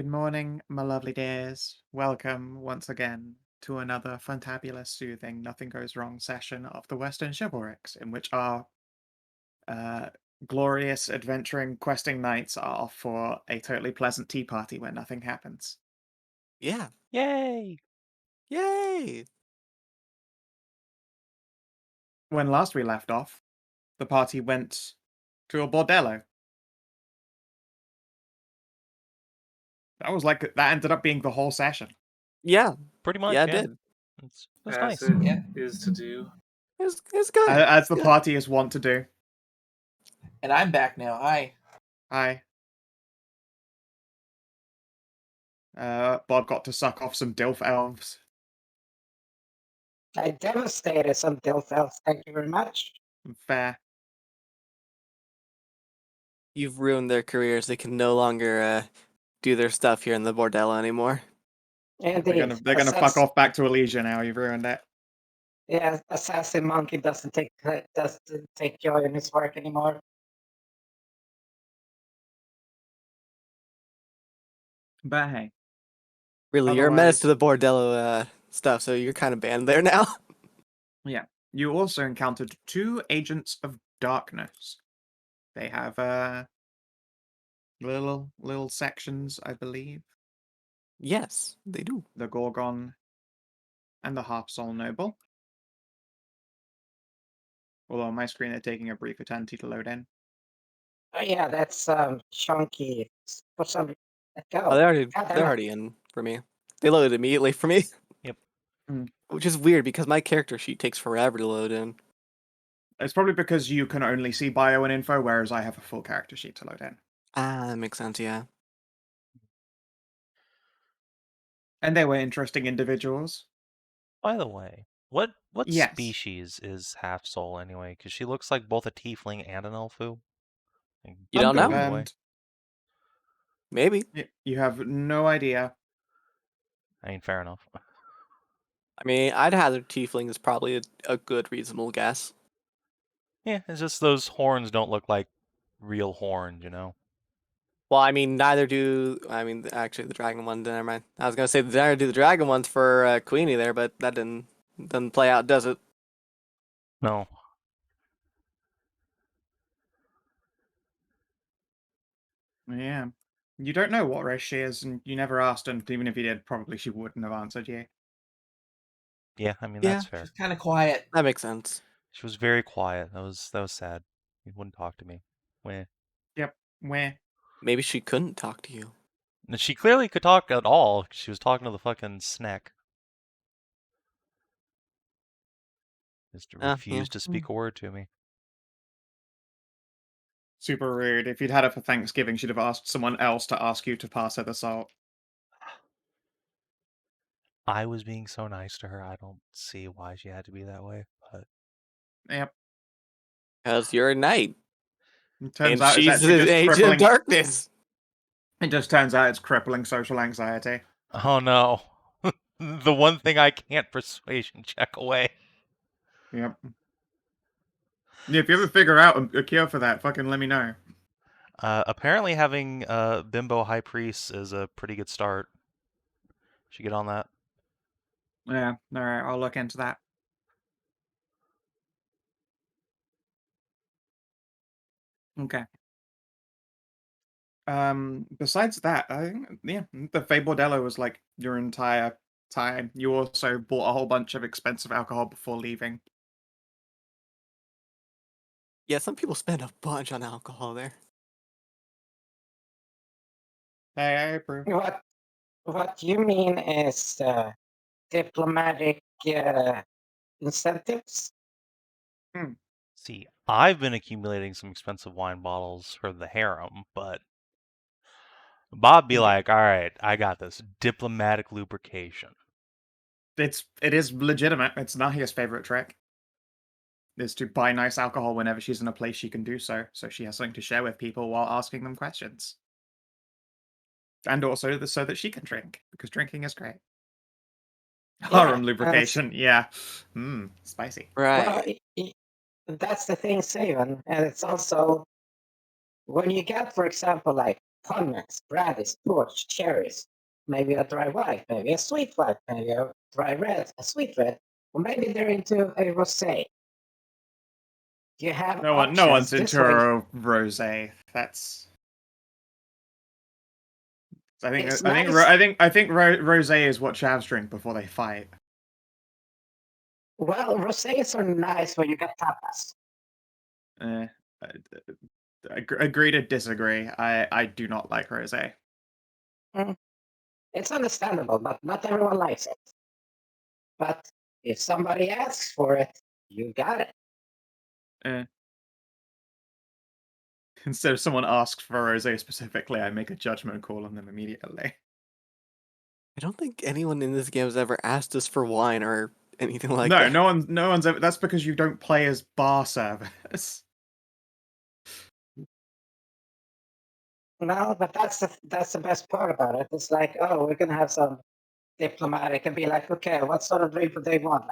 Good morning, my lovely dears. Welcome once again to another fantabulous, soothing, nothing goes wrong session of the Western Chivalrics, in which our uh, glorious adventuring questing nights are off for a totally pleasant tea party where nothing happens. Yeah. Yay! Yay! When last we left off, the party went to a bordello. That ended up being the whole session. Yeah. Pretty much, Yeah, it yeah. did. That's As nice. it is to do. It's good. As It's the good. party is wont to do. And I'm back now. Hi. Hi. Bob got to suck off some Dilf elves. I devastated some Dilfels, thank you very much. Fair. You've ruined their careers. They can no longer do their stuff here in the bordello anymore. Indeed. They're gonna fuck off back to Elysia now. You've ruined it. Yeah, Assassin Monkey doesn't take joy in his work anymore. But hey, Really, you're a menace to otherwise, the bordello stuff, so you're kind of banned there now. yeah. You also encountered two agents of darkness. They have little sections, I believe. Yes, they do. The Gorgon and the Half Soul Noble. Although on my screen they're taking a brief eternity to load in. Oh yeah, that's chunky. For some Oh, go. they're already in for me. They loaded immediately for me. Yep. Which is weird because my character sheet takes forever to load in. It's probably because you can only see bio and info, whereas I have a full character sheet to load in. Ah, that makes sense, yeah. And they were interesting individuals. By the way, what Yes. species is Half Soul anyway? Because she looks like both a tiefling and an elfu. Like, You don't know? boy. Unconfirmed. Maybe. You have no idea. I mean, fair enough. I mean, I'd hazard tiefling is probably a good, reasonable guess. Yeah, it's just those horns don't look like real horns, you know? Well, I mean, neither do. I mean, actually, the dragon one. Never mind. I was gonna say neither do the dragon ones for Queenie there, but that doesn't play out, does it? No. Yeah. You don't know what race she is, and you never asked, and even if you did, probably she wouldn't have answered you. Yeah, I mean, Yeah. that's fair. She's kind of quiet. That makes sense. She was very quiet. That was sad. He wouldn't talk to me. Weh. Yep. Where? Maybe she couldn't talk to you. And she clearly could talk at all. She was talking to the fucking snack. Just Yeah. refused to speak a word to me. Super rude. If you'd had her for Thanksgiving, she'd have asked someone else to ask you to pass her the salt. I was being so nice to her. I don't see why she had to be that way. But Yep. Because you're a knight, It turns and out it's she's actually an just agent of crippling. darkness. It just turns out it's crippling social anxiety. oh no, the one thing I can't persuasion check away. Yep. Yeah, if you ever figure out a cure for that, fucking let me know. Apparently, having Bimbo High Priest is a pretty good start. Should get on that. Yeah. All right. I'll look into that. Okay. Besides that, I think, yeah, the Fey Bordello was like your entire time. You also bought a whole bunch of expensive alcohol before leaving. Yeah, some people spend a bunch on alcohol there. Hey, I approve. What you mean is diplomatic incentives? See, I've been accumulating some expensive wine bottles for the harem, but Bob be like, "All right, I got this diplomatic lubrication." It is legitimate. It's Nahia's favorite trick. Is to buy nice alcohol whenever she's in a place she can do so, so she has something to share with people while asking them questions. And also so that she can drink, because drinking is great. Harem lubrication, yeah. Spicy. Right. Well, that's the thing, Savin, and it's also when you get, for example, like Punnets, brandies, torch, cherries. Maybe a dry white, maybe a sweet white, maybe a dry red, a sweet red, or maybe they're into a rosé. You have No options one's this into way. a rosé. That's. It's nice. I think rosé is what chavs drink before they fight. Well, rosés are nice when you got tapas. Agree to disagree. I do not like rosé. It's understandable, but not everyone likes it. But if somebody asks for it, you got it. Instead of someone asks for rosé specifically, I make a judgment call on them immediately. I don't think anyone in this game has ever asked us for wine or anything like No, that. no one's ever. That's because you don't play as bar service. No, but that's the best part about it. It's like, oh, we're gonna have some diplomatic and be like, okay, what sort of drink would they want?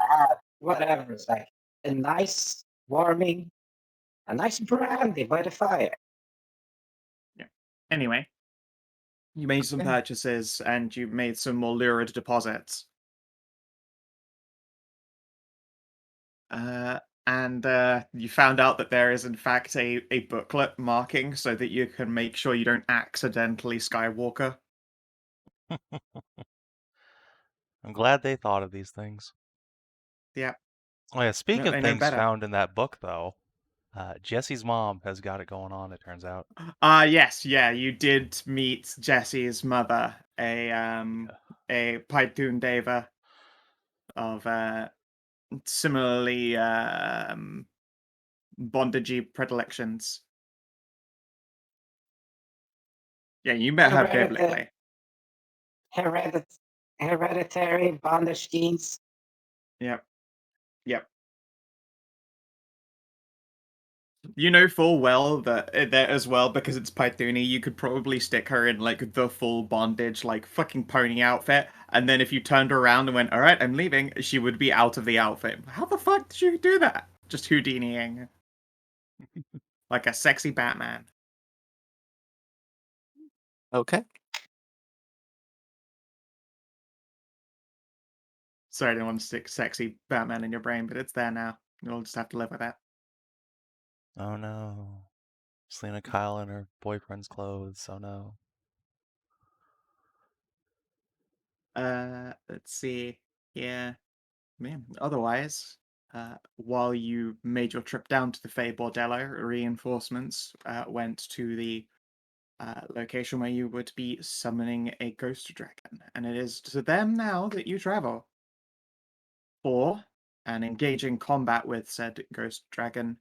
Whatever. It's like a nice warming, a nice brandy by the fire. Yeah. Anyway, you made some purchases and you made some more lurid deposits. And you found out that there is in fact a booklet marking so that you can make sure you don't accidentally Skywalker. I'm glad they thought of these things. Yeah. Oh yeah, speaking of They know things better. found in that book, though, Jesse's mom has got it going on. It turns out. Yes, yeah, you did meet Jesse's mother, a Python Deva of similarly bondagey predilections. Yeah, you met her biblically. Hereditary bondage genes. Yep. You know full well that as well, because it's Pythoni, you could probably stick her in like the full bondage, like fucking pony outfit, and then if you turned her around and went, "All right, I'm leaving," she would be out of the outfit. How the fuck did you do that? Just Houdiniing, like a sexy Batman. Okay. Sorry, I didn't want to stick sexy Batman in your brain, but it's there now. You'll just have to live with that. Oh no, Selena Kyle in her boyfriend's clothes. Oh no. Let's see. Yeah, man. Otherwise, while you made your trip down to the Fey Bordello, reinforcements went to the location where you would be summoning a ghost dragon, and it is to them now that you travel for an engaging combat with said ghost dragon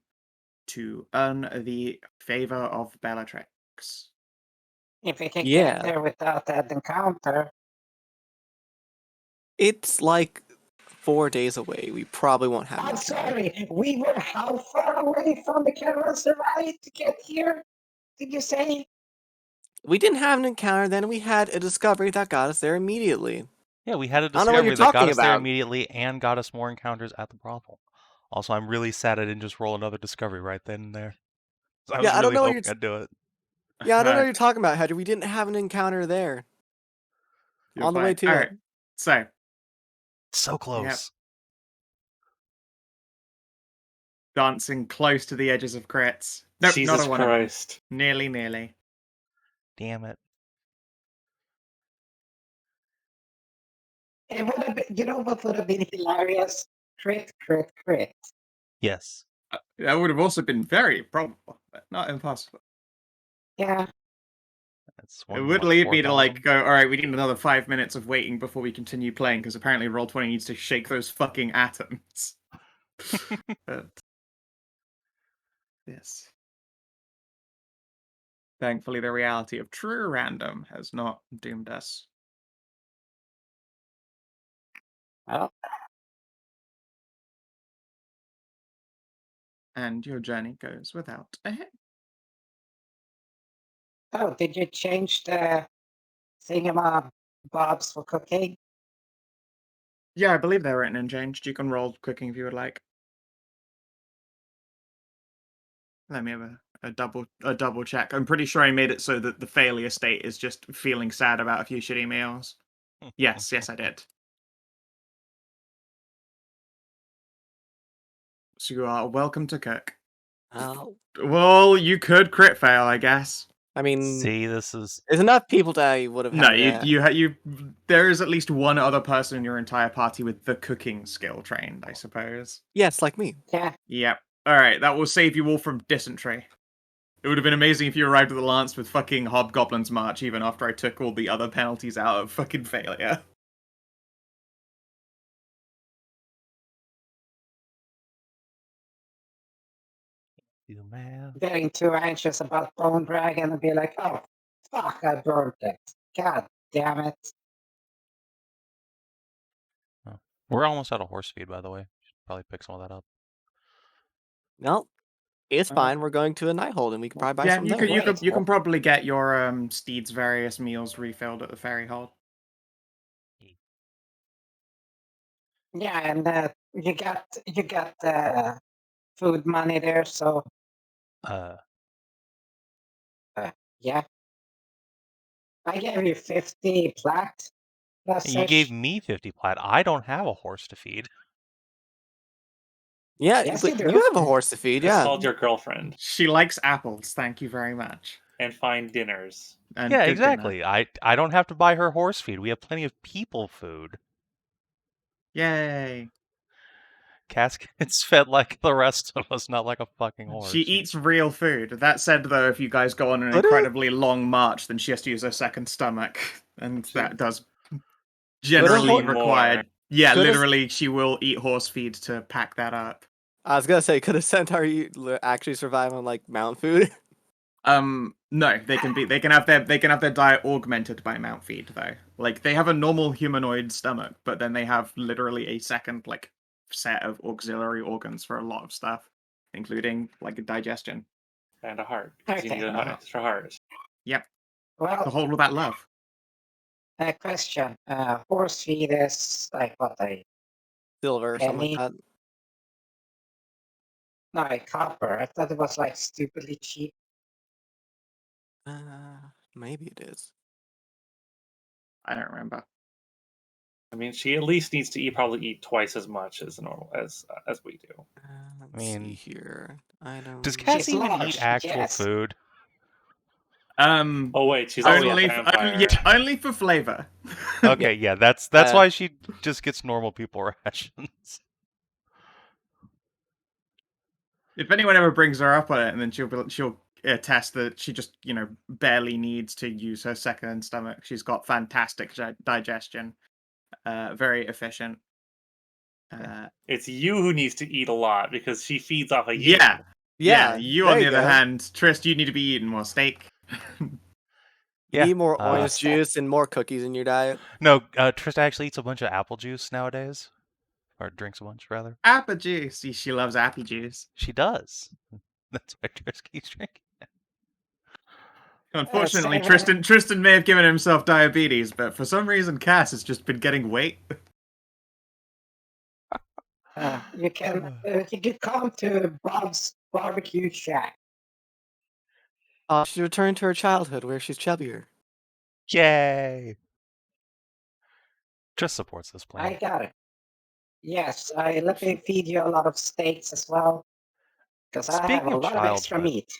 to earn the favor of Bellatrix. If we can Yeah. get there without that encounter. It's like 4 days away. We probably won't have I'm an encounter. sorry, we were how far away from the caravanserai to get here? Did you say? We didn't have an encounter then. We had a discovery that got us there immediately. Yeah, we had a I don't know what discovery you're that got talking us there about. immediately and got us more encounters at the brothel. Also, I'm really sad I didn't just roll another discovery right then and there. I was Yeah, I don't really know what hoping I'd do it. Yeah, I don't know what you're talking about, Hedrah. We didn't have an encounter there. You're On the fine. way to All it. right. So So close. dancing close to the edges of crits. Nope, Jesus not a one of them. Christ. Nearly. Damn it. It would have been, you know what would have been hilarious? Crit. Yes. That would have also been very probable, but not impossible. Yeah. That's It one. would what, lead me to 4,000? like go, all right, we need another 5 minutes of waiting before we continue playing, because apparently Roll20 needs to shake those fucking atoms. But yes. Thankfully, the reality of true random has not doomed us. Oh, And your journey goes without a hitch. oh, did you change the thingamabobs for cooking? Yeah, I believe they're written and changed. You can roll cooking if you would like. Let me have a double check. I'm pretty sure I made it so that the failure state is just feeling sad about a few shitty meals. Yes, I did. So you are welcome to cook. Oh, Well, you could crit fail, I guess. I mean, See, this is there's enough people that I would have No, had. you there is at least one other person in your entire party with the cooking skill trained, I suppose. Yes, like me. Yeah. Yep. Alright, that will save you all from dysentery. It would have been amazing if you arrived at the lance with fucking Hobgoblin's March even after I took all the other penalties out of fucking failure. you man. Getting too anxious about Bone Dragon and be like, oh, fuck, I burnt it. God damn it. We're almost out of horse feed, by the way. Should probably pick some of that up. No, it's Uh, fine. We're going to a Nighthold, and we can probably buy Yeah, some you there. you can probably get your steed's various meals refilled at the ferry hold. Yeah, and you got food money there, so yeah. I gave you 50 plat. You gave me 50 plat. I don't have a horse to feed. Yeah, Yes, but you do. you have a horse to feed. Yeah. Consult your girlfriend She likes apples, thank you very much. and find dinners. And Yeah, good dinner. exactly. I don't have to buy her horse feed. We have plenty of people food. Yay. Cass gets fed like the rest of us, not like a fucking horse. She eats real food. That said, though, if you guys go on an Would it? incredibly long march, then she has to use her second stomach, and She- that does Would generally it? require. More. Yeah, Could it- literally, she will eat horse feed to pack that up. I was gonna say, could a centaur actually survive on like mountain food? No, they can have their diet augmented by mount feed though. Like they have a normal humanoid stomach, but then they have literally a second like set of auxiliary organs for a lot of stuff, including like digestion. And a heart. 'Cause you Okay. need an extra heart. Yep, to Well, hold all that love. a question. Horse feed is like what Silver or something Penny? like no, copper. I thought it was like stupidly cheap. that. Maybe it is. I don't remember. I mean, she at least needs to probably eat twice as much as normal as we do. Let's mean, see here. I don't. Does Cass She's even large, eat actual yes. food? Oh wait, she's also Only a vampire. only for flavor. Okay, yeah, that's why she just gets normal people rations. If anyone ever brings her up on it, and then she'll attest that she just barely needs to use her second stomach. She's got fantastic digestion, very efficient. It's you who needs to eat a lot because she feeds off of you. Yeah. You there on the you other go. hand, Trist, you need to be eating more steak. You need more uh, orange juice and more cookies in your diet. No, Trista actually eats a bunch of apple juice nowadays. Or drinks a bunch, rather. Apple juice. She loves apple juice. She does. That's why Trista keeps drinking. Unfortunately, Savin. Tristan may have given himself diabetes, but for some reason, Cass has just been getting weight. You can come to Bob's Barbecue Shack. She returned to her childhood where she's chubbier. Yay! Trist supports this plan. I got it. Yes, let me feed you a lot of steaks as well. Because I have Speaking a of lot of extra childhood, meat.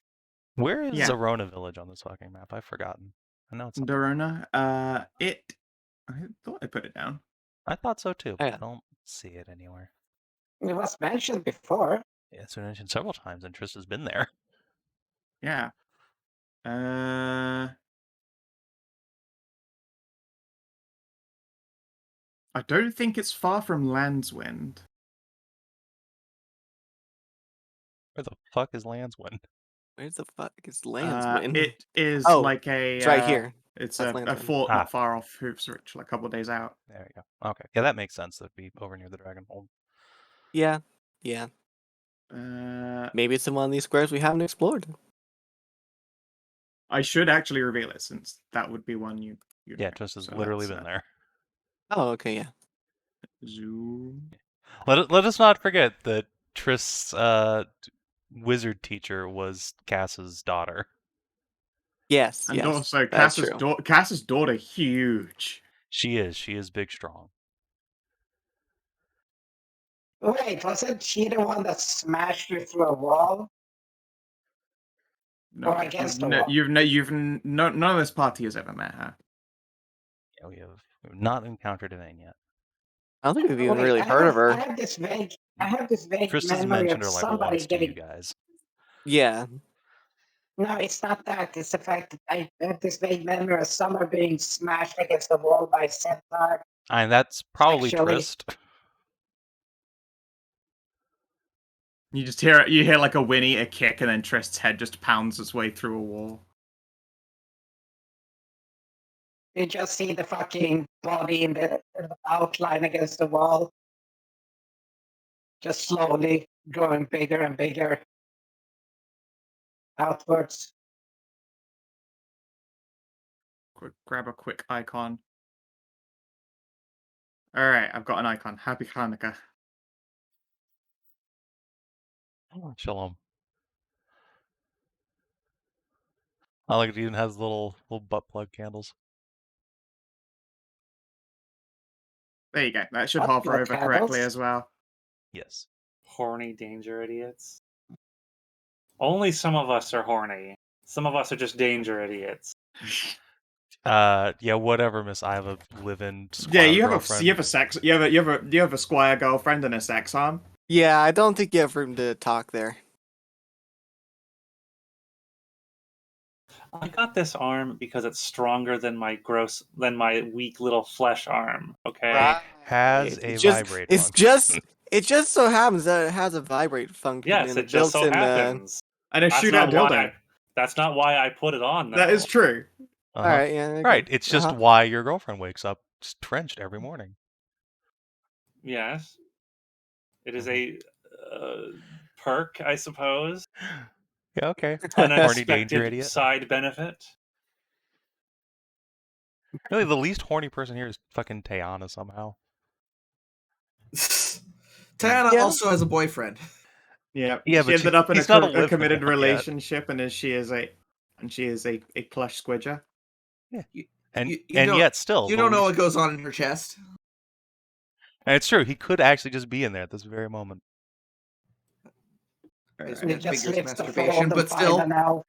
Where is Yeah. Zarona Village on this fucking map? I've forgotten. I know it's. Dorona, I thought I put it down. I thought so too, but Yeah. I don't see it anywhere. It was mentioned before. Yeah, it's been mentioned several times, and Trista's been there. Yeah. I don't think it's far from Landswind. Where the fuck is Landswind? Where's the fuck is Landswind? It is Oh, like a. it's right here. It's That's a Landswind. fort Ah. not far off Hoops Rich, like a couple of days out. There we go. Okay, yeah, that makes sense. That'd be over near the Dragon Hold. Yeah. Uh, Maybe it's in one of these squares we haven't explored. I should actually reveal it since that would be one you. Yeah, Trista's literally been there. Oh, okay, yeah. Zoom. Let us not forget that Triss wizard teacher was Cass's daughter. Yes, And yes, also, that's true. Cass's daughter, huge. She is big strong. Wait, wasn't she the one that smashed you through a wall? No, Or against the wall? none of this party has ever met her. Yeah, we have not encountered it yet. I don't think we've even Wait, really heard of I her. have this vague Tristan's memory mentioned of her like somebody once to you getting. guys. Yeah. No, it's not that. It's the fact that I have this vague memory of someone being smashed against the wall by centaur. And that's probably Sexually. Trist. You just hear like a whinny, a kick, and then Trist's head just pounds its way through a wall. You just see the fucking body in the outline against the wall. Just slowly growing bigger and bigger outwards. Grab a quick icon. Alright, I've got an icon. Happy Hanukkah. Shalom. I like it even has little butt plug candles. There you go. That should What, hover like over correctly candles? as well. Yes. Horny danger idiots. Only some of us are horny. Some of us are just danger idiots. Yeah, whatever, Miss Iva live in Yeah, squire girlfriend. you have a squire girlfriend and a sex arm. Yeah, I don't think you have room to talk there. I got this arm because it's stronger than my weak little flesh arm. Okay. Has a vibrate function. It just so happens that it has a vibrate function. Yes, and it just so built-in, happens. And a That's shootout not why dildo. That's not why I put it on. Though. That is true. Uh-huh. All right, yeah, okay. Right. It's just why your girlfriend wakes up drenched every morning. Yes. It is a perk, I suppose. Yeah, okay. An Horny danger unexpected idiot. side benefit. Really, the least horny person here is fucking Tajana somehow. Tajana Yeah. also has a boyfriend. Yeah, Yeah, she but ended up in he's not a lived with committed her yet. relationship, and she is a plush squidger. Yeah, You and don't- yet still, You the don't know least- what goes on in her chest. And it's true. He could actually just be in there at this very moment. It's And it just figures lifts the masturbation, fold but and find still. an elf.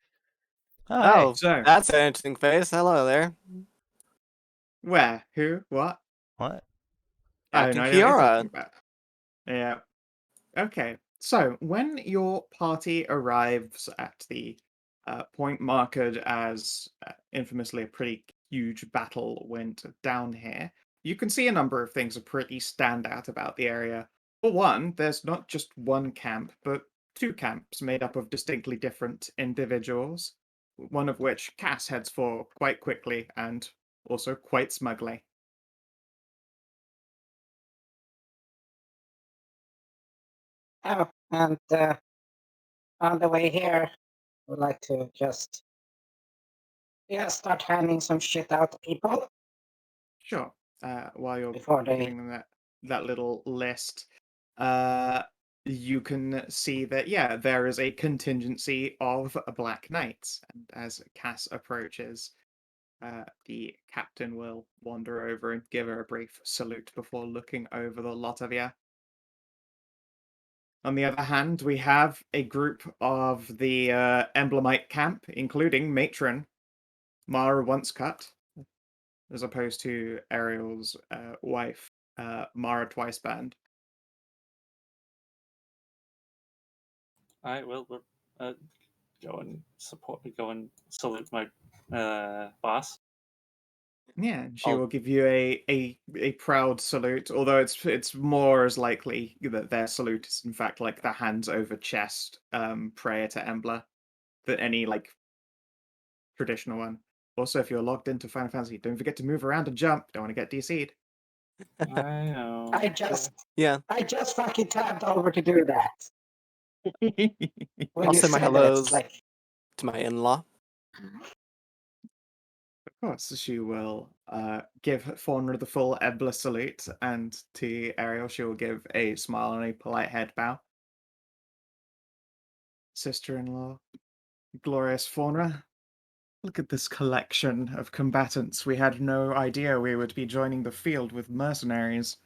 Oh, So that's an interesting face. Hello there. where? Who? What? What? I Captain don't know what you're Kiara. talking about. Yeah. Okay. So when your party arrives at the point marked as infamously a pretty huge battle went down here, you can see a number of things are pretty stand out about the area. For one, there's not just one camp, but two camps made up of distinctly different individuals, one of which Cass heads for quite quickly and also quite smugly. Oh, and on the way here, I would like to just start handing some shit out to people. Sure. While you're Before they- giving them that little list, you can see that there is a contingency of Black Knights, and as Cass approaches, the captain will wander over and give her a brief salute before looking over the lot of you. On the other hand, we have a group of the Emblemite camp, including Matron Mara Oncecut, as opposed to Ariel's wife, Mara Twiceband. All right, well, we'll go and salute my boss. Yeah, she Oh. will give you a proud salute, although it's more as likely that their salute is in fact like the hands over chest prayer to Embla than any like traditional one. Also, if you're logged into Final Fantasy, don't forget to move around and jump. Don't want to get DC'd. I know. I just fucking tabbed over to do that. When I'll you send my said that, hellos it's like, to my in-law. Of course, she will give Faunra the full Ebla salute, and to Ariel, she will give a smile and a polite head bow. sister-in-law, glorious Faunra. Look at this collection of combatants. We had no idea we would be joining the field with mercenaries.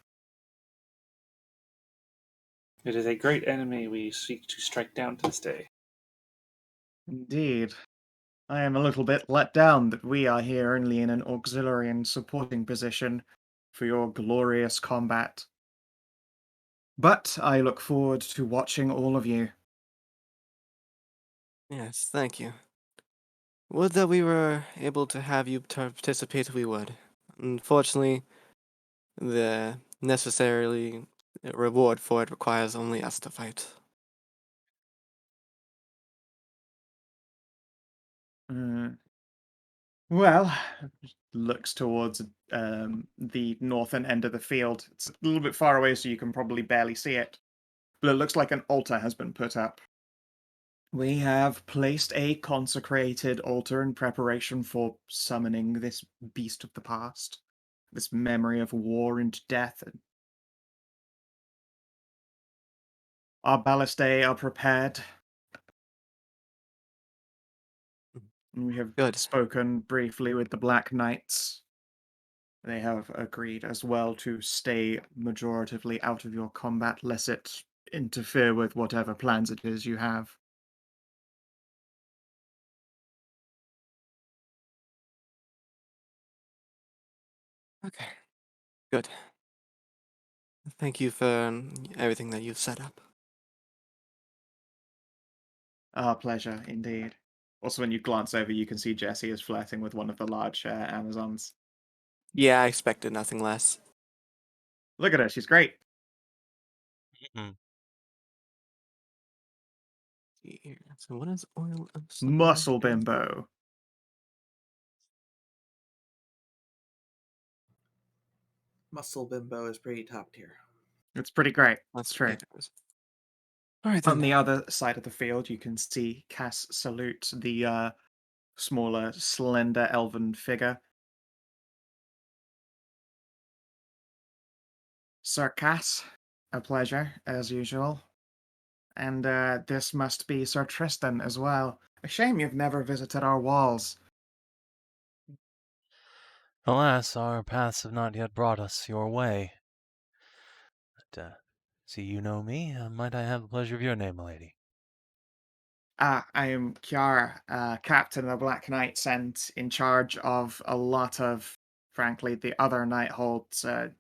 It is a great enemy we seek to strike down this day. Indeed. I am a little bit let down that we are here only in an auxiliary and supporting position for your glorious combat. But I look forward to watching all of you. Yes, thank you. Would that we were able to have you participate, we would. Unfortunately, the necessarily reward for it requires only us to fight. Well, looks towards the northern end of the field. It's a little bit far away, so you can probably barely see it. But it looks like an altar has been put up. We have placed a consecrated altar in preparation for summoning this beast of the past, this memory of war and death. Our ballistae are prepared. And we have Good. spoken briefly with the Black Knights. They have agreed as well to stay majoritively out of your combat, lest it interfere with whatever plans it is you have. Okay. Good. Thank you for everything that you've set up. Our pleasure, indeed. Also, when you glance over, you can see Jessie is flirting with one of the large Amazons. Yeah, I expected nothing less. Look at her, she's great. Mm. Here. So what is oil of Muscle bimbo. Muscle Bimbo is pretty top tier. It's pretty great. That's It's true. right. All right then. On the other side of the field, you can see Cass salute the smaller, slender elven figure. Sir Cass, a pleasure, as usual. And this must be Sir Tristan as well. A shame you've never visited our walls. Alas, our paths have not yet brought us your way. But, see, you know me. Might I have the pleasure of your name, milady? I am Kiara, captain of the Black Knights, and in charge of a lot of, frankly, the other Nightholds,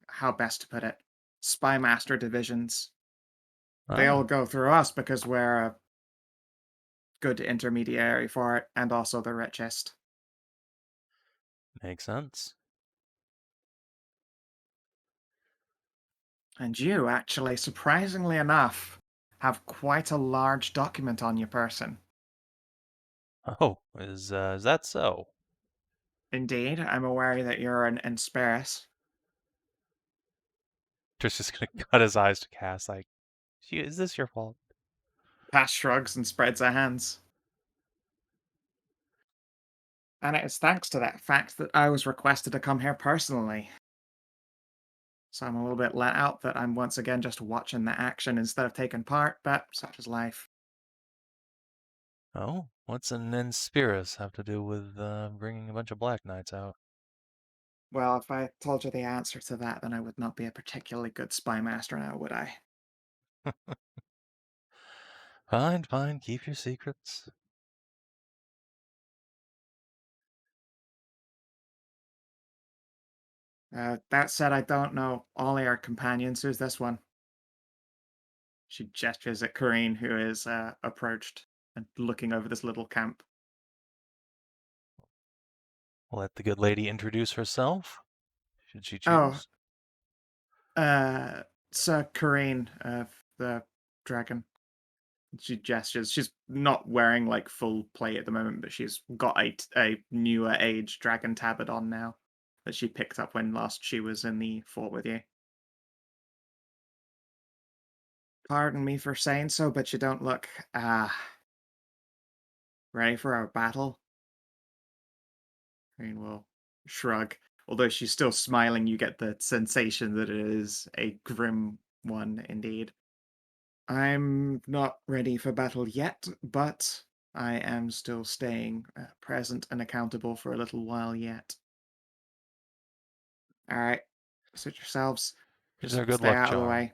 how best to put it, Spymaster divisions. They all Ah, go through us because we're a good intermediary for it, and also the richest. makes sense. And you, actually, surprisingly enough, have quite a large document on your person. Oh, is that so? Indeed, I'm aware that you're an Insperis. Tristan's gonna cut his eyes to Cass, like, is this your fault? Cass shrugs and spreads her hands. And it is thanks to that fact that I was requested to come here personally. So I'm a little bit let out that I'm once again just watching the action instead of taking part, but such is life. Oh, what's an Inspirus have to do with bringing a bunch of Black Knights out? Well, if I told you the answer to that, then I would not be a particularly good spy master now, would I? Fine, fine, keep your secrets. That said, I don't know all your companions. Who's this one? She gestures at Corrine, who is approached and looking over this little camp. Let the good lady introduce herself, should she Oh, choose. Sir Corrine of the dragon. She gestures. She's not wearing like full plate at the moment, but she's got a newer age dragon tabard on now that she picked up when last she was in the fort with you. Pardon me for saying so, but you don't look ready for our battle. Green will shrug. Although she's still smiling, you get the sensation that it is a grim one indeed. I'm not ready for battle yet, but I am still staying present and accountable for a little while yet. All right, sit yourselves. Here's Just our good stay luck out of the charm. way.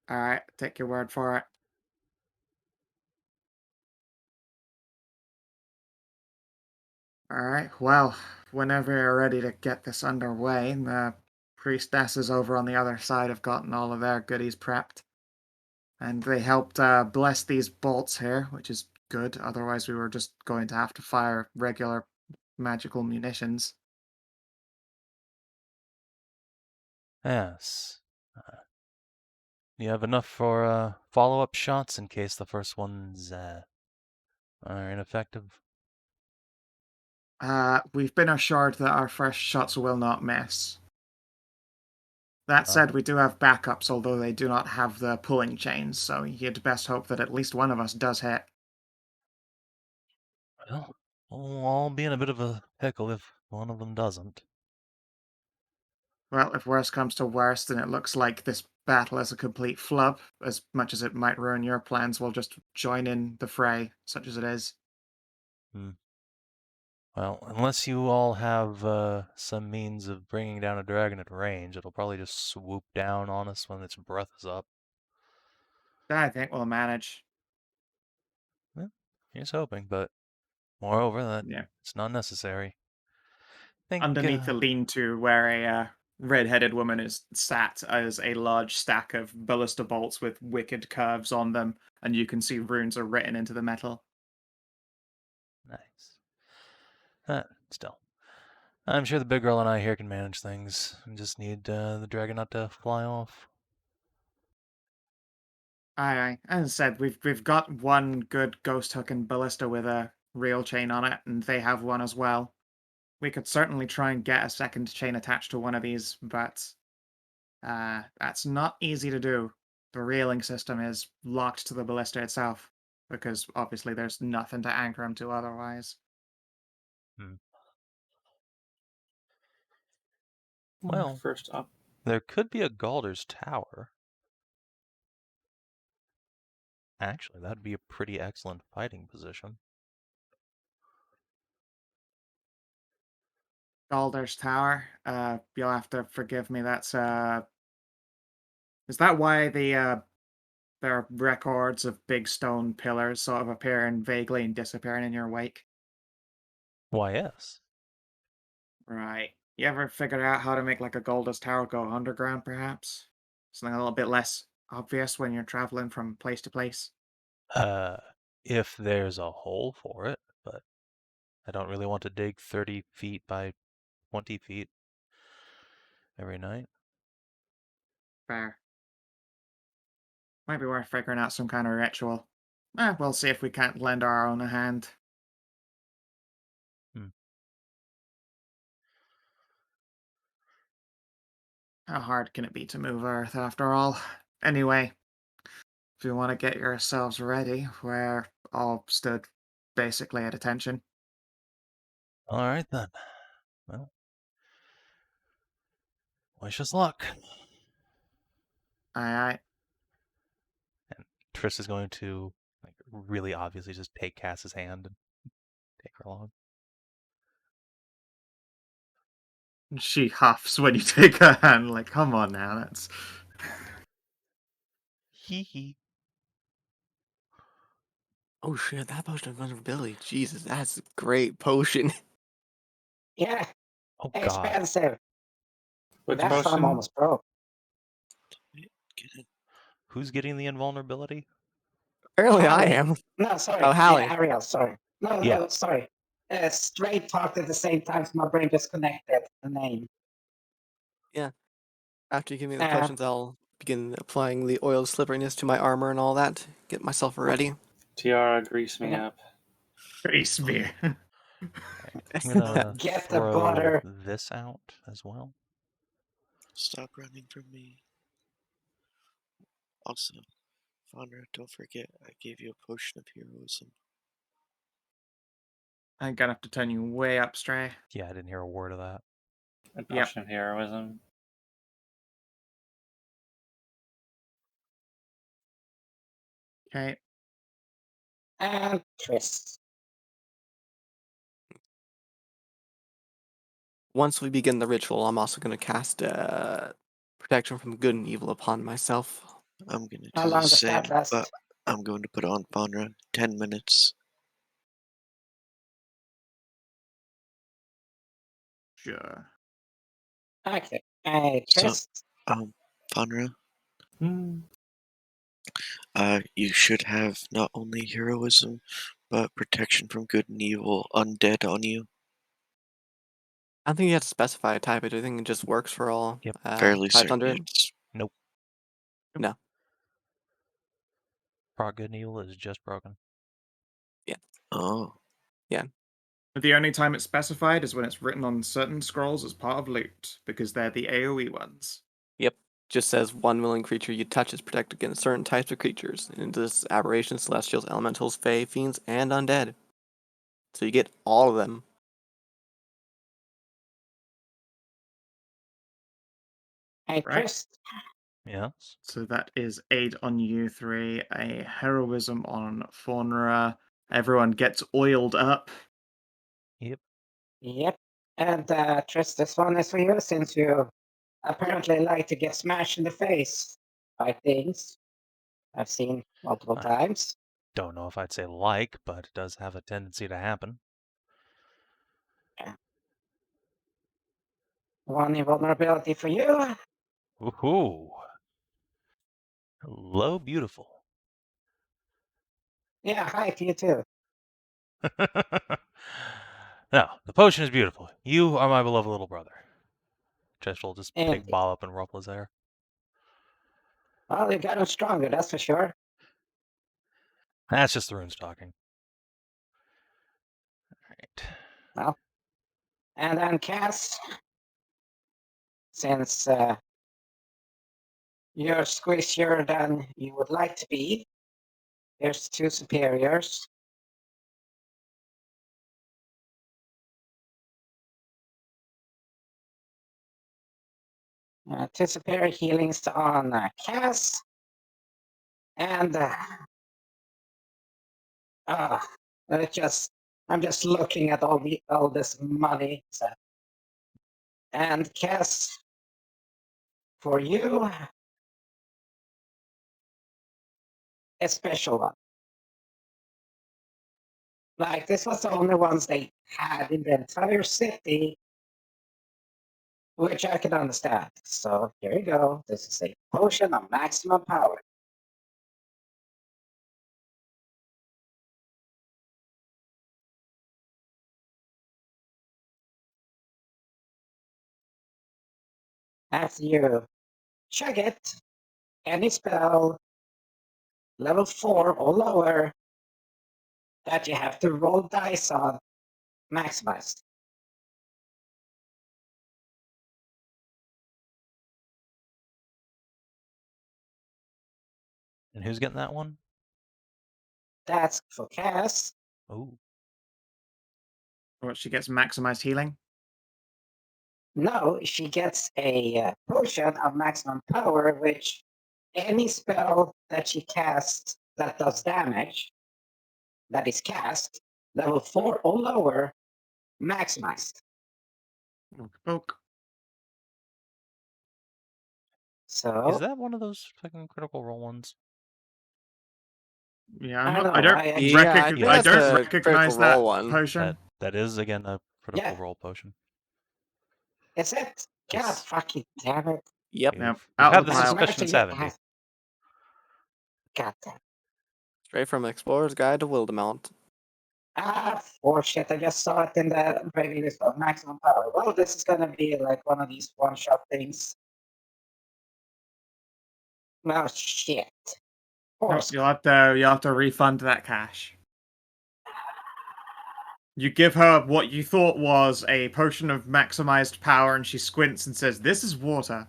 All right, take your word for it. All right, well, whenever you're ready to get this underway, the priestesses over on the other side have gotten all of their goodies prepped. And they helped bless these bolts here, which is good. Otherwise, we were just going to have to fire regular magical munitions. Yes. You have enough for follow-up shots in case the first ones are ineffective? We've been assured that our first shots will not miss. That said, we do have backups, although they do not have the pulling chains, so you'd best hope that at least one of us does hit. Well, we'll all be in a bit of a pickle if one of them doesn't. Well, if worse comes to worst, and it looks like this battle is a complete flub, as much as it might ruin your plans, we'll just join in the fray, such as it is. Well, unless you all have some means of bringing down a dragon at range, it'll probably just swoop down on us when its breath is up. I think we'll manage. Here's hoping, but moreover, that Yeah. it's not necessary. Think, Underneath the lean-to where a red-headed woman is sat is a large stack of ballista bolts with wicked curves on them, and you can see runes are written into the metal. Nice. Still. I'm sure the big girl and I here can manage things. We just need the dragon not to fly off. Aye. As I said, we've got one good ghost hook and ballista with a real chain on it, and they have one as well. We could certainly try and get a second chain attached to one of these, but that's not easy to do. The reeling system is locked to the ballista itself, because obviously there's nothing to anchor them to otherwise. Well, First up, there could be a Galder's Tower. Actually, that'd be a pretty excellent fighting position. Galder's Tower. You'll have to forgive me. That's is that why there are records of big stone pillars sort of appearing vaguely and disappearing in your wake? Why, yes. Right. You ever figured out how to make like a Galder's Tower go underground, perhaps? Something a little bit less obvious when you're traveling from place to place. If there's a hole for it, but I don't really want to dig 30 feet by 20 feet every night. Fair. Might be worth figuring out some kind of ritual. We'll see if we can't lend our own a hand. How hard can it be to move Earth after all? Anyway, if you want to get yourselves ready, we're all stood basically at attention. All right then. Well, wish us luck. Aye, aye. And Triss is going to, like, really obviously just take Cass's hand and take her along. She huffs when you take her hand, like, come on now, that's... Hee hee. Oh shit, that potion of vulnerability. Jesus, that's a great potion. Yeah, Oh god. expensive. which That's why I'm potion? almost broke. Who's getting the invulnerability? Apparently I Hallie. am. No, sorry. Oh, Hallie. Yeah, Ariel, sorry. No, Yeah. no, sorry. Straight talked at the same time, so my brain disconnected the name. Yeah. After you give me the Uh, potions, I'll begin applying the oil slipperiness to my armor and all that. Get myself ready. Tiara, grease me Yeah. up. Grace me. I'm gonna Get the throw butter. this out as well. Stop running from me. Also, Faunra, don't forget I gave you a potion of heroism. I'm gonna have to turn you way up, Stray. Yeah, I didn't hear a word of that. A potion of heroism. Okay. And Tris. Once we begin the ritual, I'm also going to cast protection from good and evil upon myself. I'm gonna How do long the does same, that last? but I'm going to put on Faunra 10 minutes. Sure. Okay. Hey, So, Tris. Faunra, Hmm. you should have not only heroism, but protection from good and evil undead on you. I don't think you have to specify a type. I think it just works for all Yep. Fairly types certain undead. it's Nope. No. Prog good and evil is just broken. oh. But the only time it's specified is when it's written on certain scrolls as part of loot, because they're the AoE ones. Yep. Just says one willing creature you touch is protected against certain types of creatures. And this aberrations, celestials, elementals, fae, fiends, and undead. So you get all of them. Hey, Right. Tris. Yes. So that is 8 on you 3, a heroism on Faunra. Everyone gets oiled up. Yep. Yep. And Tris, this one is for you since you apparently like to get smashed in the face by things I've seen multiple I- times. Don't know if I'd say like, but it does have a tendency to happen. One invulnerability for you. Woohoo! Hello, beautiful. Yeah, hi to you too. No, the potion is beautiful. You are my beloved little brother. Chest will just pick Indeed. Bob up and ruffle his hair. Well, you got him stronger, that's for sure. That's just the runes talking. Alright. Well, and then Cass, since you're squishier than you would like to be, here's 2 superiors. Two superior healings on Cass, and I'm just looking at all this money. So. And Cass, for you, a special one. Like, this was the only ones they had in the entire city, which I can understand. So here you go. This is a potion of maximum power. After you chug it, any spell level 4 or lower that you have to roll dice on, maximized. And who's getting that one? That's for Cass. Oh. Or she gets maximized healing. No, she gets a potion of maximum power, which any spell that she casts that does damage, that is cast, level 4 or lower, maximized. Poke. So Is that one of those fucking critical role ones? Yeah, I I know. don't, I Yeah, I recognize, think I that's don't a critical recognize that role one. potion. That is again a critical Yeah. role potion. Is it? God Yes. fucking damn it! Yep. No, We've out had of the the pile. suspicion Imagine 70. God damn. Straight from Explorer's Guide to Wildemount. Oh shit! I just saw it in the regular list of maximum power. Well, this is gonna be like one of these one-shot things. No shit. No, Horse. you'll have to refund that cash. You give her what you thought was a potion of maximized power, and she squints and says, "This is water."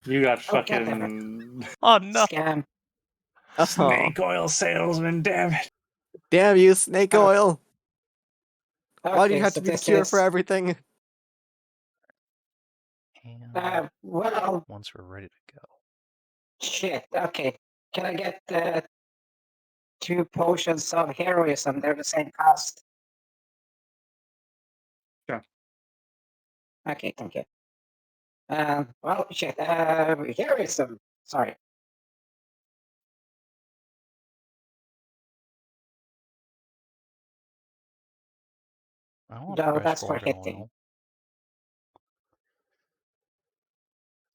You got Oh, goddammit. fucking Oh no! Scam. Oh, snake oil salesman, damn it. damn you, snake Oh. oil! Why do you Okay, have so to be the this cure is, for everything? And well, once we're ready to go. shit. Okay, can I get 2 potions of heroism. They're the same cost. Sure. Okay, thank you. Well, shit. Heroism. Sorry. I want No, fresh that's for garden hitting. oil.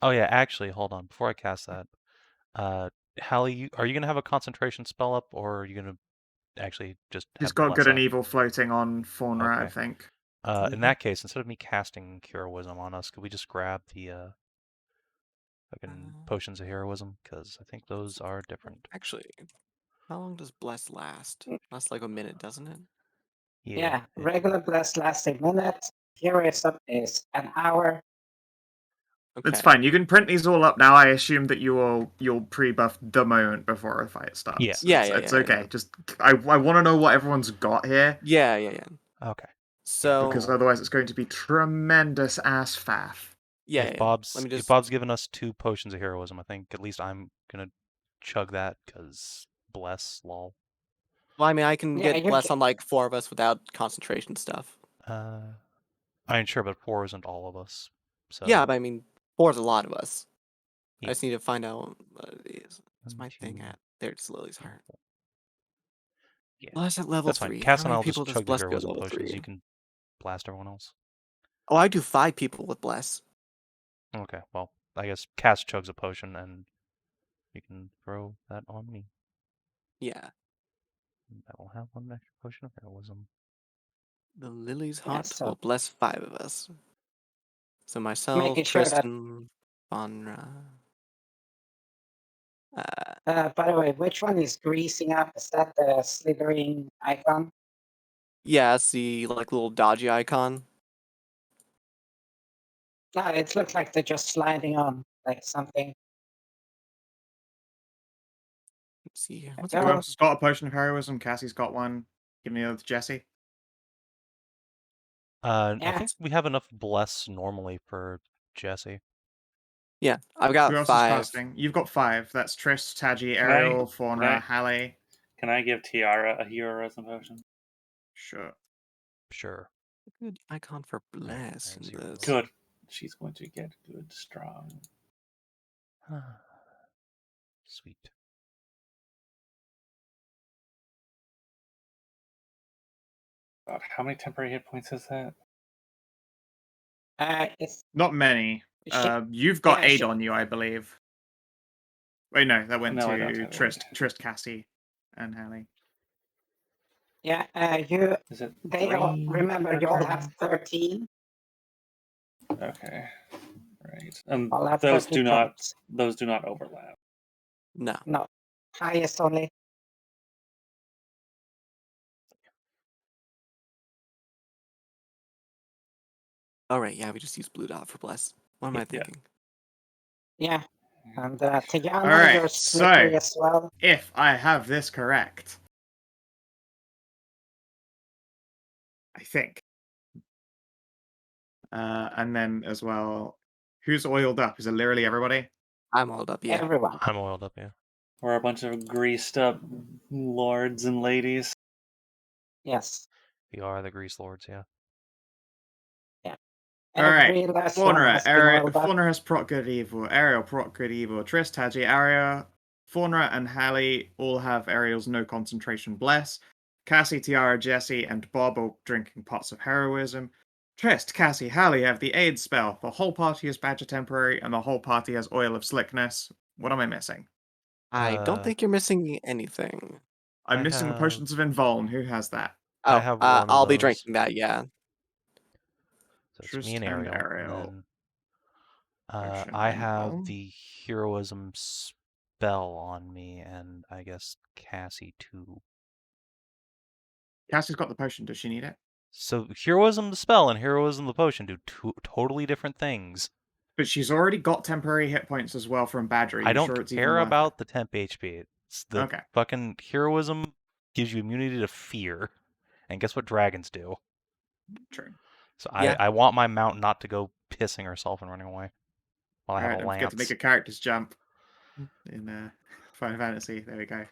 Oh yeah, actually, hold on. Before I cast that, Hallie, are you gonna have a concentration spell up, or are you gonna actually just He's have got bless good and up? evil floating on Faunra, I Okay. think. In that case, instead of me casting heroism on us, could we just grab the fucking potions of heroism? Because I think those are different. Actually, how long does bless last? Lasts like a minute, doesn't it? Yeah, it- regular bless lasts a minute. Heroism is an hour. Okay. It's fine. You can print these all up now. I assume that you'll pre-buff the moment before a fight starts. Yeah. Yeah, It's yeah, okay. yeah. Just I want to know what everyone's got here Yeah. Okay. So because otherwise it's going to be tremendous ass faff. yeah. If Let Bob's me if just. Bob's given us 2 potions of heroism, I think at least I'm gonna chug that because bless lol. Well, I mean, I can Yeah, get you bless can- on like 4 of us without concentration stuff. I ain't sure, but 4 isn't all of us. So Yeah, but I mean, 4 is a lot of us. Yeah. I just need to find out what it is. What's my 1, thing 2, at? There's Lily's heart. yeah, Bless at level that's fine. 3. Cass How and many I'll people just does chug the bless go at heroism level potions. 3? You can blast everyone else. Oh, I do 5 people with bless. Okay, well, I guess Cass chugs a potion and you can throw that on me. Yeah. I will have 1 extra potion of heroism. The Lily's Yeah, heart so- will bless 5 of us. So myself, Making sure that- Tristan, Faunra. by the way, which one is greasing up? Is that the slithering icon? Yeah, it's the like little dodgy icon. No, it looks like they're just sliding on like something. Let's see here. Who What's Who it Oh. called? else has got a potion of heroism? Cassie's got one. Give me the other to Jesse. I Yeah. think we have enough bless normally for Jesse. Yeah, I've Who got else 5. is casting? You've got 5. That's Triss, Taji, Can I- Ariel, Faunra, I- Hallie. Can I give Tiara a heroism potion? Sure. Sure. Good icon for bless. there's in your this. Good. She's going to get good, strong. Sweet. God, how many temporary hit points is that? It's Not many. She- You've got yeah, 8 she- on you, I believe. Wait, no, that went No, I to don't have Trist, Cassie, and Hallie. yeah. You. Is it They all 3 remember. You all have temporary? 13. Okay. Right. And All have those 13 do not overlap. No. No, highest only. All right. Yeah, we just use blue dot for bless. What am I Yeah. thinking? Yeah, and Tajana, All right, you're so- slippery as well. If I have this correct, I think. And then as well, who's oiled up? Is it literally everybody? I'm oiled up. Yeah. Everyone. I'm oiled up, yeah. We're a bunch of greased up lords and ladies. Yes. We are the Grease Lords, yeah. All right. Every last one Faunra, has been oiled up. Faunra has proc good evil. Ariel proc good evil. Triss, Taji, Ariel, Faunra, and Hallie all have Ariel's no concentration bless. Cassie, Tiara, Jesse, and Bob are drinking pots of heroism. Trist, Cassie, Hallie have the aid spell. The whole party is badger temporary, and the whole party has oil of slickness. What am I missing? I don't Uh, think you're missing anything. I'm I missing the have- potions of invuln. Who has that? I Oh, have one of I'll be those. drinking that. Yeah. So it's me and Tristan, Ariel. Ariel. And then, Potion I and have Vuln. the heroism spell on me, and I guess Cassie too. Cassie's got the potion. Does she need it? So heroism the spell and heroism the potion do totally different things. But she's already got temporary hit points as well from Badger. Are you I don't sure it's even care worth it? about the temp HP. It's the Okay. fucking heroism gives you immunity to fear. And guess what dragons do? True. So Yeah. I want my mount not to go pissing herself and running away. While I have Alright, a don't forget lance. to make a character's jump in Final Fantasy. There we go.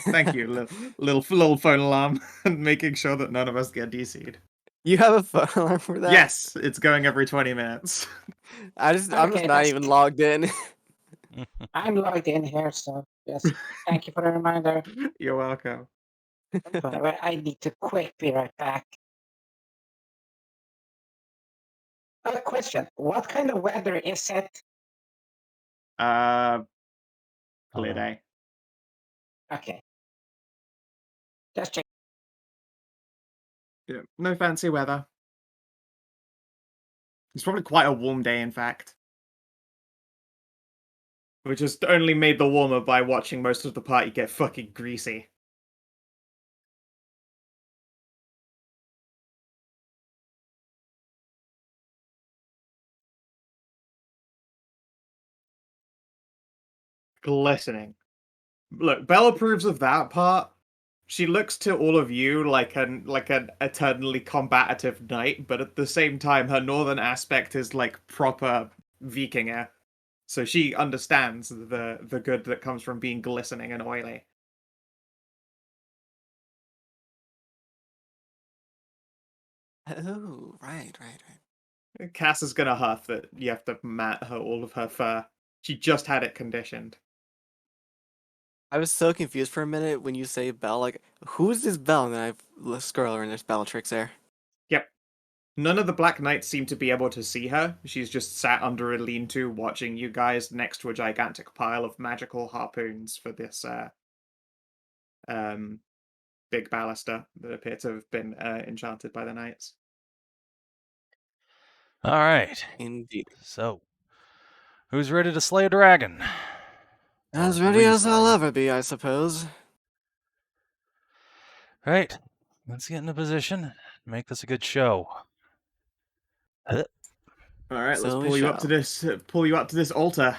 Thank you, little phone alarm, and making sure that none of us get DC'd. You have a phone alarm for that? Yes, it's going every 20 minutes. I'm just Okay, not that's- even logged in. I'm logged in here, so yes. Thank you for the reminder. You're welcome. By the way, I need to quick be right back. A question: what kind of weather is it? Clear Uh, day. Okay. Just check. Yeah, no fancy weather. It's probably quite a warm day, in fact. Which is only made the warmer by watching most of the party get fucking greasy. Glistening. Look, Belle approves of that part. She looks to all of you like an eternally combative knight, but at the same time, her northern aspect is like proper Vikinger. So she understands the good that comes from being glistening and oily. Oh, right. Cass is gonna huff that you have to mat her all of her fur. She just had it conditioned. I was so confused for a minute when you say Belle. Like, who's this Belle? And then I scroll over and there's Bellatrix there. Yep. None of the Black Knights seem to be able to see her. She's just sat under a lean-to watching you guys next to a gigantic pile of magical harpoons for this big ballista that appear to have been enchanted by the knights. all right. Indeed. So, who's ready to slay a dragon? As Or ready as I'll reslay? ever be, I suppose. Right. Let's get in a position. Make this a good show. All right, So let's we pull you up to shall. this altar.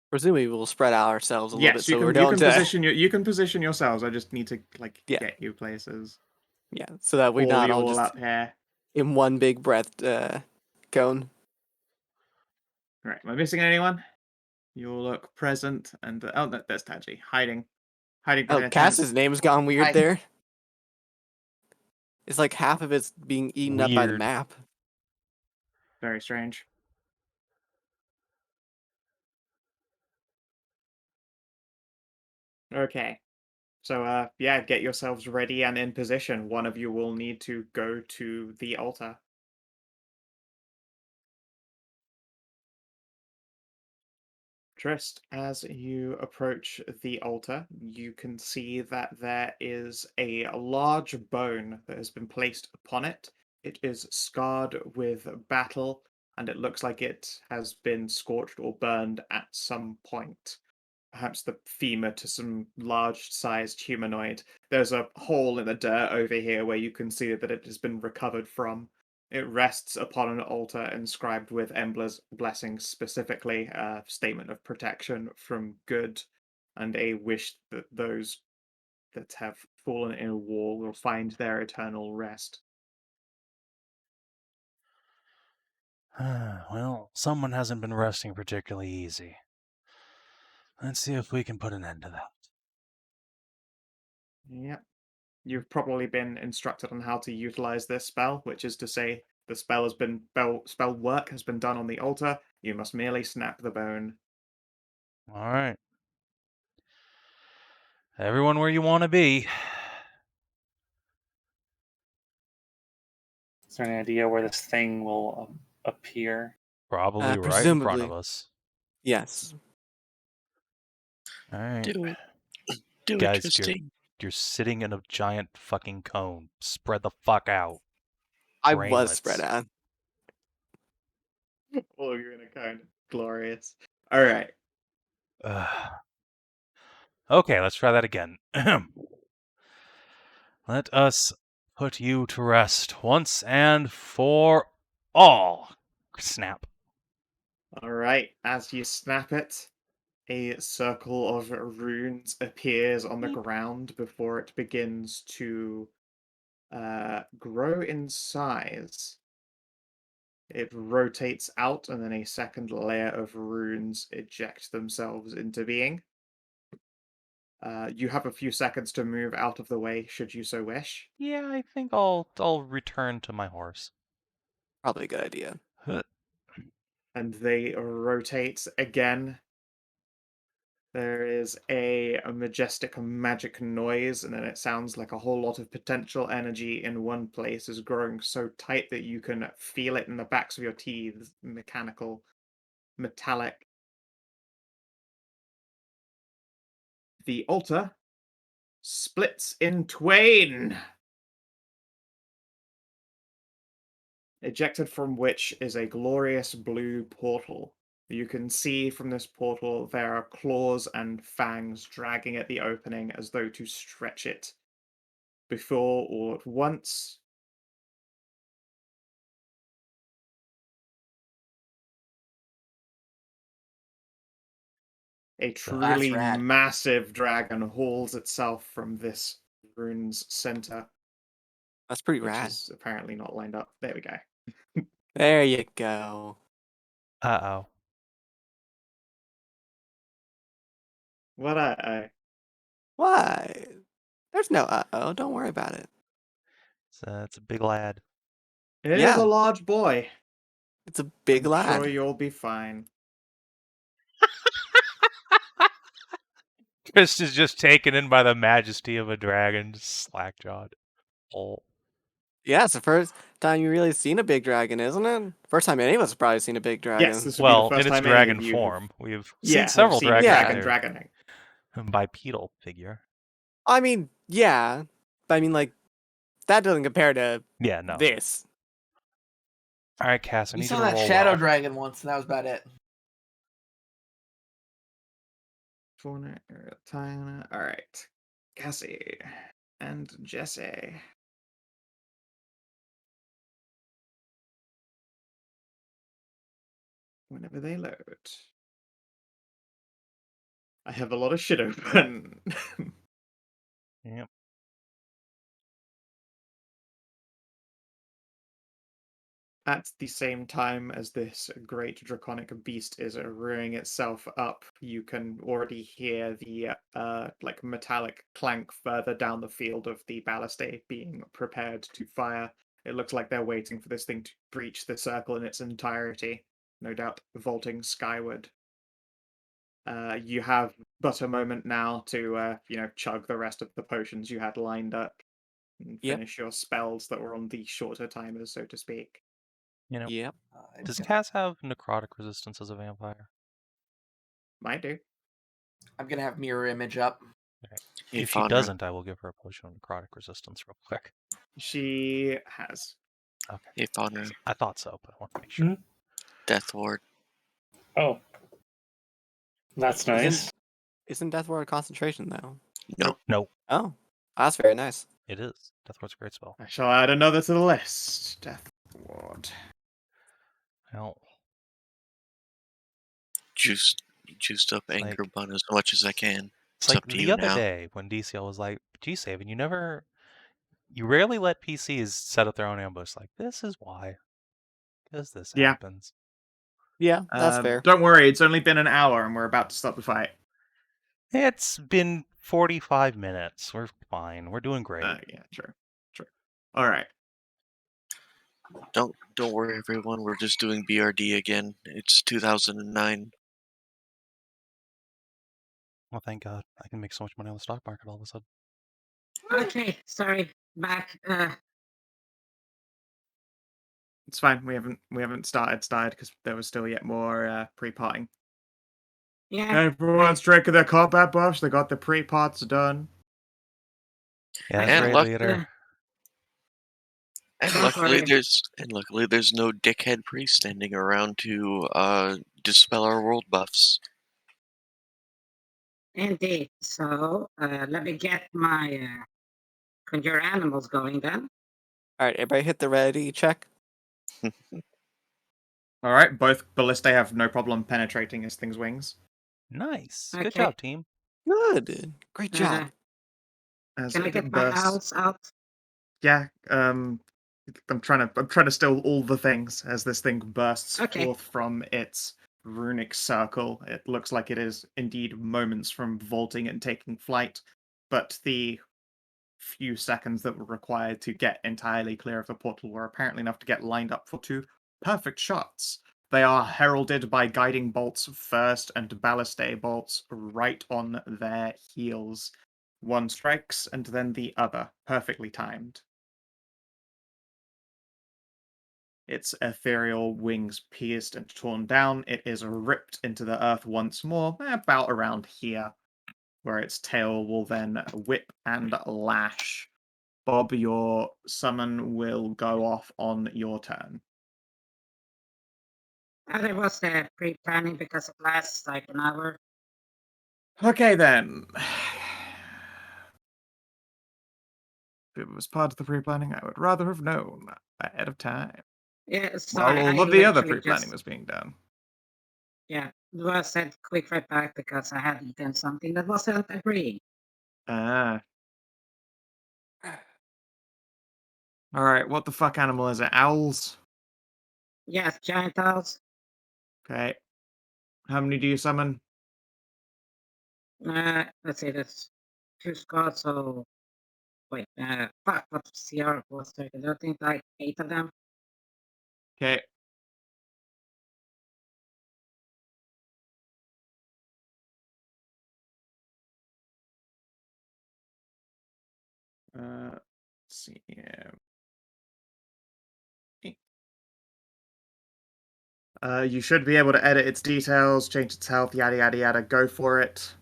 Presumably we'll spread out ourselves a little bit Yes, you so we can don't you can position yourselves. I just need to like Yeah. get you places. Yeah, so that we're Pull not you all all just up here. in one big breath cone. All right, am I missing anyone? You all look present, and oh, no, there's Taji hiding Oh, behind a tent. Cass's name's gone weird Hi. there. It's like half of it's being eaten up by the Weird. map. Very strange. Okay. So, yeah, get yourselves ready and in position. One of you will need to go to the altar. Trist, as you approach the altar, you can see that there is a large bone that has been placed upon it. It is scarred with battle, and it looks like it has been scorched or burned at some point. Perhaps the femur to some large-sized humanoid. There's a hole in the dirt over here where you can see that it has been recovered from. It rests upon an altar inscribed with Embla's blessings, specifically a statement of protection from good and a wish that those that have fallen in a war will find their eternal rest. Well, someone hasn't been resting particularly easy. Let's see if we can put an end to that. Yep. You've probably been instructed on how to utilize this spell, which is to say the spell work has been done on the altar. You must merely snap the bone. All right. Everyone where you want to be. Is there any idea where this thing will appear? Probably right in front of Presumably. us. Yes. All right. Do it. Do it, Guys, Tristan. you're sitting in a giant fucking cone. Spread the fuck out. I was spread Brainlets. out. Oh, you're in a cone. Glorious. All right. Okay, let's try that again. Let us put you to rest once and for all. Snap. All right. As you snap it, a circle of runes appears on the ground before it begins to grow in size. It rotates out, and then a second layer of runes eject themselves into being. You have a few seconds to move out of the way, should you so wish. Yeah, I think I'll return to my horse. Probably a good idea. And they rotate again. There is a majestic magic noise, and then it sounds like a whole lot of potential energy in one place is growing so tight that you can feel it in the backs of your teeth, mechanical, metallic. The altar splits in twain, ejected from which is a glorious blue portal. You can see from this portal there are claws and fangs dragging at the opening as though to stretch it. Before all at once, a truly rad. massive dragon hauls itself from this rune's center, That's pretty which rad. is apparently not lined up. There we go. There you go. Uh-oh. What Why? There's no uh-oh. Don't worry about it. It's a big lad. It is Yeah. a large boy. It's a big I'm lad. sure you'll be fine. Tristan's just taken in by the majesty of a dragon, just slack-jawed. Oh. Yeah, it's the first time you've really seen a big dragon, isn't it? First time any of us have probably seen a big dragon. Yes, this would Well, be the first in its time any dragon of you have- form. We've yeah, seen have several seen a dragons. dragon They're dragoning. bipedal figure. I mean, yeah. But I mean, like, that doesn't compare to Yeah, no. this. All right, Cass, I We need saw you to that roll shadow well. dragon once, and that was about it. Faunra, Ariel, Tajana. All right, Cassie and Jesse. Whenever they load, I have a lot of shit open. Yep. At the same time as this great draconic beast is rearing itself up, you can already hear the like metallic clank further down the field of the ballistae being prepared to fire. It looks like they're waiting for this thing to breach the circle in its entirety, no doubt vaulting skyward. You have but a moment now to chug the rest of the potions you had lined up and Yep. finish your spells that were on the shorter timers, so to speak. You know, Yep. does Cass have necrotic resistance as a vampire? Might do. I'm gonna have mirror image up. Hey, If she Faunra. doesn't, I will give her a potion of necrotic resistance real quick. She has. Okay. Hey, Faunra. I thought so, but I want to make sure. Hmm? Death Ward. Oh, that's nice. Isn't Death Ward a concentration, though? No, Oh, that's very nice. it is. Death Ward's a great spell. I shall add another to the list. Death Ward. Well, Juiced up Anger Bun as much as I can. it's It's like up to the you other now. day when DCL was like, "Gee, Savin, you rarely let PCs set up their own ambush. Like, this is why. Because this Yeah. happens." Yeah, that's fair. Don't worry, it's only been an hour and we're about to start the fight. It's been 45 minutes. We're fine. We're doing great. Yeah, true. All right. Don't worry, everyone. We're just doing BRD again. It's 2009. Well, thank God. I can make so much money on the stock market all of a sudden. Okay, sorry, back. It's fine. We haven't started because there was still yet more pre-potting. Yeah. Everyone's drinking their combat buffs. They got the pre-pots done. Yeah, And that's right, luck- leader. And Don't luckily worry. there's no dickhead priest standing around to dispel our world buffs. Indeed. So, let me get my conjure animals going then. All right, everybody hit the ready check. All right. Both ballistae have no problem penetrating this thing's wings. Nice. Good Okay. job, team. Good. Great job. As Can I it get my bursts. owls out? Yeah. I'm trying to steal all the things as this thing bursts Okay. forth from its runic circle. It looks like it is indeed moments from vaulting and taking flight, but the few seconds that were required to get entirely clear of the portal were apparently enough to get lined up for 2 perfect shots. They are heralded by guiding bolts first and ballistae bolts right on their heels. One strikes and then the other, perfectly timed. Its ethereal wings pierced and torn down. It is ripped into the earth once more, about around here, where its tail will then whip and lash. Bob, your summon will go off on your turn. There was pre-planning because it lasts like an hour. Okay, then. If it was part of the pre-planning, I would rather have known ahead of time. Yeah, sorry, While all I of the other literally pre-planning just, was being done. yeah, I said quick right back because I had eaten something that wasn't agreeing. Ah. Alright, what the fuck animal is it? Owls? Yes, giant owls. Okay. How many do you summon? Let's see, that's 2 squads, so wait, fuck, what's CR was there? I don't think like 8 of them. Okay. Let's see. You should be able to edit its details, change its health, yada yada yada. Go for it.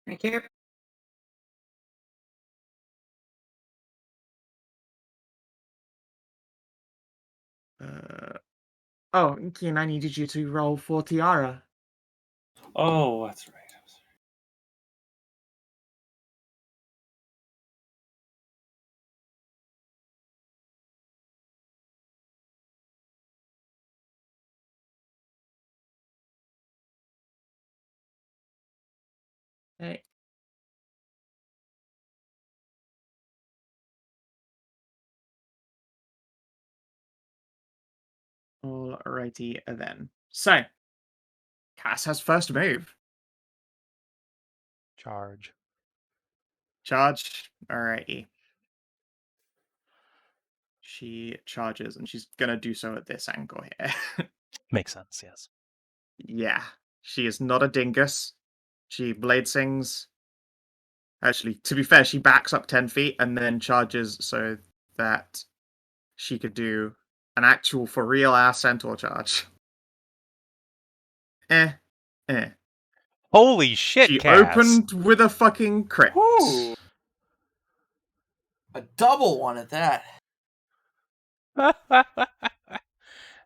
Thank you. Oh, Kian, I needed you to roll for Tiara. Oh, that's right. I'm sorry. Hey. Alrighty then. So, Cass has first move. Charge. Charge. Alrighty. She charges, and she's gonna do so at this angle here. Makes sense, yes. Yeah. She is not a dingus. She blade sings. Actually, to be fair, she backs up 10 feet and then charges so that she could do an actual for real ass centaur charge. Eh. Holy shit, She Cass! opened with a fucking crit. Woo! A double one at that.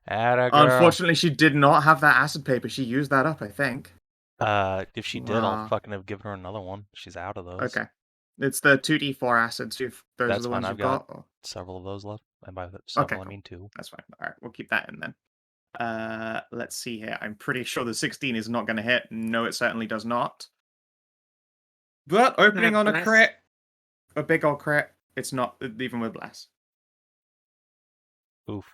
Atta girl. Unfortunately, she did not have that acid paper. She used that up, I think. If she did, I'll Ah. fucking have given her another one. She's out of those. Okay. It's the 2d4 acids. Those That's are the fine. ones I've you've got got? Or? several of those left. And by several, I cool. mean 2. That's fine. All right, we'll keep that in then. Let's see here. I'm pretty sure the 16 is not going to hit. No, it certainly does not. But opening on a Bless. crit, a big old crit, it's not, even with Bless. Oof.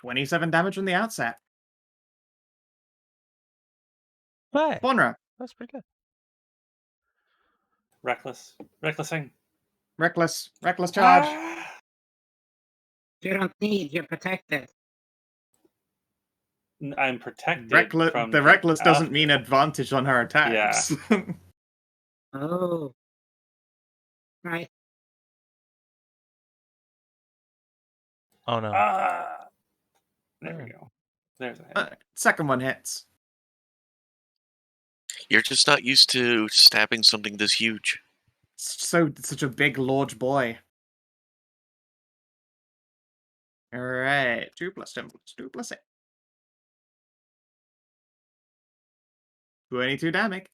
27 damage from the outset. Hey, Faunra, that's pretty good. Recklessing. reckless charge. Ah! You don't need, you're protected. I'm protected from The reckless doesn't mean after. advantage on her attacks. Oh. Right. Oh no. There we go. There's a hit. Second one hits. You're just not used to stabbing something this huge. Such a big large boy. Alright. 2 plus 10 plus 2 plus 8. 22 damage.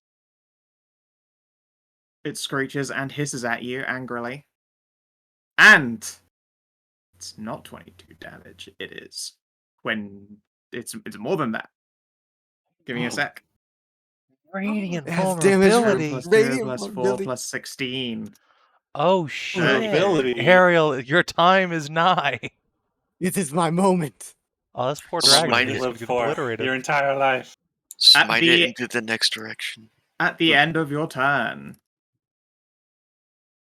It screeches and hisses at you angrily. And it's not 22 damage. It is when it's more than that. Give me a sec. Radiant It has damage for 10 vulnerability. plus 2 radiant plus 4 vulnerability. plus 16. Oh shit. Vulnerability. Ariel, your time is nigh. This is my moment. Oh, this poor Smite dragon it. is Lived gonna get for obliterated. your entire life. Smite the- it into the next direction. At the end of your turn.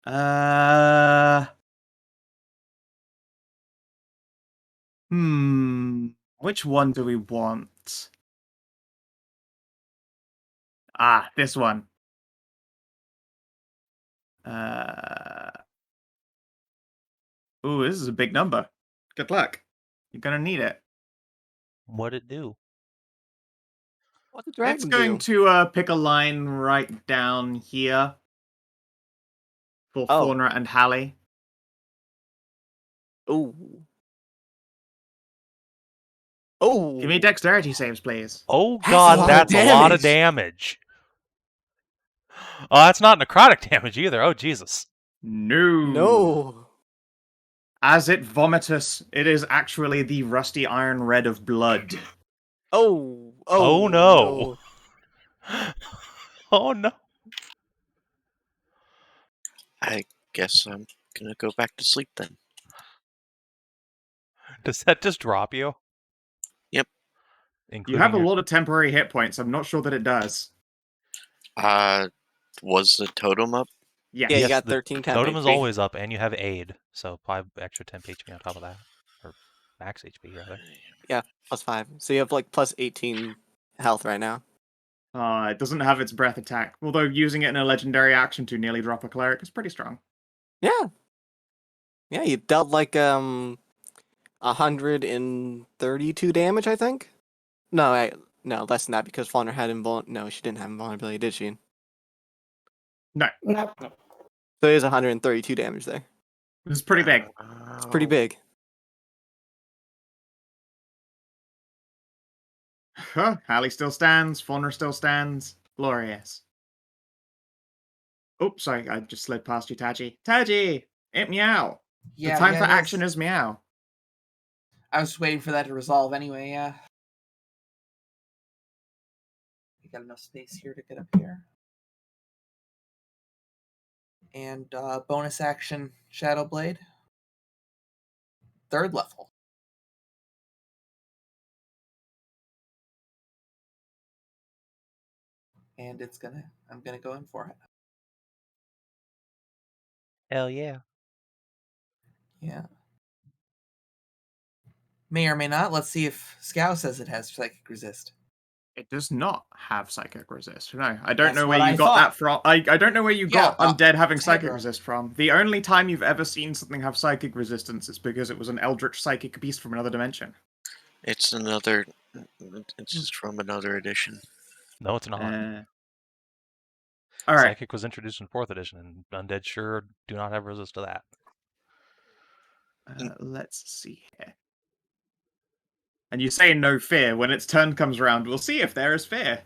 Uh. Which one do we want? Ah, this one. Ooh, this is a big number. Good luck. You're gonna need it. What'd it do? What's the It's dragon going do? to pick a line right down here for Oh. Faunra and Hallie. Ooh. Oh. Give me dexterity saves, please. Oh That's a god, lot of that's a lot of damage. damage. Oh, that's not necrotic damage either. Oh Jesus. No. As it vomitus, it is actually the rusty iron red of blood. Oh. Oh no. Oh no. I guess I'm gonna go back to sleep then. Does that just drop you? Yep. You have a your... lot of temporary hit points. I'm not sure that it does. Was the totem up? Yes. Yeah, you Yes, got the 13 temp totem is HP. always up, and you have aid, so 5 extra temp HP on top of that, or max HP rather. Yeah, plus 5. So you have like plus 18 health right now. It doesn't have its breath attack, although using it in a legendary action to nearly drop a cleric is pretty strong. Yeah. Yeah, you dealt like 132 damage, I think. No, no, less than that because Faunra had No, she didn't have invulnerability, did she? No, No. So it is 132 damage there. it's pretty big. It's pretty big. Huh, Hallie still stands, Faunra still stands. Glorious. Oops, sorry, I just slid past you, Taji. Taji! It meow! Yeah, the time yeah, for it action is. is meow. I was waiting for that to resolve anyway, yeah. We got enough space here to get up here. And bonus action, Shadow Blade. 3rd level. And I'm gonna go in for it. Hell yeah. Yeah. May or may not. Let's see if Skow says it has Psychic Resist. It does not have Psychic Resist. No, I don't That's know where what you I got thought. that from. I don't know where you Yeah, got Undead having it's Psychic Hedrah. Resist from. The only time you've ever seen something have Psychic Resistance is because it was an Eldritch Psychic Beast from another dimension. It's another. It's just from another edition. No, it's not. All right. Psychic was introduced in 4th edition, and Undead sure do not have resist to that. Let's see here. And you say no fear. When its turn comes around, we'll see if there is fear.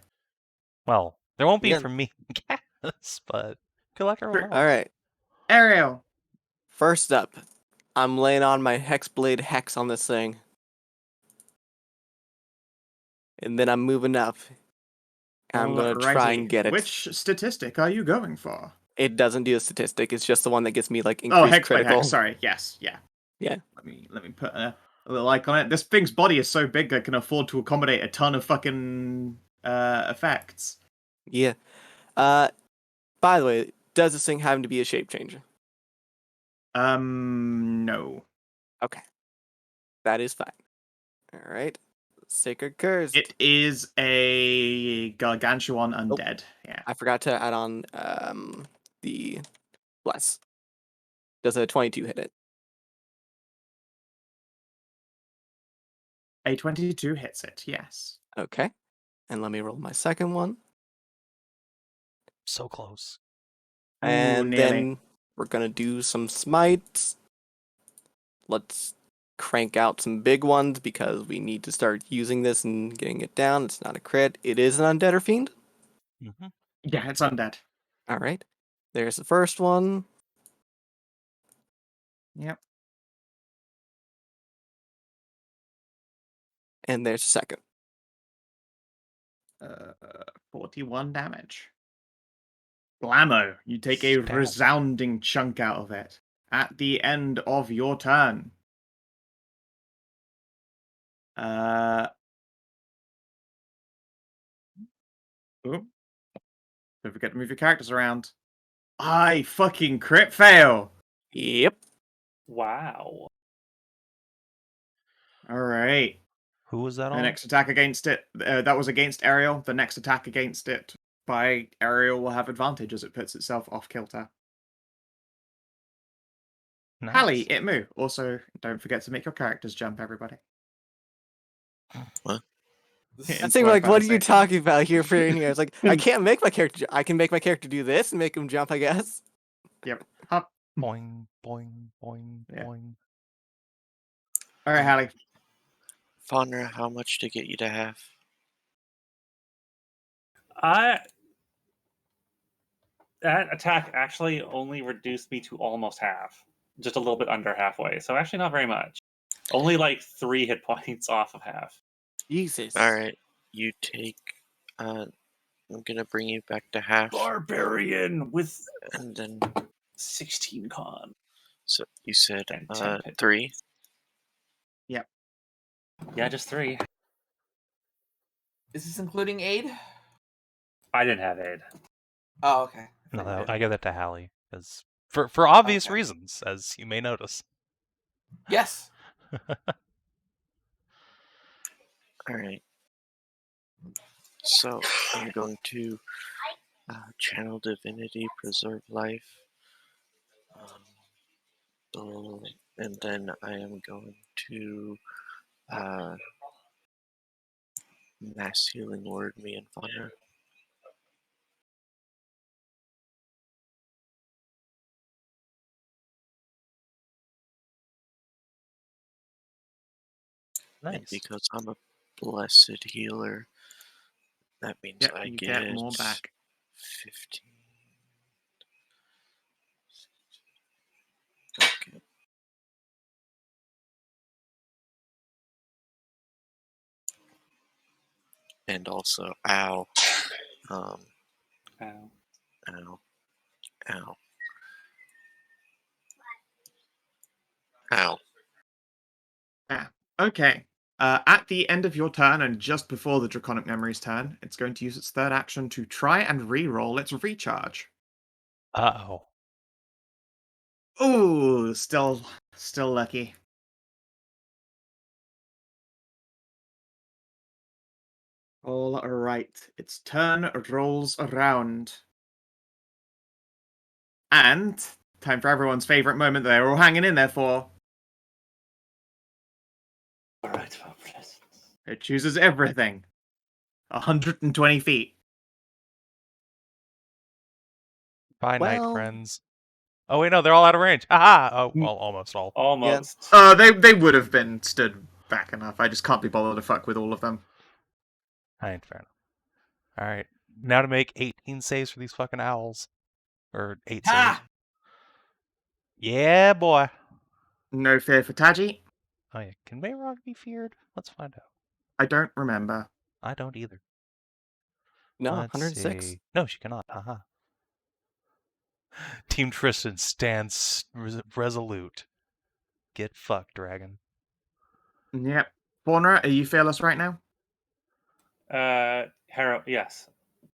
Well, there won't be Yeah. from me and Kinathis, but good luck everyone else. All right. Ariel. First up, I'm laying on my Hexblade Hex on this thing. And then I'm moving up. I'm going to try and get it. Which statistic are you going for? It doesn't do a statistic. It's just the one that gives me like Oh, increased Hexblade critical. Hex. Sorry. Yes. Yeah. Yeah. Let me put a little icon on it. This thing's body is so big that it can afford to accommodate a ton of fucking effects. Yeah. By the way, does this thing happen to be a shape changer? No. Okay. That is fine. All right. Sacred Curse. It is a gargantuan undead. Yeah. I forgot to add on the bless. Does a 22 hit it? A 22 hits it. Yes. Okay. And let me roll my second one. So close. And nearly. then we're going to do some smites. Let's crank out some big ones because we need to start using this and getting it down. It's not a crit. It is an undead or fiend. Mm-hmm. Yeah, it's undead. All right. There's the first one. Yep. And there's the second. 41 damage. Blammo, you take a Stab. resounding chunk out of it. At the end of your turn. Don't forget to move your characters around. I fucking crit fail. Yep. Wow. All right. Who was that The on? next attack against it, that was against Ariel. The next attack against it by Ariel will have advantage as it puts itself off kilter. Nice. Hallie, Itmu. Also, don't forget to make your characters jump, everybody. What? I think like, what are you talking about here, Fernier? It's like I can't make my character. I can make my character do this and make him jump, I guess. Yep. Hop. Boing, boing, boing, Yeah. boing. All right, Hallie. Faunra, how much to get you to half? That attack actually only reduced me to almost half. Just a little bit under halfway. So actually not very much. Only like 3 hit points off of half. Jesus. Alright, you take... I'm gonna bring you back to half. Barbarian with And then... 16 con. So you said And 10 hit 3? Yep. Yeah, just 3. Is this including aid? I didn't have aid. Oh, okay. No, I give that to Hallie. For obvious Okay. reasons, as you may notice. Yes. Alright. So, I'm going to channel divinity, preserve life. And then I am going to mass healing word me and Faunra. And Nice. because I'm a blessed healer, that means Yep, I you get get more back. 15. Okay. And also, ow. Ow. Ow. Ow. Ow. Yeah. Okay. At the end of your turn and just before the Draconic Memory's turn, it's going to use its third action to try and re-roll its recharge. Uh-oh. Ooh, still lucky. All right. Its turn rolls around. And time for everyone's favorite moment that they're all hanging in there for. Alright, for presence. It chooses everything. 120 feet. Bye, night Well- friends. Oh, wait, no, they're all out of range. Aha! Oh, well, almost all. Almost. They would have been stood back enough. I just can't be bothered to fuck with all of them. I ain't fair enough. Alright, now to make 18 saves for these fucking owls. Or 8 saves. Ha! Yeah, boy. No fear for Taji. Oh, yeah. Can Mayrock be feared? Let's find out. I don't remember. I don't either. No, Let's 106. see. No, she cannot. Haha. Team Tristan stands resolute. Get fucked, dragon. Yep. Faunra, are you fearless right now? Harrow, yes.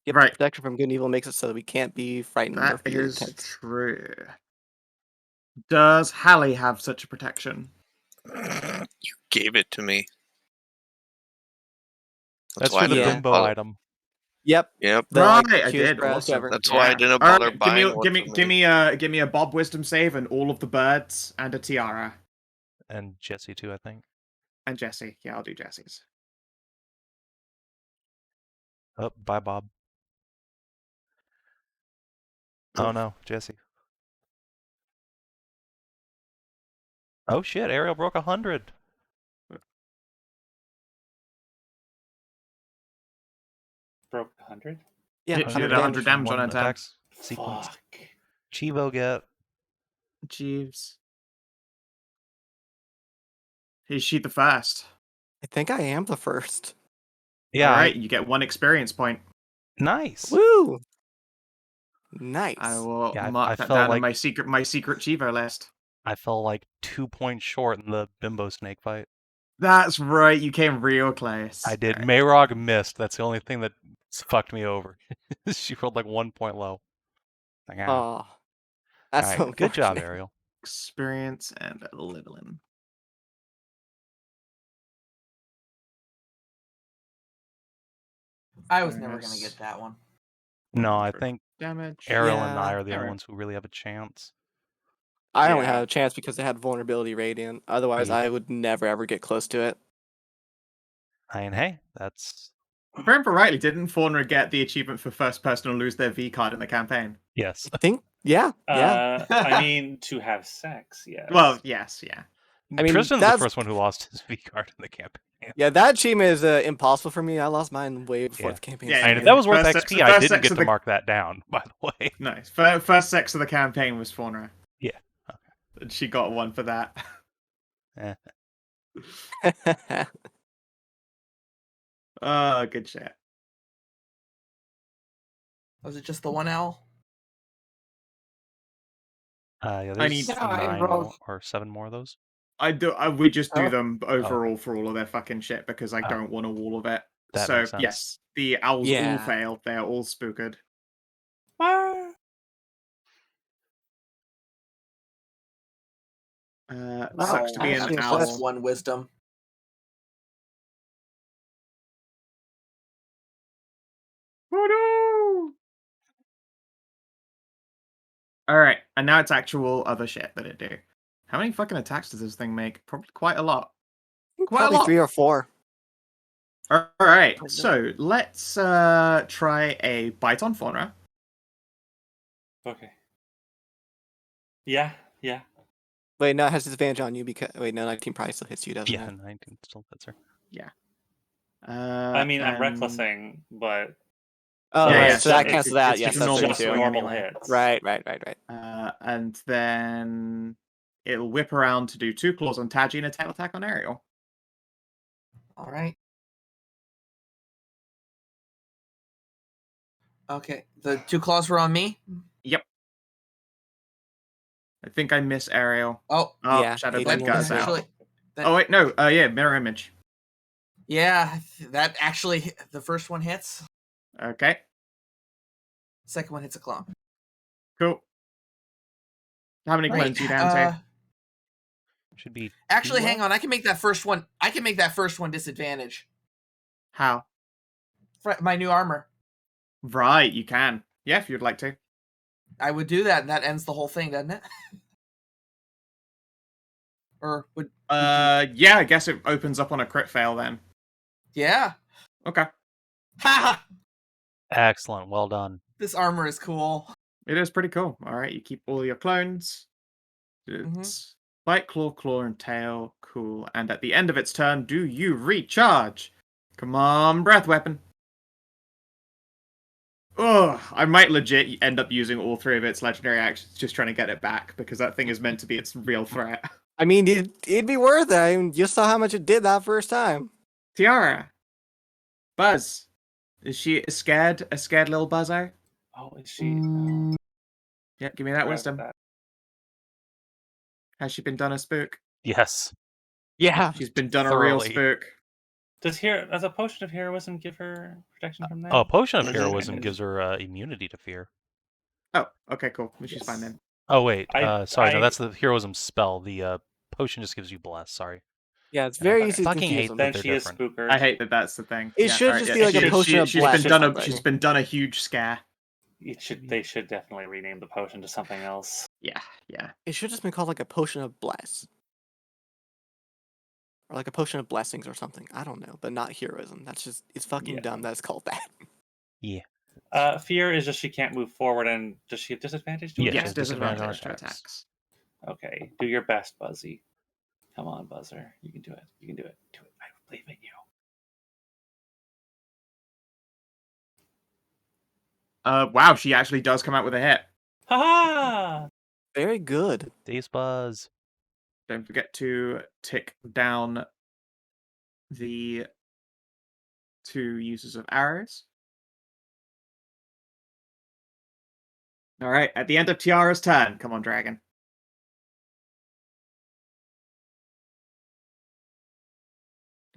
Yep, Right. protection from good and evil makes it so that we can't be frightened or That feared. is true. Does Hallie have such a protection? You gave it to me. That's why for I the didn't bimbo bother- item. Yep. Yep. The, Right, like, I choose did. press, Awesome. whatever. That's why I didn't All bother right, buying one for give me a Bob Wisdom save and all of the birds and a tiara. And Jesse, too, I think. And Jesse. Yeah, I'll do Jesse's. Oh, bye, Bob. Oh, no, Jesse. Oh, shit, Ariel broke 100. Broke 100? Yeah, She did 100 100 damage. damage One on her turn. attacks sequence. Fuck. Chivo get. Jeeves. Is she the first? I think I am the first. Yeah, All right, you get 1 experience point. Nice. Woo! Nice. I will Yeah, I mark that felt down like- on my secret Chivo list. I fell like 2 points short in the Bimbo Snake fight. That's right. You came real close. I did. Right. Mayrog missed. That's the only thing that fucked me over. She rolled like 1 point low. Like, ah. Oh, that's All so right, good job, unfortunate. Ariel. Experience and leveling. I was never gonna Nice. get that one. No, I 100 think damage. Ariel and I Yeah, are the only alright. ones who really have a chance. I only Yeah. had a chance because they had vulnerability radiant. Otherwise, Yeah. I would never ever get close to it. I mean, hey, that's If I remember rightly, didn't Faunra get the achievement for first person to lose their V card in the campaign? yes. I think, yeah. I mean, to have sex, yes. Well, yes, yeah. I mean, Tristan's the that's- first one who lost his V card in the campaign. Yeah, that achievement is impossible for me. I lost mine way before Yeah. the campaign Yeah, I mean, started. if that was worth First XP, sex- I first didn't sex get of to the- mark that down, by the way. Nice. First sex of the campaign was Faunra. Yeah. And she got one for that. Eh. Oh, good shit. Was it just the one L? Yeah, I there's need- Yeah, I 9 rolled- more, or 7 more of those. We just do Oh. them overall for all of their fucking shit because I Oh. don't want all of it. That So makes sense. yes, the owls all Yeah. fail. They are all spooked. Sucks to be Wow. an Actually, owl. that's +1 wisdom. Oh no! Alright, and now it's actual other shit that it do. How many fucking attacks does this thing make? Probably quite a lot. Quite a Probably lot. 3 or 4. Alright, Oh, no. so let's try a bite on Faunra. Okay. Yeah, yeah. Wait, no, it has disadvantage on you because wait, no, 19 probably still hits you, doesn't Yeah, it? 19 still fits her. I mean, I'm and- recklessing, but Oh, Yeah, right, yeah, so that it's- cancels that. it's Yes, just that's normal right just too. swing normal anyway. hits. Right. And then it'll whip around to do 2 claws on Taji and a tail attack on Ariel. All right. Okay, the 2 claws were on me. Yep. I think I miss Ariel. Oh, Oh, Yeah, Shadow he Blade didn't guts miss out. actually, that, Oh wait, no. Yeah, mirror image. yeah, that actually the first one hits. Okay, Second one hits a clump. cool. How many Great. clones you down to? Should be. Actually, two hang left? on. I can make that first one. I can make that first one disadvantage. How? My new armor. Right, you can. Yeah, if you'd like to. I would do that, and that ends the whole thing, doesn't it? Or would? Yeah, I guess it opens up on a crit fail then. Yeah. Okay. Ha! Excellent. Well done. This armor is cool. It is pretty cool. Alright, you keep all your clones. It's bite, claw, and tail. Cool. And at the end of its turn, do you recharge? Come on, breath weapon. Ugh, I might legit end up using all 3 of its legendary actions just trying to get it back, because that thing is meant to be its real threat. I mean, it'd be worth it. I mean, you saw how much it did that first time. Tiara. Buzz. Is she a scared little buzzo? Oh, is she? No. Yeah, give me that Grab wisdom. that. Has she been done a spook? Yes. Yeah. She's been done a real Thoroughly. spook. Does a potion of heroism give her protection from that? Oh, potion of Mhm. heroism gives her immunity to fear. Oh, okay, cool. She's Yes. fine then. Oh wait, I- sorry, no, I- that's the heroism spell. The potion just gives you bless. Sorry. Yeah, it's very I easy to fucking confuse hate them. that Then they're she is different. spooker. I hate that that's the thing. It should alright, just be like a potion of she's bless been or done something. she's been done a huge scare. They should definitely rename the potion to something else. Yeah. It should just been called like a potion of bless. Or like a potion of blessings or something. I don't know, but not heroism. That's just, it's fucking Yeah. dumb that it's called that. Fear is just she can't move forward, and does she have disadvantage to Yeah, it? Yes, has disadvantage on disadvantage to attacks. attacks. Okay, do your best, Buzzy. Come on, Buzzer. You can do it. You can do it. Do it. I believe in you. Wow, she actually does come out with a hit. Ha Very good. Dace Buzz. Don't forget to tick down the 2 uses of arrows. All right, at the end of Tiara's turn. Come on, dragon.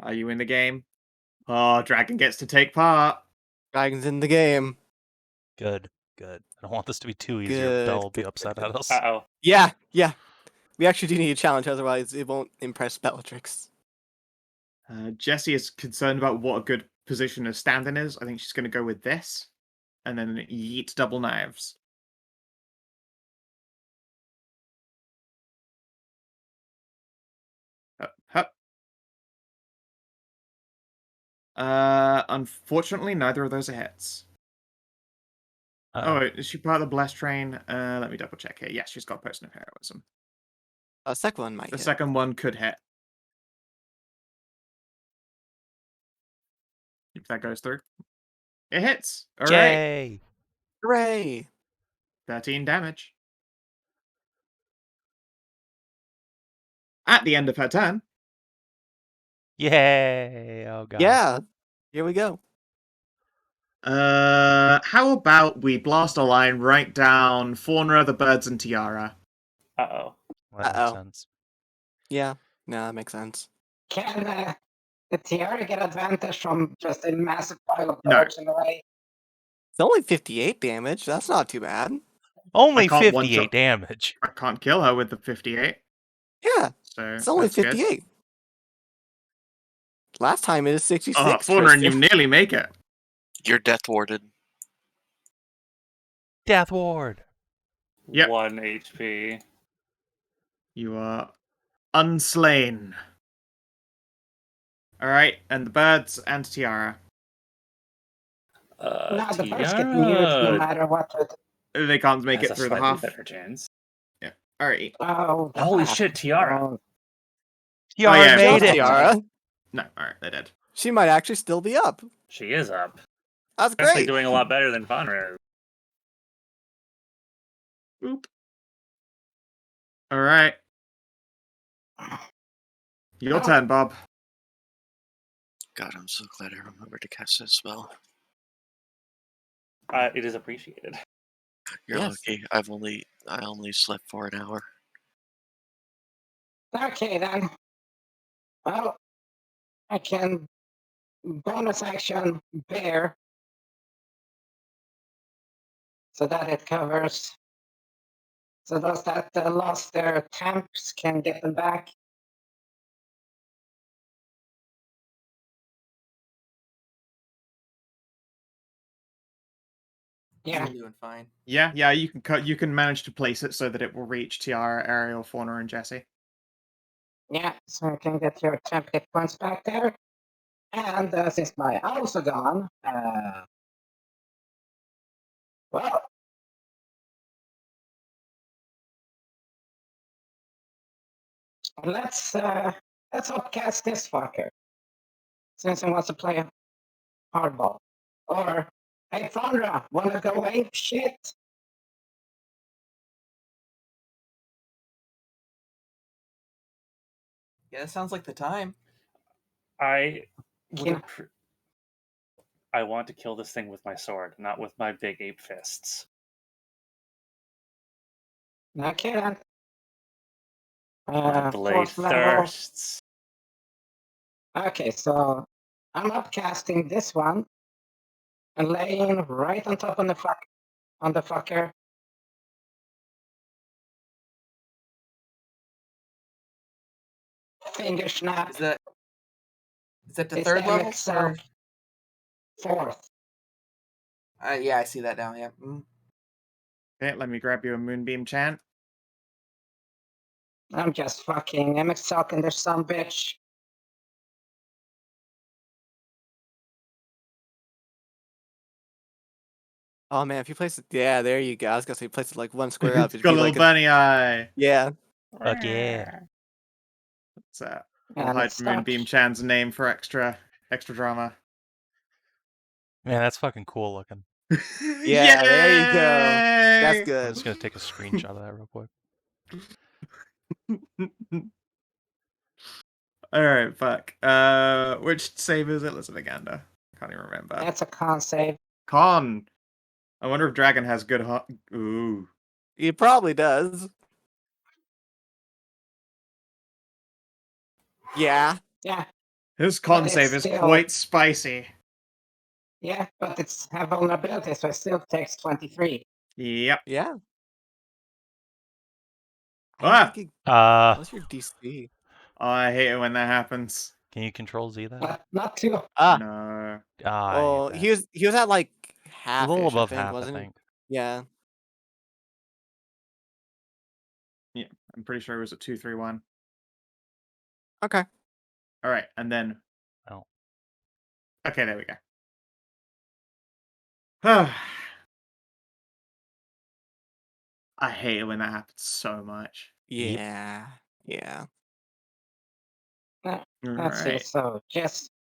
Are you in the game? Oh, dragon gets to take part. Dragon's in the game. Good. Good. I don't want this to be too easy or Good, Bell will be good, upset good. at us. Uh-oh. Yeah. We actually do need a challenge, otherwise it won't impress Bellatrix. Jessie is concerned about what a good position of stand-in is. I think she's going to go with this. And then yeet double knives. Hup. Unfortunately, neither of those are hits. Oh, wait, is she part of the Blessed Train? Let me double check here. Yes, she's got Person of Heroism. A second one might The hit. second one could hit. If that goes through. It hits! Alright. Yay! Hooray! 13 damage. At the end of her turn. Yay! Oh god. Yeah. Here we go. How about we blast a line right down Faunra, the birds, and Tiara? Uh-oh. That makes Uh-oh. sense. Yeah. No, that makes sense. Can the Tiara get advantage from just a massive pile of No. birds in the way? It's only 58 damage. That's not too bad. Only can't 58 damage. I can't kill her with the 58. Yeah. So It's only that's good. 58. Last time it was 66. Oh, Faunra, and you Tristan. nearly make it. You're death warded. Death Ward. Yep. 1 HP. You are unslain. Alright, and the birds and Tiara. No, the birds get muted no matter what. They can't make Has it a through the slightly half. better chance. Alright. Oh, the Holy half. shit, Tiara. Oh, Tiara yeah, made Just it. Tiara. No, alright, they did. She might actually still be up. She is up. That's Actually great. doing a lot better than Faunra is. Boop. Alright. Your turn, Bob. God, I'm so glad I remembered to cast that spell. It is appreciated. You're Yes. lucky. I only slept for an hour. okay then. Well, I can bonus action bear so that it covers. So those that lost their temps can get them back. Yeah. I'm doing fine. Yeah, you can you can manage to place it so that it will reach Tiara, Ariel, Fauna, and Jessie. Yeah, so you can get your temp hit points back there. And since my owls are gone, well, let's upcast this fucker. Since he wants to play hardball. Or, hey Faunra, wanna go ape shit? Yeah, that sounds like the time. I Can- I want to kill this thing with my sword, not with my big ape fists. Okay then. My blade Fourth level. thirsts. Okay, so I'm upcasting this one and laying right on top of the fucker. Finger snap. Is that the It's third the level? Amxal. Or... Fourth. Yeah, I see that now. Yeah. Okay, let me grab you a Moonbeam chant. I'm just fucking Amxal and there's some bitch. Oh man, if you place it, yeah, there you go. I was gonna say place it like one square up. It's It'd got a be little like bunny eye. yeah. Fuck yeah. So And we'll hide it's Moonbeam Chan's name for extra drama. Man, that's fucking cool looking. Yeah, there you go. That's Yay! I'm good. just gonna take a screenshot of that real quick. Alright, fuck. Which save is it? Let's have a gander. Can't even remember. That's a con save. Con! I wonder if Dragon has good heart. Ooh. He probably does. Yeah. Yeah, His con it's save is still- quite spicy. yeah, but it's have vulnerability, so it still takes 23. Yep. Yeah. I Ah! don't think what's your DC? Oh, I hate it when that happens. Can you control Z then? Not too. Ah. No. I Oh, hate he was at like that. half. A little above I think, half, wasn't I he? think. Yeah. Yeah, I'm pretty sure it was a 2-3-1. Okay. All right, and then. Oh. Okay, there we go. I hate it when that happens so much. Yeah. Yeah. Let's see. Right. So just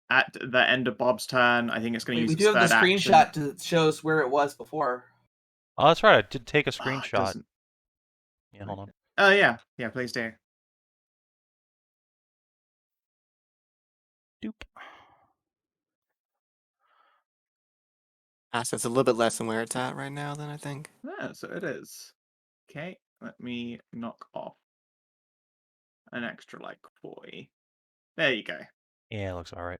At the end of Bob's turn, I think it's going to Wait, use we its do have the third screenshot action. to show us where it was before. Oh, that's right. I did take a Oh, it screenshot. doesn't- Yeah, hold on. Oh, yeah. Yeah, please do. Doop. So it's a little bit less than where it's at right now, then I think. Yeah, so it is. Okay, let me knock off an extra, like, 40. There you go. Yeah, it looks all right.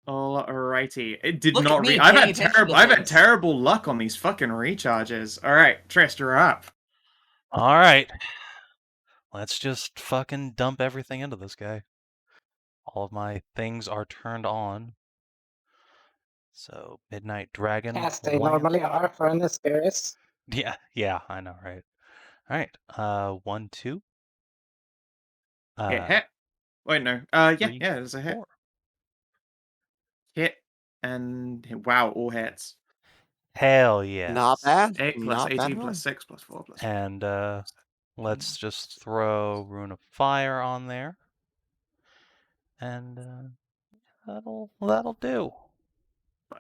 Alrighty. It did Look at not me I've paying had attention terrible to I've had things. terrible luck on these fucking recharges. Alright, Trist, you're up. All right. Let's just fucking dump everything into this guy. All of my things are turned on. So, Midnight Dragon. as they wham. normally are for an spirits. Yeah, I know, right? All right. 1, 2. Hit. Wait, no. Yeah, 3, yeah, it's a hit. 4. Hit and wow, all hits. Hell yeah. Not bad. 8 plus Not 18 bad plus one. 6 plus 4 plus And let's just throw Rune of Fire on there. And that'll do. 5.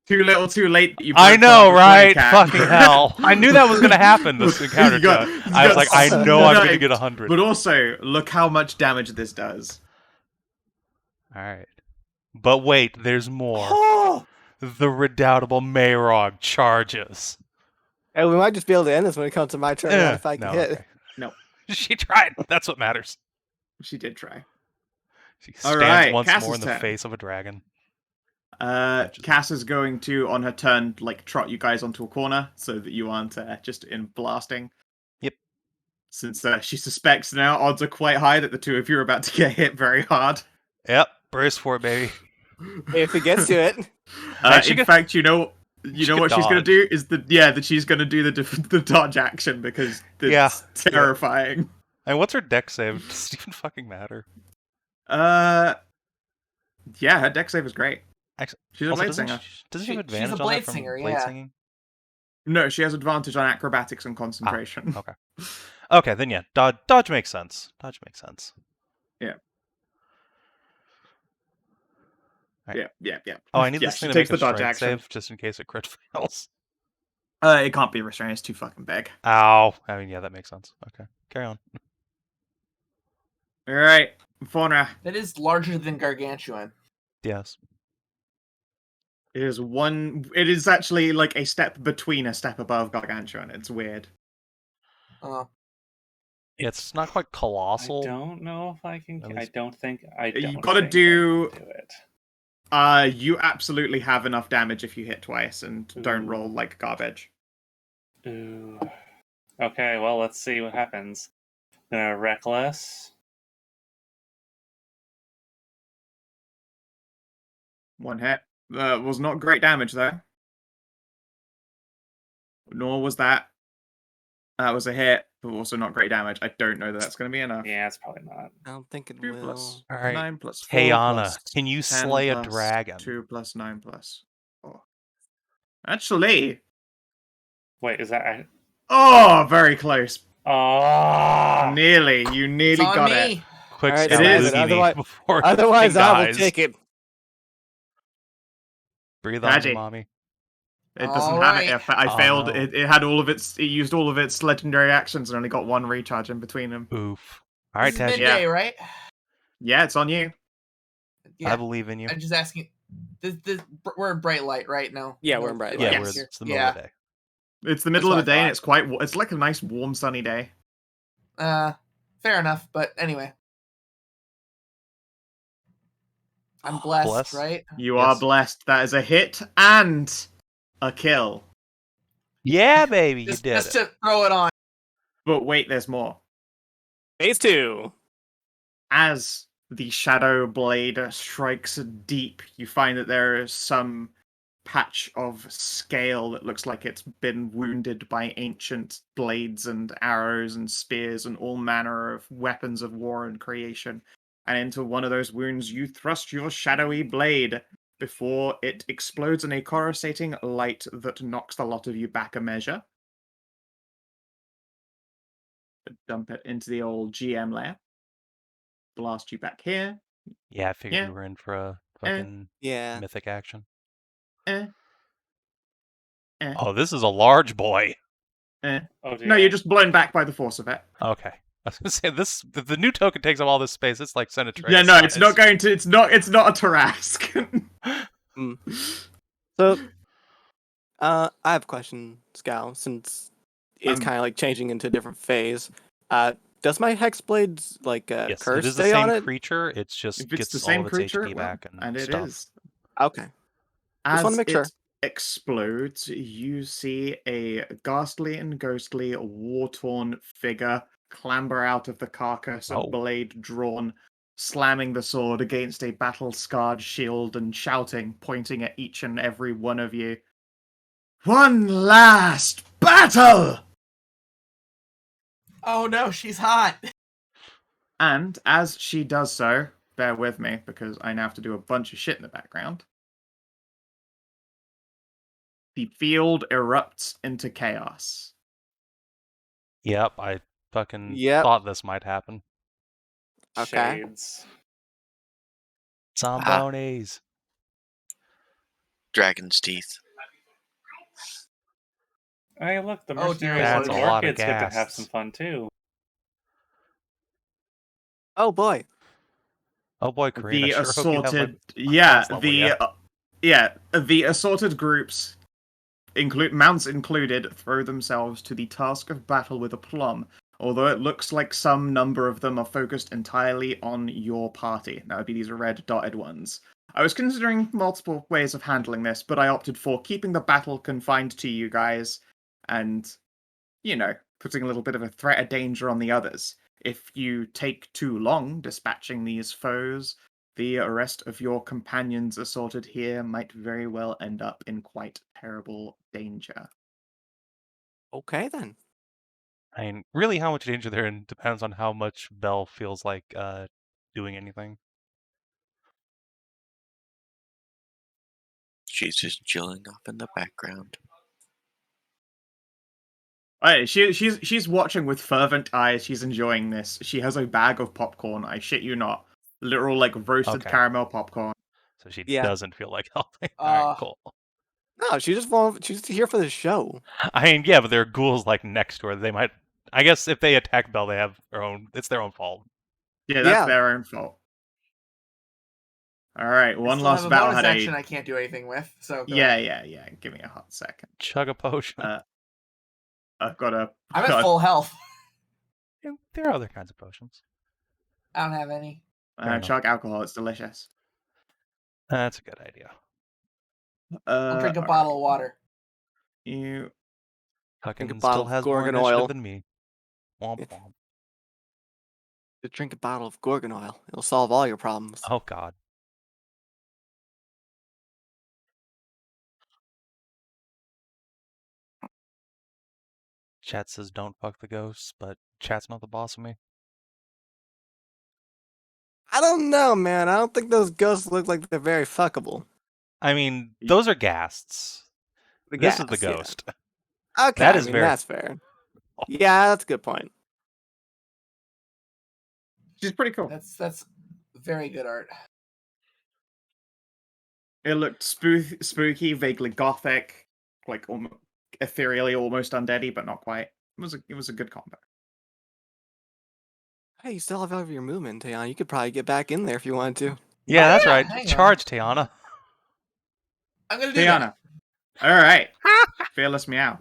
Too little, too late. You I broke know, Barb's right? webcam. Fucking hell. I knew that was gonna happen, this encounter. You got- Joe. you I was got like, I know I'm gonna sniped. get 100. But also, look how much damage this does. Alright. But wait, there's more. Oh! The redoubtable Mayrog charges. Hey, we might just be able to end this when it comes to my turn. Not if I can No, hit. okay. No. She tried. That's what matters. She did try. She All stands right, once Cass's more in the turn. face of a dragon. Cass is going to, on her turn, like trot you guys onto a corner so that you aren't just in blasting. Yep. Since she suspects now, odds are quite high that the two of you are about to get hit very hard. Yep. Brace for it, baby. If it gets to it. In fact, you know what she's gonna dodge. do is that she's gonna do the dodge action because it's terrifying. And what's her deck save? Does it even fucking matter? Yeah, her deck save is great. She's a Also, blade doesn't singer. Does she have She's a advantage on blade that from singer, blade yeah. singing? No, she has advantage on acrobatics and concentration. Okay. Okay, then yeah, dodge makes sense. Dodge makes sense. Yeah. Right. Yeah. Oh, I need Yeah, this she thing to make takes the a dodge strength action. save just in case it crit fails. It can't be restrained. It's too fucking big. Ow. I mean, yeah, that makes sense. Okay, carry on. All right, Faunra. That is larger than Gargantuan. Yes. It is one. It is actually like a step between a step above Gargantuan. It's weird. It's not quite colossal. I don't know if I can. At I least- don't think I. Don't You gotta think I do- can do it. You absolutely have enough damage if you hit twice and don't Ooh. roll like garbage. Ooh. Okay, well, let's see what happens. Gonna reckless. One hit. Was not great damage though. Nor was that. That was a hit, but also not great damage. I don't know that that's going to be enough. Yeah, it's probably not. I don't think it 2 will. plus All right. 9 plus 4 Tajana, plus can you 10 slay a plus dragon? 2 plus 9 plus 4. Actually, Wait, is that? oh, very close. Oh, Nearly. You nearly It's on got me. it. Quick All right, it is. Saludini before Otherwise, King I will dies. take it. Breathe on me, Taji. mommy. It doesn't All have it. right. I Oh, failed. no. It had all of its. It used all of its legendary actions and only got one recharge in between them. Oof. All right, This is Taj. midday, right? Yeah, it's on you. I believe in you. I'm just asking. We're in bright light, right? No. Yeah, no we're in bright Yeah, light. Yes. it's the middle of the day. It's the middle of That's the what I day, and thought. it's like a nice, warm, sunny day. Fair enough. But anyway, I'm blessed, Blessed. right? You are Yes. blessed. That is a hit and a kill. Yeah, baby, you Just did it. to throw it on. But wait, there's more. Phase 2. As the shadow blade strikes deep, you find that there is some patch of scale that looks like it's been wounded by ancient blades and arrows and spears and all manner of weapons of war and creation. And into one of those wounds, you thrust your shadowy blade before it explodes in a coruscating light that knocks the lot of you back a measure. Dump it into the old GM layer. Blast you back here. Yeah, I figured Yeah. we were in for a fucking Yeah. mythic action. Eh. Oh, this is a large boy. Eh. Oh dear. No, you're just blown back by the force of it. Okay. I was gonna say this. If the new token takes up all this space, it's like Senator. Yeah, no, it's not going to. It's not a Tarask. So, I have a question, Skow, since it's Um, kind of like changing into a different phase. Does my Hexblade's like Yes, curse it is the stay on same it? creature. It's just If it's gets the same all of its creature, HP it will, back and it stuff. is. Okay. As wanna make sure. it explodes, you see a ghastly and ghostly, war-torn figure clamber out of the carcass, Oh. blade drawn, slamming the sword against a battle-scarred shield and shouting, pointing at each and every one of you. One last battle! Oh no, she's hot. And as she does so, bear with me, because I now have to do a bunch of shit in the background. The field erupts into chaos. Yep, I fucking Yep. thought this might happen. Okay. Shades. Zombones. Dragon's teeth. Hey, look, the Oh, dear mercenaries and That's the a war lot of kids get to have some ghasts. fun too. Oh boy. Oh boy, Karina. The Sure hope you have assorted, like boss level yet. the assorted groups, mounts included, throw themselves to the task of battle with aplomb. Although it looks like some number of them are focused entirely on your party. That would be these red dotted ones. I was considering multiple ways of handling this, but I opted for keeping the battle confined to you guys, and, putting a little bit of a threat of danger on the others. If you take too long dispatching these foes, the rest of your companions assorted here might very well end up in quite terrible danger. Okay then. I mean, really, how much danger they're in depends on how much Belle feels like doing anything. She's just chilling off in the background. She's watching with fervent eyes. She's enjoying this. She has a bag of popcorn. I shit you not, literal roasted Okay. caramel popcorn. So she Yeah. doesn't feel like helping. All right, cool. No, she's just here for the show. I mean, yeah, but there are ghouls next to her. They might. I guess if they attack Belle, they have their own. It's their own fault. Yeah, that's Yeah. their own fault. All right, I one still lost have a battle bonus had action a. I can't do anything with. So go Yeah, ahead. yeah. Give me a hot second. Chug a potion. I've got a. I'm at full health. And there are other kinds of potions. I don't have any. Fair enough. Chug alcohol. It's delicious. That's a good idea. I'll drink a bottle of water. You. Fucking bottle still of has more Gorgon initiative oil. than me. Womp Yeah. womp. Just drink a bottle of Gorgon oil. It'll solve all your problems. Oh god. Chat says don't fuck the ghosts, but chat's not the boss of me. I don't know, man. I don't think those ghosts look like they're very fuckable. I mean, those are ghasts. This is the ghast, yeah. ghost. Okay, That is very. that's fair. Yeah, that's a good point. She's pretty cool. That's very good art. It looked spooky, vaguely gothic, ethereally, almost undeady, but not quite. It was a good combo. Hey, you still have all of your movement, Tajana. You could probably get back in there if you wanted to. Yeah, Oh, that's yeah, right. hang on. Charge, Tajana. I'm gonna do that. Tiana. All right. Fearless meow.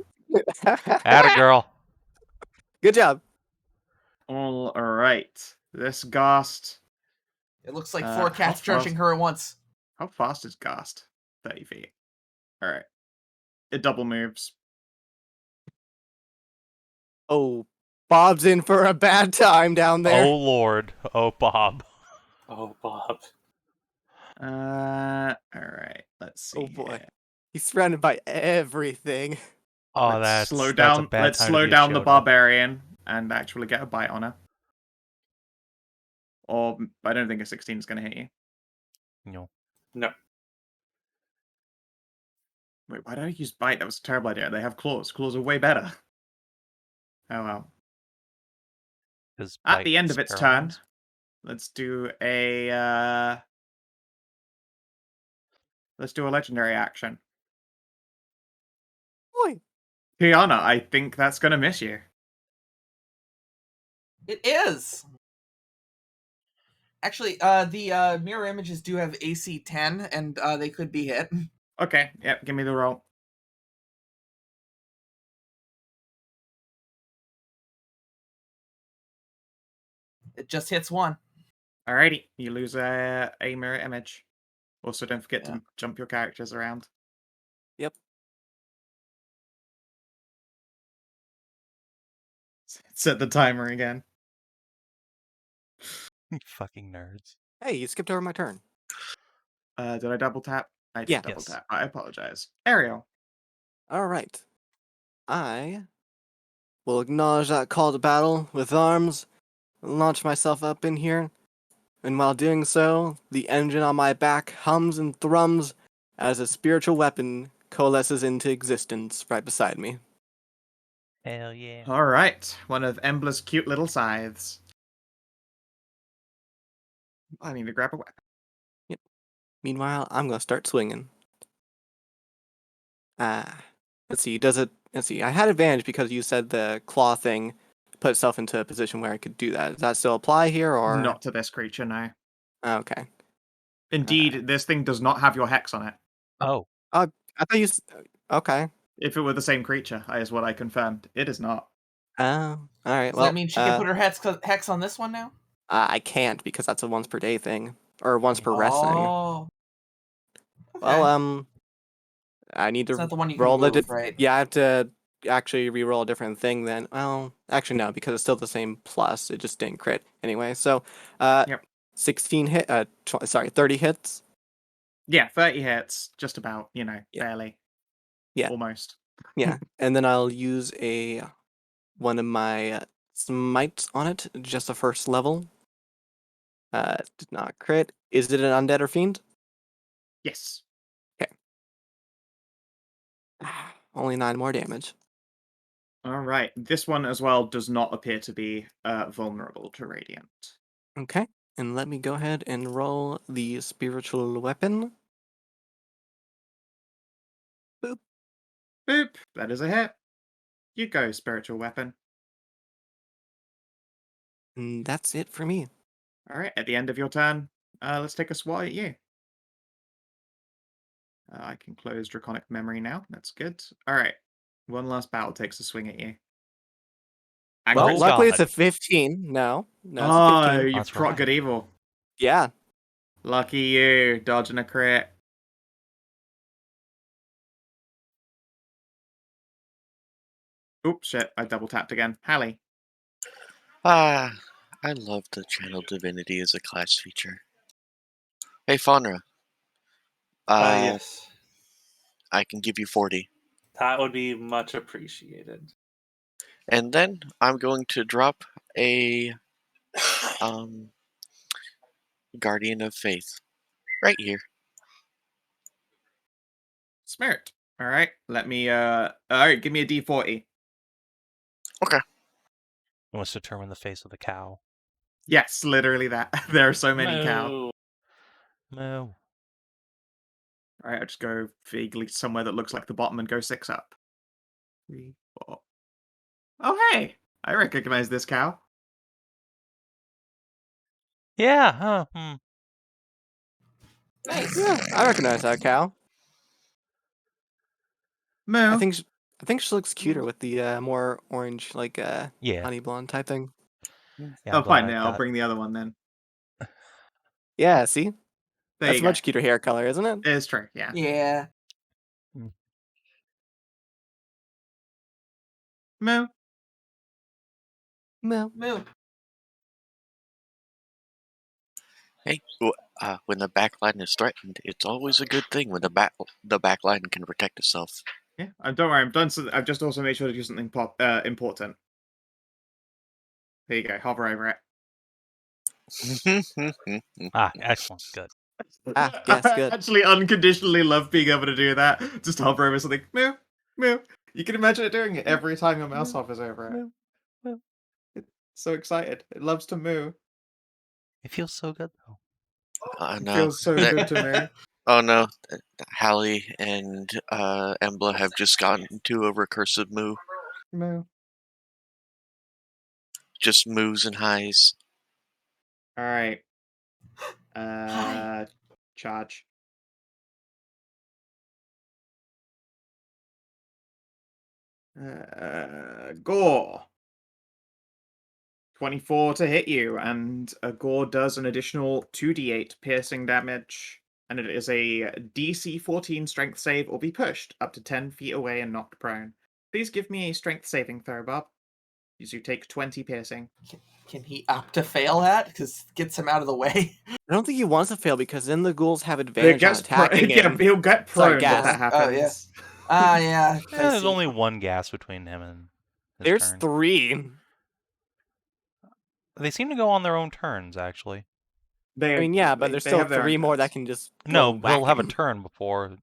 Atta girl. Good job. All right. This Ghast. It looks like How four cats charging fast- her at once. How fast is Ghast? 30 feet. All right. It double moves. Oh, Bob's in for a bad time down there. Oh Lord. Oh Bob. Oh, Bob. All right. Let's see. Oh, boy. here. He's surrounded by everything. Oh, Let's slow that's down. a bad Let's time slow to be a down the Shoda. barbarian and actually get a bite on her. Or I don't think a 16 is going to hit you. No. No. Wait, why did I use bite? That was a terrible idea. They have claws. Claws are way better. Oh well. His At the end of bite's its turn, pheromones. let's do a legendary action. Boy. Tiana, I think that's gonna miss you. It is. Actually, the mirror images do have AC 10, and they could be hit. Okay, yep, give me the roll. It just hits one. Alrighty, you lose a mirror image. Also, don't forget Yeah. to jump your characters around. Yep. Set the timer again. You fucking nerds. Hey, you skipped over my turn. Did I double tap? I did Yeah. double Yes. tap. I apologize. Ariel. All right. I will acknowledge that call to battle with arms, launch myself up in here, and while doing so, the engine on my back hums and thrums as a spiritual weapon coalesces into existence right beside me. Hell yeah. Alright, one of Embla's cute little scythes. I need to grab a weapon. Meanwhile, I'm gonna start swinging. Let's see. Let's see. I had advantage because you said the claw thing put itself into a position where I could do that. Does that still apply here, or Not to this creature, no. Okay? Indeed, this thing does not have your hex on it. Oh. I thought you. Okay. If it were the same creature, is what I confirmed. It is not. Oh, all right. Does Well, that mean she can put her hex on this one now? I can't because that's a once per day thing or once per rest thing. Oh. Well, Okay. I need It's to not the one you can roll move, right? Yeah, I have to actually re-roll a different thing then. Well, actually no, because it's still the same plus. It just didn't crit anyway. So, Yep. 16 hit. 30 hits. Yeah, 30 hits. Just about, Yeah. barely. Yeah. Almost. Yeah, and then I'll use one of my smites on it, just a first level. Did not crit. Is it an undead or fiend? Yes. Only 9 more damage. Alright. This one as well does not appear to be vulnerable to radiant. Okay, and let me go ahead and roll the spiritual weapon. Boop. Boop. That is a hit. You go, spiritual weapon. And that's it for me. Alright, at the end of your turn, let's take a swat at you. I can close Draconic Memory now. That's good. Alright. One last battle takes a swing at you. And Well, crits. luckily it's God. a 15. No, it's a Oh, 15. you That's prot right. good evil. Yeah. Lucky you, dodging a crit. Oops, shit, I double tapped again. Hallie. I love the Channel Divinity as a class feature. Hey, Faunra. Yes. I can give you 40. That would be much appreciated. And then I'm going to drop a Guardian of Faith right here. Smart. Alright, let me, alright, give me a d40. Okay. You must determine the face of the cow. Yes, literally that. There are so many cow. No. No. Alright, I'll just go vaguely somewhere that looks like the bottom and go 6 up. 3, 4. Oh, hey! I recognize this cow. Yeah, huh? Nice. Yeah, I recognize that cow. Moo. I think she looks cuter with the more orange, like Yeah. honey blonde type thing. Yeah, Oh, I'm glad fine. I Now I'll got- bring the other one then. Yeah, see, There that's you a go. much cuter hair color, isn't it? It's true. Yeah. Yeah. Moo. No. Moo. Hey, when the backline is threatened, it's always a good thing when the backline can protect itself. Yeah. Don't worry. I've just also made sure to do something important. There you go. Hover over it. Ah, excellent. Good. Ah, yes, good. I actually unconditionally love being able to do that. Just hover over something. Moo. Moo. You can imagine it doing it every time your mouse hovers over it. Moo. Moo. It's so excited. It loves to moo. It feels so good though. It No. feels so That- good to moo. Oh no, Hallie and Embla have just gotten into a recursive moo. Moo. Just moos and highs. All right. Hi. Charge. Gore. 24 to hit you, and a gore does an additional 2d8 piercing damage, and it is a DC 14 strength save or be pushed up to 10 feet away and knocked prone. Please give me a strength saving throw, Bob. You take 20 piercing. Can he opt to fail that? Because it gets him out of the way. I don't think he wants to fail because then the ghouls have advantage on attacking yeah, him. he'll get Sorry, prone if gas. that happens. Oh, yeah. Yeah. I There's see. only one gas between him and his There's turn. 3. They seem to go on their own turns, actually. I mean, yeah, but there's they still have their 3 own more that turns. can just No, go he'll have a whacking. turn before.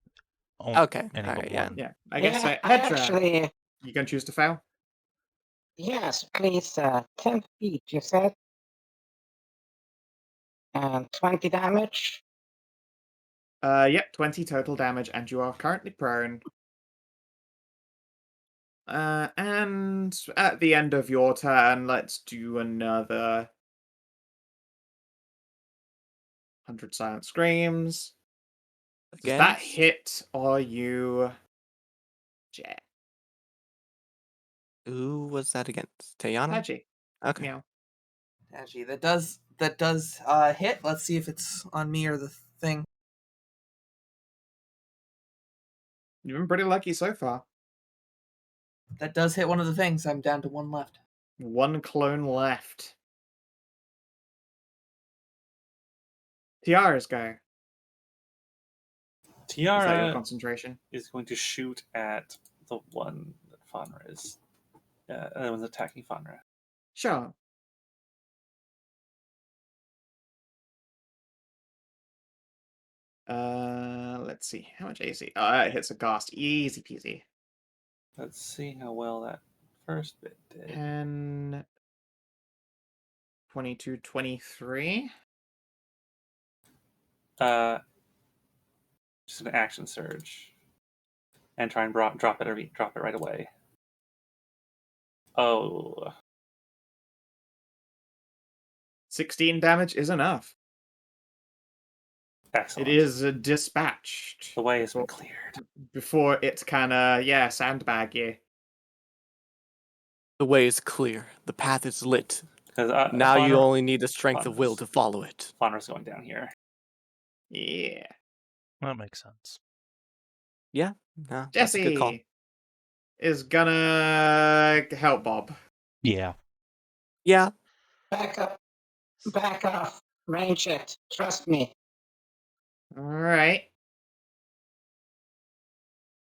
Okay, any alright, but yeah. one. Yeah, I guess I Hedrah, actually, you can choose to fail. yes, please, 10 feet, you said? And 20 damage? Yep, 20 total damage, and you are currently prone. And at the end of your turn, let's do another 100 silent screams. Does that Against? hit, or you... Jack. Who was that against? Tajana? Haji. Okay. Meow. Actually, that does hit. Let's see if it's on me or the thing. You've been pretty lucky so far. That does hit one of the things. I'm down to 1 left. 1 clone left. Tiara's go. Is that your Tiara concentration? is going to shoot at the one that Faunra is. That was attacking Faunra. Sure. Let's see. How much AC? Oh, it hits a ghast. Easy peasy. Let's see how well that first bit did. 10, 22, 23. Just an action surge, and try and drop it right away. Oh, 16 damage is enough. excellent! It is dispatched. The way has been cleared. Before it can, sandbag you. The way is clear. The path is lit. Because Now you only need the strength of will to follow it. Faunra's going down here. Yeah. That makes sense. Yeah, no, that's a good call. Jesse is gonna help Bob. Yeah. Yeah, Back up. Back off. Range it. Trust me. Alright.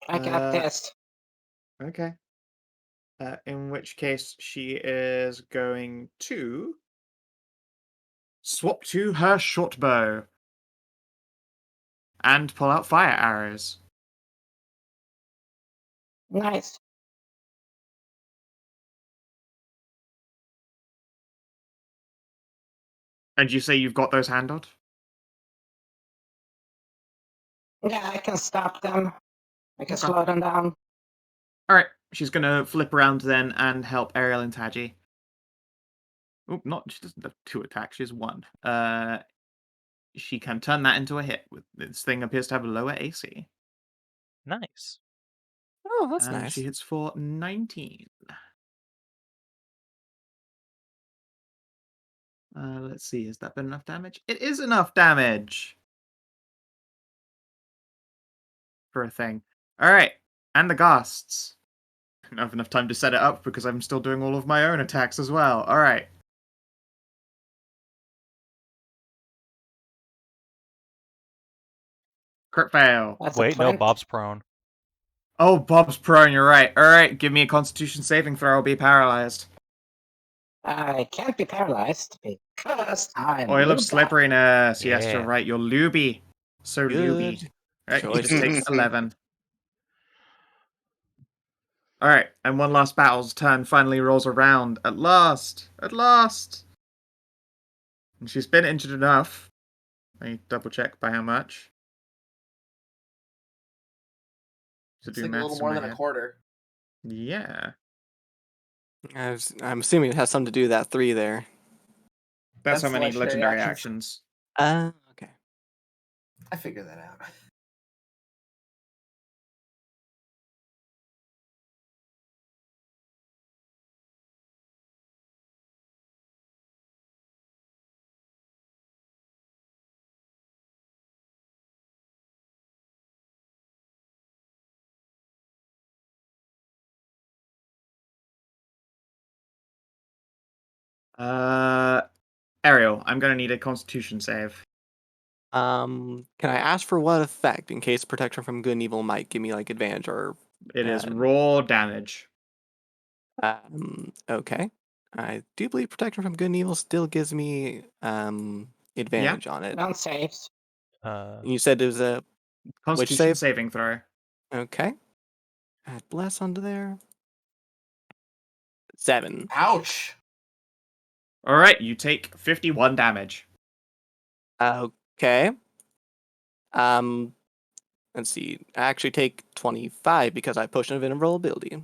I got this. Okay. In which case, she is going to swap to her short bow and pull out fire arrows. Nice. And you say you've got those handled? Yeah, I can stop them. I can Okay. slow them down. Alright, she's gonna flip around then and help Ariel and Taji. Oh, not she doesn't have 2 attacks. She has 1. She can turn that into a hit. This thing appears to have a lower AC. Nice. Oh, that's And nice. she hits for 19. Let's see. Has that been enough damage? It is enough damage for a thing. All right, and the ghasts. I don't have enough time to set it up because I'm still doing all of my own attacks as well. All right. Crit fail. That's Wait, a no, 20. Bob's prone. Oh, Bob's prone. You're right. All right, give me a Constitution saving throw. I'll be paralyzed. I can't be paralyzed because I'm Oil of lubed up. slipperiness. Yes, you're Yeah. right. You're looby. So looby. Good All right, you just take choices. 11. All right, and one last battle's turn finally rolls around. At last! At last! And she's been injured enough. Let me double check by how much. To It's do like a little maths in more my than a head. quarter. Yeah. I'm assuming it has something to do with that 3 there. That's how That's many legendary actions. actions. Okay. I figured that out. Ariel, I'm gonna need a Constitution save. Can I ask for what effect in case protection from good and evil might give me like advantage or It is Uh, raw damage. okay. I do believe protection from good and evil still gives me advantage on it. Non saves. And you said it was a Constitution save? saving throw. okay. Add bless onto there. 7. Ouch. All right, you take 51 damage. Okay. Let's see. I actually take 25 because I potion of invulnerability.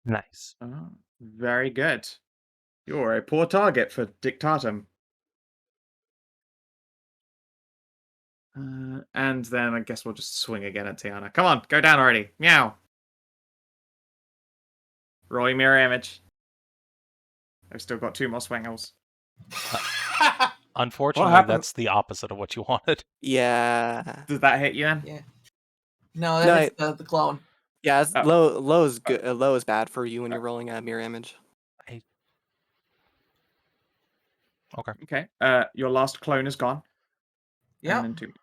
Nice. Oh, very good. You're a poor target for Dictatum. And then I guess we'll just swing again at Tiana. Come on, go down already. Meow. Rolling mirror image. I've still got 2 more swingles. Unfortunately, happened? that's the opposite of what you wanted. Yeah. Did that hit you then? Yeah. No, No, that is the clone. Yeah, it's Oh. low is good. Low is bad for you when you're rolling a mirror image. Okay. Okay. Your last clone is gone. Yeah. And then 2.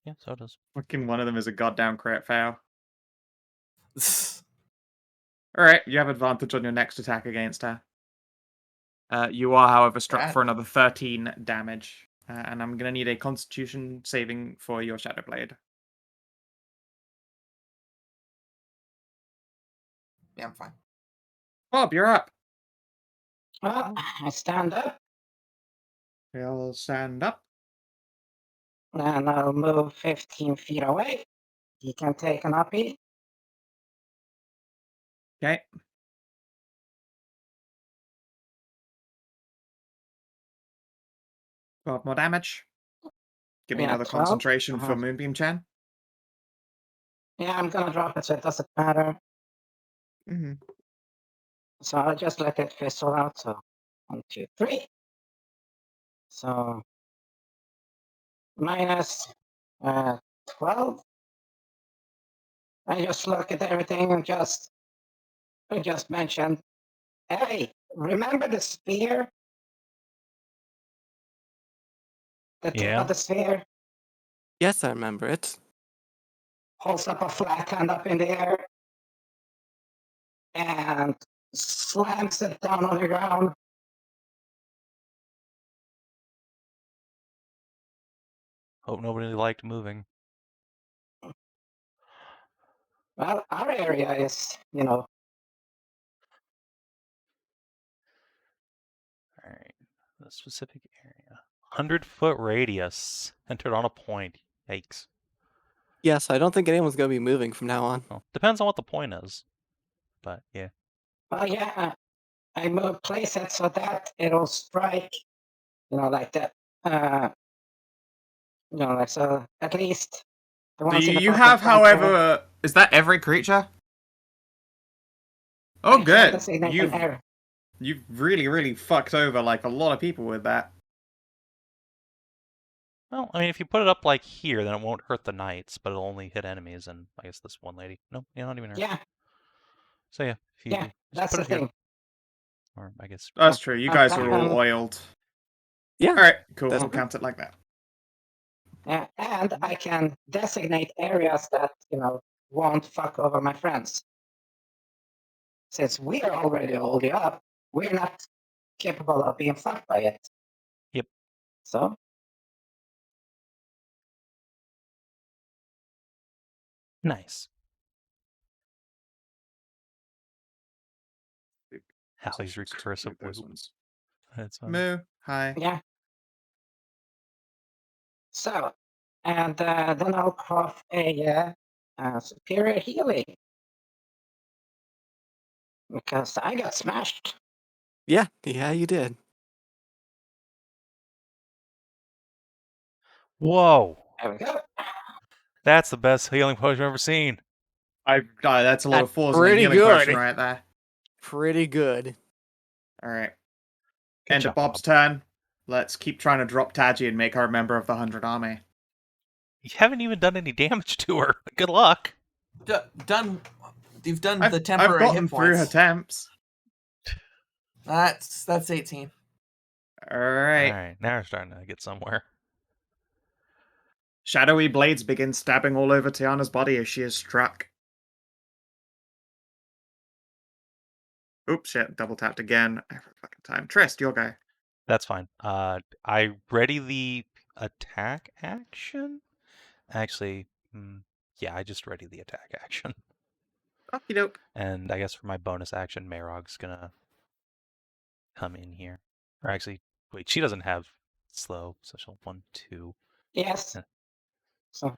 Yeah, so it is. Fucking one of them is a goddamn crit fail. Alright, you have advantage on your next attack against her. You are, however, struck for another 13 damage. And I'm going to need a Constitution saving for your Shadow Blade. Yeah, I'm fine. Bob, you're up. Well, I stand up You'll stand up. and I'll move 15 feet away. He can take an uppy. Okay. 12 more damage. Give me Yeah, another 12. concentration for Uh-huh. Moonbeam Chen. Yeah, I'm gonna drop it so it doesn't matter. Mm-hmm. So I'll just let it fizzle out. So 1, 2, 3. So minus 12. I just look at everything and I just mentioned, hey, remember the sphere? The tip Yeah. of the sphere Yes, I remember it. holds up a flat hand up in the air and slams it down on the ground. Hope nobody liked moving. Well, our area is, All right. The specific area. 100-foot radius. Entered on a point. Yikes. Yes, I don't think anyone's going to be moving from now on. Well, depends on what the point is. But yeah. Oh yeah, I move place it so that it'll strike. Like that. Like so. At least the Do ones in the you bottom have, can't go. however, is that every creature? Oh, I can't good. designate an area. You've really, really fucked over like a lot of people with that. Well, I mean, if you put it up like here, then it won't hurt the knights, but it'll only hit enemies, and I guess this one lady. No, yeah, not even her. Yeah, So yeah, if you yeah, just that's put the it here, thing. or I guess. That's true. You guys are all oiled. Yeah. All right, cool. That's I'll okay. count it like that. And I can designate areas that won't fuck over my friends. Since we are already holding up, we're not capable of being fucked by it. Yep. So Nice. Hallie's recursive Those loop. ones. That's fun. Moo. Hi. yeah. So, and then I'll craft a superior healing because I got smashed. Yeah, you did. Whoa! There we go. That's the best healing potion I've ever seen. That's a lot of That's fours in a pretty healing potion good. right there. Pretty good. All right. Good End job, of Bob's Bob. turn. Let's keep trying to drop Taji and make her a member of the 100 army. You haven't even done any damage to her. Good luck. Done. You've done I've the temporary gotten hit through her points. temps. That's 18. All right. Alright, now we're starting to get somewhere. Shadowy blades begin stabbing all over Tiana's body as she is struck. Oops, shit, double tapped again. Every fucking time. Trist, your guy. That's fine. I ready the attack action? Actually, yeah, I just ready the attack action. Okie doke. And I guess for my bonus action, Marog's gonna come in here. Or actually, wait, she doesn't have slow, so she'll 1, 2. Yes. Yeah. So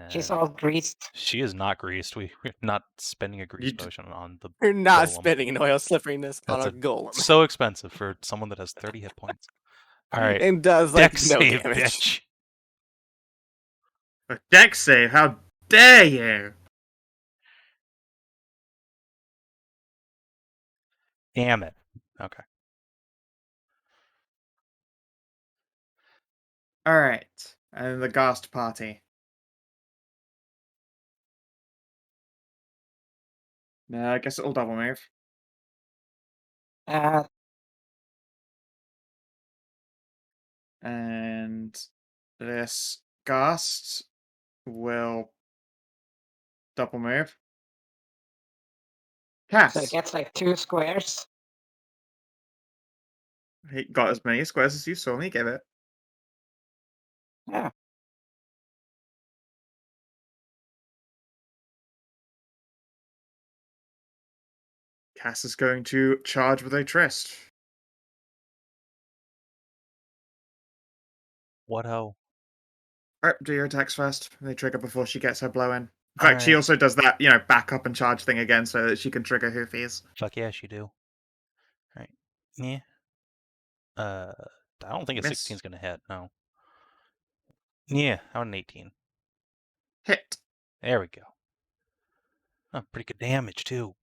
she's And all greased. she is not greased. We're not spending a grease You d- potion on the You're not golem. spending an oil slipperiness on That's a golem. so expensive for someone that has 30 hit points. All right, And does like dex no save, damage. bitch. A dex save, how dare you! Damn it. Okay. Alright. And the Ghast party. No, I guess it'll double move. Uh, And this Ghast will double move. so it Cass. gets like 2 squares. He got as many squares as you saw me give it. Yeah. Cass is going to charge with a Trist. What ho? Alright, do your attacks first. They trigger before she gets her blow in. In fact, she Alright. also does that, back up and charge thing again so that she can trigger Hoofies. Fuck yeah, she do. Alright. Yeah. I don't think a Miss. 16's gonna hit, no. Yeah, how about an 18? Hit. There we go. Oh, pretty good damage, too.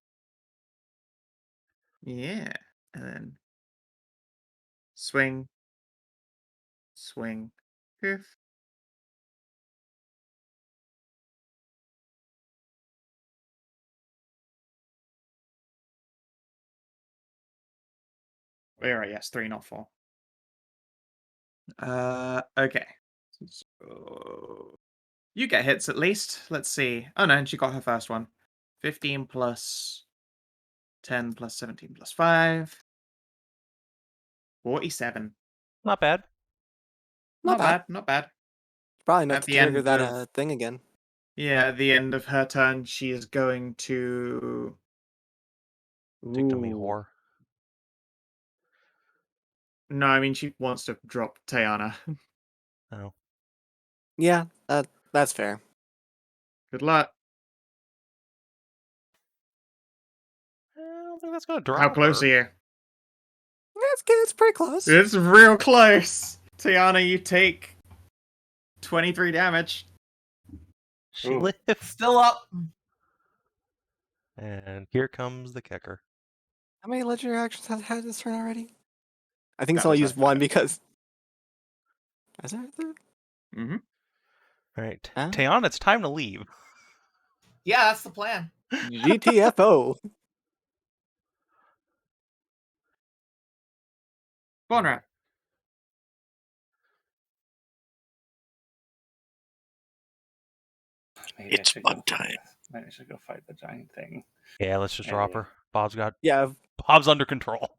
Yeah. And then swing. Swing. Hoof. Alright, yes, 3, not 4. Okay. So you get hits at least. Let's see. Oh no, and she got her first one. 15 plus 10 plus 17 plus 5. 47. Not bad. Not bad, not bad. Probably At enough to the trigger end that of- thing again. Yeah, at the end of her turn, she is going to. Dick to me, Ooh. whore. No, I mean she wants to drop Tajana. Oh. Yeah, that's fair. Good luck. I don't think that's gonna drop. How close her. are you? It's pretty close. It's real close. Tajana, you take 23 damage. She Ooh. lives. Still up. And here comes the kicker. How many legendary actions have had this turn already? I think That so. I was her used one third. because. Is that a third? Mm-hmm. All right, Ah. Tayan, it's time to leave. Yeah, that's the plan. GTFO. Faunra. Maybe I It's should go fun fight time. this. Maybe I should go fight the giant thing. Yeah, let's just drop Yeah. her. Bob's Yeah. under control.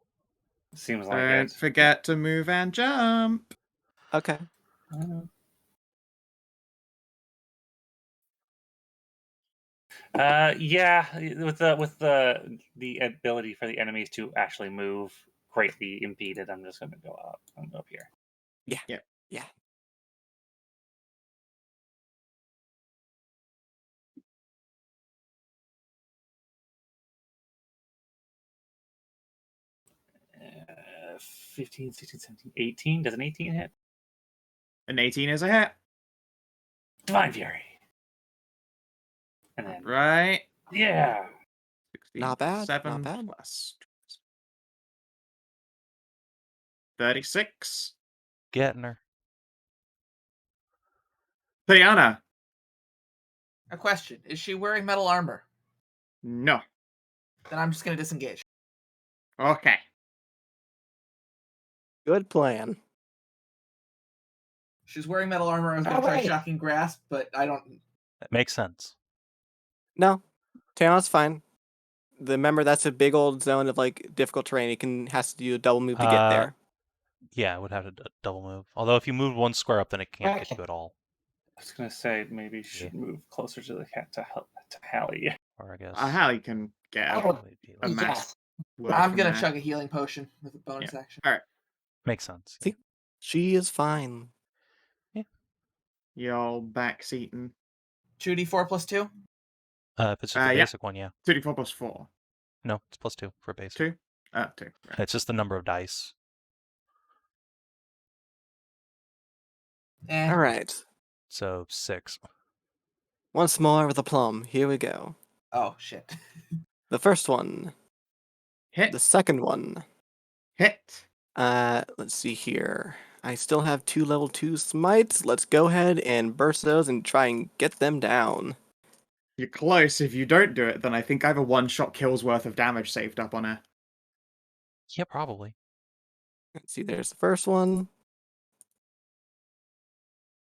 Seems like Don't it. forget to move and jump. Okay. Yeah, with the ability for the enemies to actually move greatly impeded, I'm just gonna go up. I'm up here. Yeah. Yep. Yeah. Uh, 15, 16, 17, 18. Does an 18 hit? An 18 is a hit. Divine Fury. And then, Right. yeah. 16, Not bad, 7 not bad. plus 36. Getting her. Tajana. A question: is she wearing metal armor? No. Then I'm just gonna disengage. Okay. Good plan. She's wearing metal armor. I was gonna Oh, try wait. shocking grasp, but I don't. That makes sense. No, Tayan's fine. Remember, that's a big old zone of like difficult terrain. It has to do a double move to get there. Yeah, it would have to double move. Although if you move one square up, then it can't hit Okay. you at all. I was gonna say maybe you should move closer to the cat to Hallie. Or I guess. Hallie can get Oh, probably be a like- max. Yes. word I'm from gonna there. chug a healing potion with a bonus action. All right. Makes sense. See, she is fine. Y'all backseating. 2d4 plus 2. If it's just a Yeah. basic one, yeah. 34 plus 4. No, it's +2 for a basic. 2? 2. Right. It's just the number of dice. All right. So 6. Once more with a plum. Here we go. Oh shit. The first one. Hit. The second one. Hit. Let's see here. I still have 2 level 2 smites. Let's go ahead and burst those and try and get them down. You're close. If you don't do it, then I think I have a one-shot kill's worth of damage saved up on her. Yeah, probably. Let's see, there's the first one.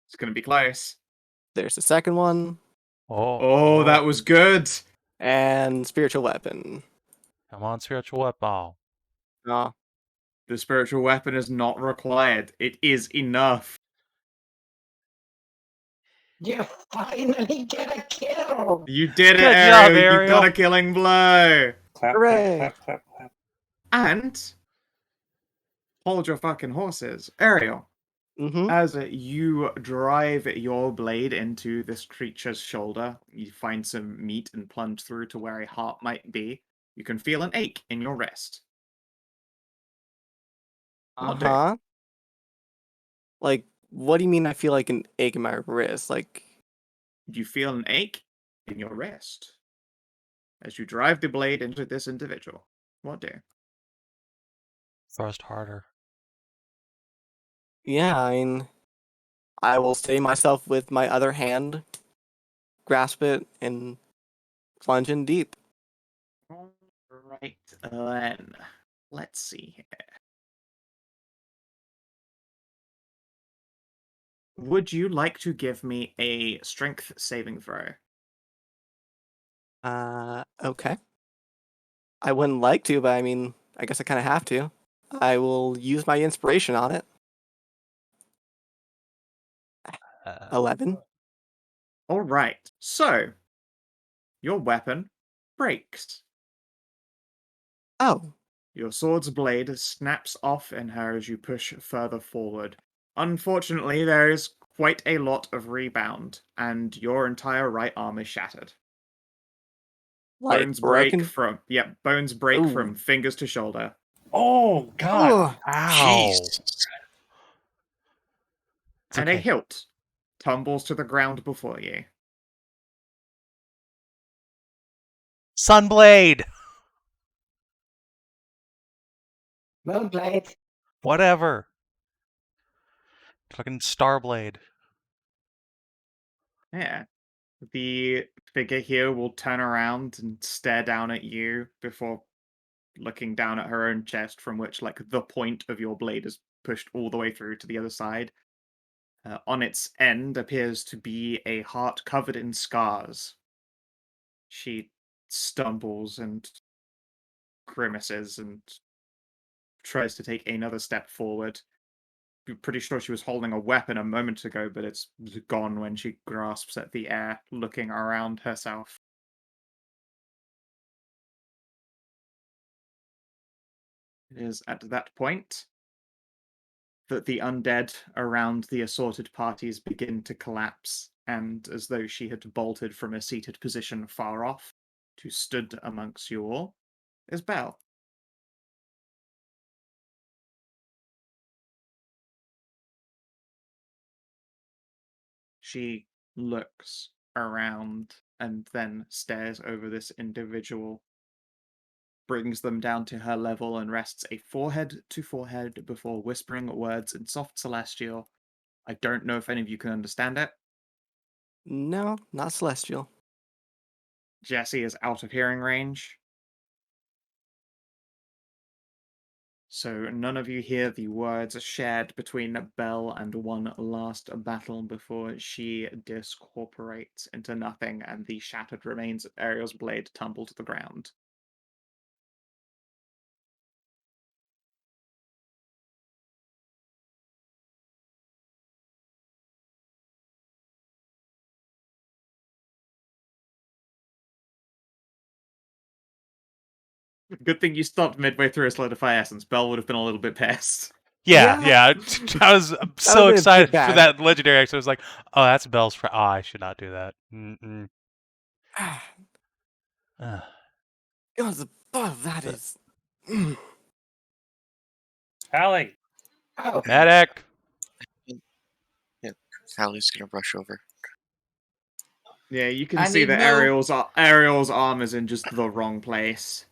It's going to be close. There's the second one. Oh, that was good. And spiritual weapon. Come on, spiritual weapon. Oh, The spiritual weapon is not required. It is enough. You finally get a kill. You did it, Good job, Ariel. You got Ariel. a killing blow. Clap, Hooray. clap, clap, clap, clap. And hold your fucking horses. Ariel, mm-hmm. as you drive your blade into this creature's shoulder, you find some meat and plunge through to where a heart might be. You can feel an ache in your wrist. What do? Uh-huh. Like, what do you mean I feel like an ache in my wrist? Like, You feel an ache in your wrist as you drive the blade into this individual. What do? Thrust harder. yeah, I mean, I will steady myself with my other hand, grasp it, and plunge in deep. Alright, then. Let's see here. Would you like to give me a strength saving throw? Okay. I wouldn't like to, but I mean, I guess I kind of have to. I will use my inspiration on it. 11. Alright, so your weapon breaks. Oh, Your sword's blade snaps off in her as you push further forward. Unfortunately, there is quite a lot of rebound, and your entire right arm is shattered. Like, Bones broken? break Ooh. from fingers to shoulder. Oh God! Ugh. Ow! Jesus. It's And a okay. hilt tumbles to the ground before you. Sunblade! Moonblade. Whatever. Fucking Starblade. Yeah. The figure here will turn around and stare down at you before looking down at her own chest, from which, like, the point of your blade is pushed all the way through to the other side. On its end appears to be a heart covered in scars. She stumbles and grimaces and tries to take another step forward. You're pretty sure she was holding a weapon a moment ago, but it's gone when she grasps at the air, looking around herself. It is at that point that the undead around the assorted parties begin to collapse, and as though she had bolted from a seated position far off to stood amongst you all, is Belle. She looks around and then stares over this individual, brings them down to her level and rests a forehead to forehead before whispering words in soft celestial. I don't know if any of you can understand it. No, not celestial. Jesse is out of hearing range, so none of you hear the words shared between Belle and one last battle before she discorporates into nothing and the shattered remains of Ariel's blade tumble to the ground. Good thing you stopped midway through a solidify essence. Belle would have been a little bit pissed. Yeah, Yeah. I was so been a bit excited for bad. that legendary X. I was like, oh, that's Belle's friend. Oh, I should not do that. Mm-mm. Ugh. God, the butt of that But- is. Hallie. Oh, Medic! Hallie's gonna rush over. Yeah, you can I see need that no- Ariel's arm is in just the wrong place.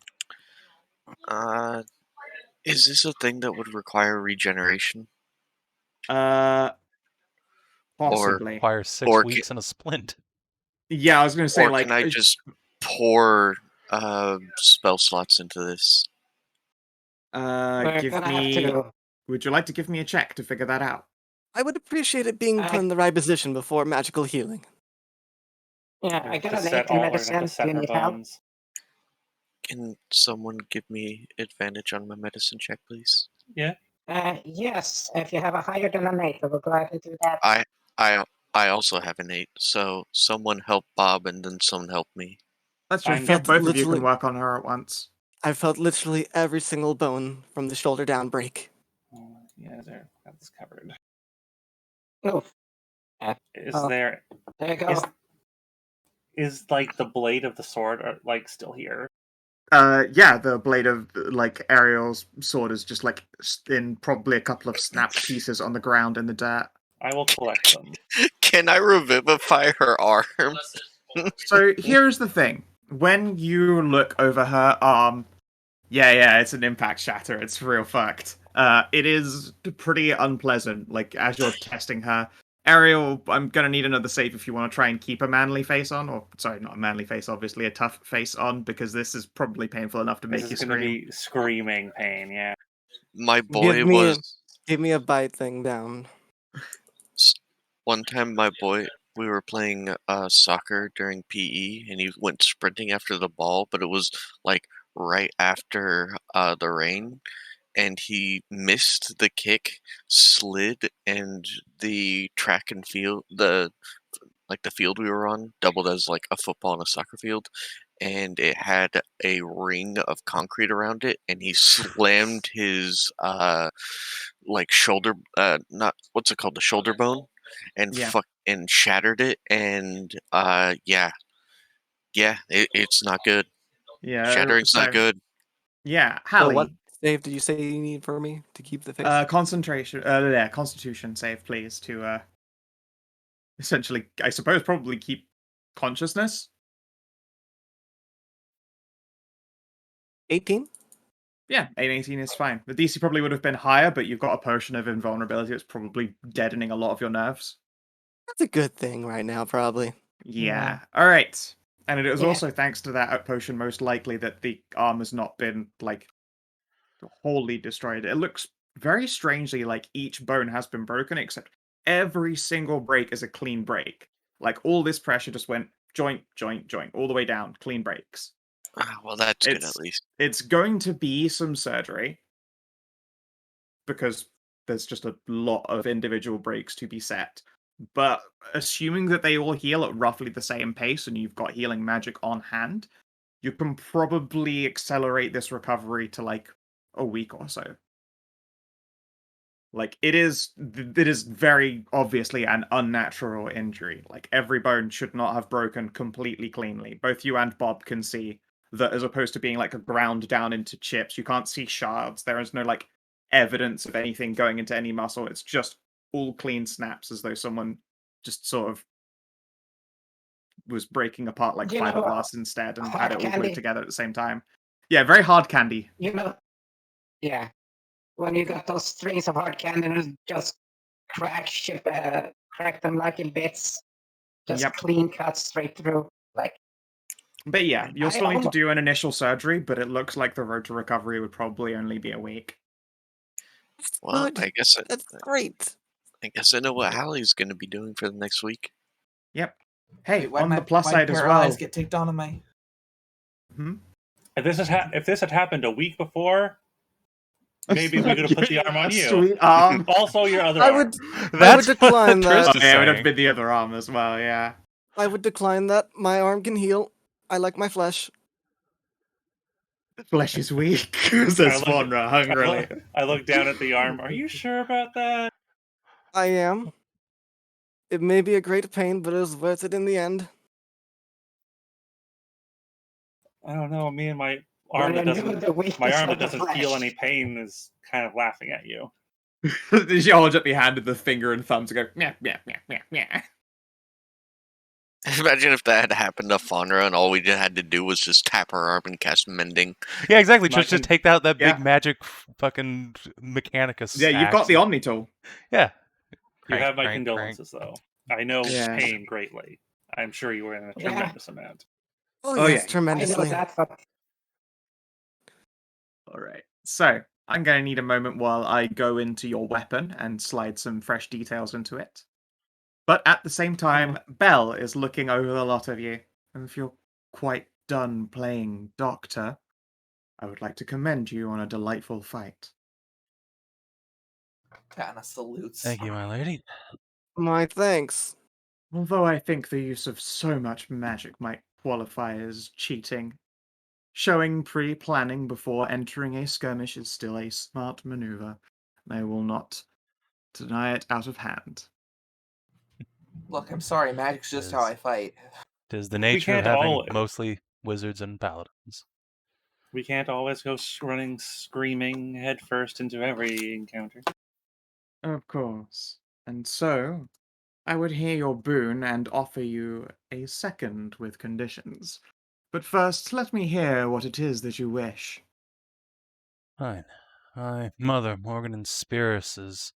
Is this a thing that would require regeneration? Possibly. Requires 6 or weeks and a splint. Yeah, I was going to say, Or like, can I just pour spell slots into this? we're give gonna me. have to. Would you like to give me a check to figure that out? I would appreciate it being put in the right position before magical healing. Yeah, We're I gonna got have an to 8 in we're gonna have to medicine. set Do you her need help? bones. Can someone give me advantage on my medicine check, please? Yes, if you have a higher than an 8, I will gladly do that. I also have an 8, so someone help Bob and then someone help me. That's true. I'm- Both of you literally- can work on her at once. I felt literally every single bone from the shoulder down break. Oh, yeah, there. Got this covered. Oof. Is Oh. there? There you go. Is like the blade of the sword like still here? Yeah, the blade of, like, Ariel's sword is just, like, in probably a couple of snapped pieces on the ground in the dirt. I will collect them. Can I revivify her arm? So here's the thing. When you look over her arm, yeah, it's an impact shatter. It's real fucked. It is pretty unpleasant, like, as you're testing her. Ariel, I'm gonna need another save if you want to try and keep a manly face on, or sorry, not a manly face, obviously a tough face on, because this is probably painful enough to make This you is going to scream. be screaming pain. Yeah. My boy was Give me a bite thing down. one time. We were playing soccer during PE, and he went sprinting after the ball, but it was like right after the rain, and he missed the kick, slid, and the track and field, the field we were on, doubled as like a football and a soccer field, and it had a ring of concrete around it, and he slammed his shoulder, not what's it called, the shoulder bone, and Yeah. and shattered it, and it's not good. Yeah. Shattering's not So good. yeah, So what Hallie, save did you say you need for me to keep the face? Constitution save, please, to essentially, I suppose, probably keep consciousness. 18? Yeah, 18 is fine. The DC probably would have been higher, but you've got a potion of invulnerability that's probably deadening a lot of your nerves. That's a good thing right now, probably. Yeah. All right. And it was Yeah. also thanks to that potion, most likely, that the armor's not been like wholly destroyed. It looks very strangely like each bone has been broken, except every single break is a clean break. Like all this pressure just went joint, joint, joint, all the way down, clean breaks. Well, that's good at It's least. it's going to be some surgery because there's just a lot of individual breaks to be set. But assuming that they all heal at roughly the same pace and you've got healing magic on hand, you can probably accelerate this recovery to like a week or so. Like it is very obviously an unnatural injury. Like every bone should not have broken completely cleanly. Both you and Bob can see that, as opposed to being like a ground down into chips, you can't see shards. There is no like evidence of anything going into any muscle. It's just all clean snaps, as though someone just sort of was breaking apart like You know, fiberglass instead and had hard it all glued candy. together at the same time. Yeah, very hard candy. Yeah. When you got those strings of hard candy and just crack them like in bits, just Yep. clean cuts straight through. Like, But yeah, you'll I still need to almo- do an initial surgery, but it looks like the road to recovery would probably only be a week. Well, Good. That's great. I guess I know what Hallie's going to be doing for the next week. Yep. Hey, Wait, why'd on my- the plus why'd side as her well. eyes get ticked on my. If this had happened a week before, maybe we could have put the arm on you. Sweet arm. Also, your other I arm. would That's decline what that. Tris Oh, is yeah, it would have saying. been the other arm as well, yeah. I would decline that. My arm can heal. I like my flesh. The flesh is weak, says Faunra hungrily. I look down at the arm. Are you sure about that? I am. It may be a great pain, but it was worth it in the end. I don't know. Me and my When arm that you're doing doesn't the weakness my arm of that the doesn't feel flesh. any pain is kind of laughing at you. She holds up your hand with the finger and thumbs and go, meh, meh, meh, meh, meh. Imagine if that had happened to Faunra and all we had to do was just tap her arm and cast Mending. Yeah, exactly. Not Just con- take out that Yeah. big magic fucking Mechanicus. Yeah, you've got axe the and- Omni tool. Yeah. You Crank, have my crank, condolences, though. I know Yeah. pain greatly. I'm sure you were in a Yeah. tremendous amount. Oh, Oh, yes, yeah. tremendously. I know that, but Alright. So, I'm going to need a moment while I go into your weapon and slide some fresh details into it. But at the same time, Belle is looking over the lot of you. And if you're quite done playing Doctor, I would like to commend you on a delightful fight. Tajana salutes. Thank you, my lady. My thanks. Although I think the use of so much magic might qualify as cheating, showing pre-planning before entering a skirmish is still a smart maneuver. I will not deny it out of hand. Look, I'm sorry. Magic's just how I fight. Tis the nature of can't having all- mostly wizards and paladins. We can't always go running screaming headfirst into every encounter. Of course. And so, I would hear your boon and offer you a second with conditions. But first, let me hear what it is that you wish. Fine. My mother, Morgan Spirus, is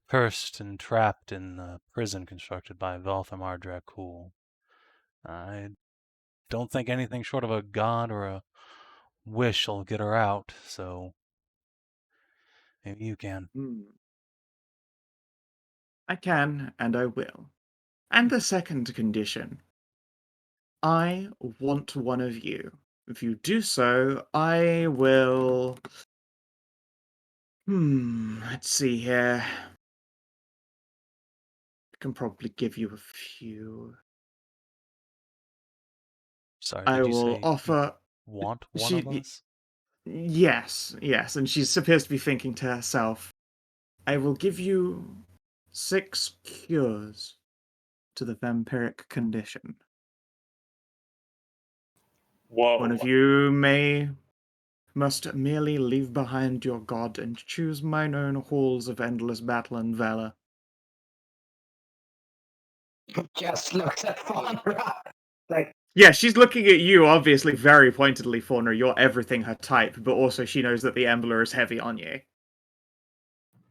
cursed and trapped in the prison constructed by Velthamar Dracul. I don't think anything short of a god or a wish will get her out, so maybe you can. I can, and I will. And the second condition. I want one of you. If you do so, I will... let's see here. I can probably give you a few. Sorry, I did you will say offer... want one she- of us? Yes, and she appears to be thinking to herself. I will give you 6 cures to the vampiric condition. Whoa. One of you must merely leave behind your god and choose mine own halls of endless battle and valor. Just looks at Faunra. Like, Yeah, she's looking at you, obviously, very pointedly, Faunra. You're everything her type, but also she knows that the Embler is heavy on you.